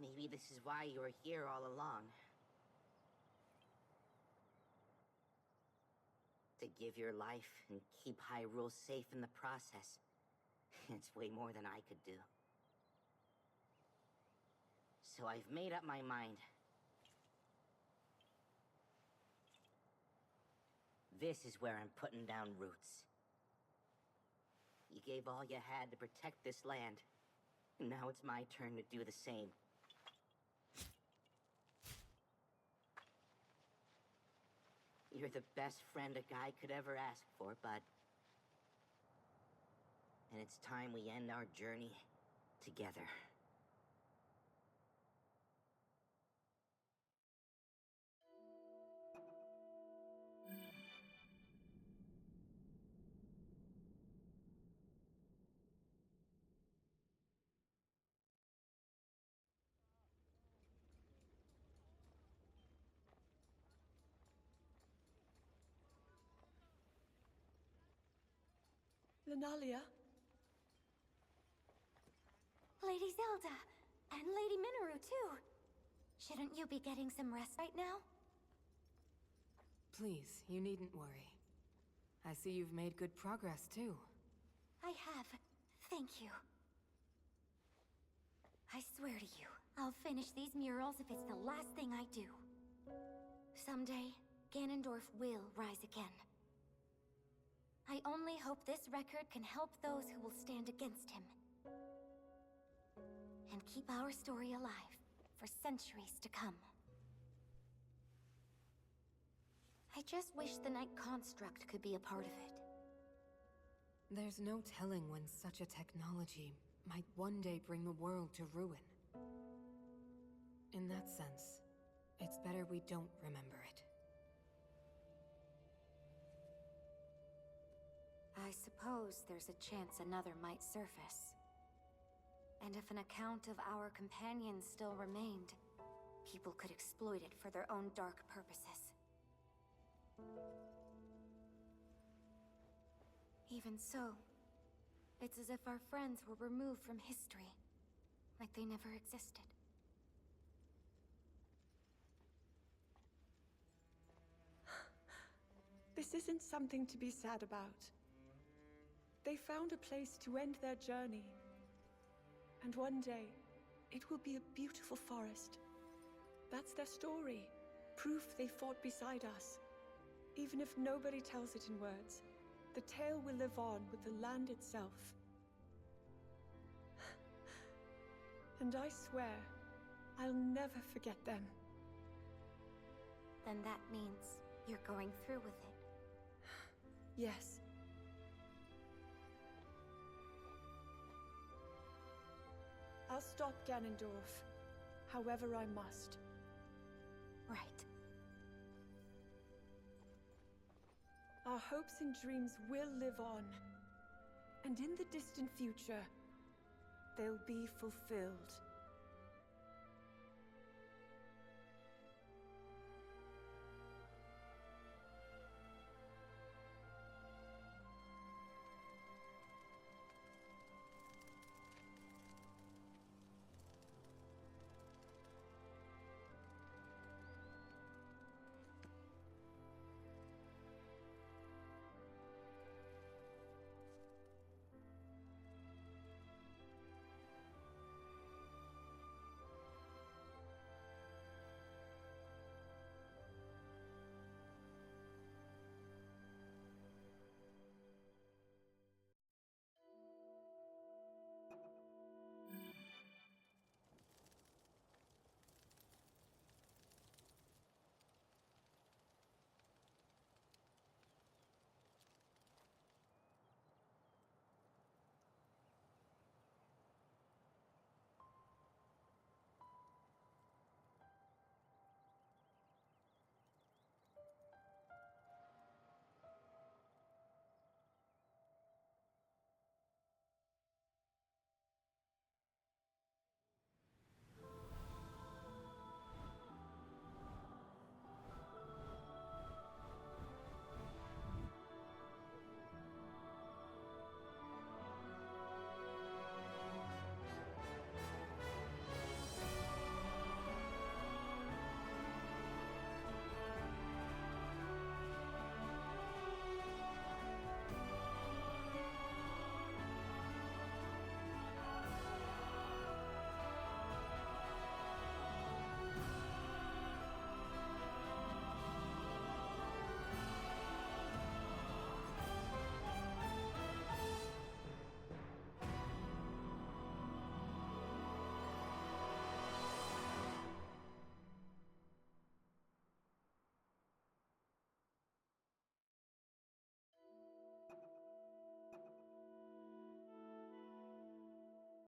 Maybe this is why you were here all along. To give your life and keep Hyrule safe in the process. It's way more than I could do. So I've made up my mind. This is where I'm putting down roots. You gave all you had to protect this land. Now it's my turn to do the same. You're the best friend a guy could ever ask for, bud. And it's time we end our journey together. Lunalia? Lady Zelda, and Lady Minoru too. Shouldn't you be getting some rest right now? Please, you needn't worry. I see you've made good progress too. I have. Thank you. I swear to you, I'll finish these murals if it's the last thing I do. Someday, Ganondorf will rise again. I only hope this record can help those who will stand against him. and keep our story alive for centuries to come. I just wish the Night Construct could be a part of it. There's no telling when such a technology might one day bring the world to ruin. In that sense, it's better we don't remember it. I suppose there's a chance another might surface. And if an account of our companions still remained, people could exploit it for their own dark purposes. Even so, it's as if our friends were removed from history, like they never existed. This isn't something to be sad about. They found a place to end their journey. And one day, it will be a beautiful forest. That's their story. Proof they fought beside us. Even if nobody tells it in words, the tale will live on with the land itself. And I swear, I'll never forget them. Then that means you're going through with it. Yes. I'll stop Ganondorf, however I must. Right. Our hopes and dreams will live on. And in the distant future, they'll be fulfilled.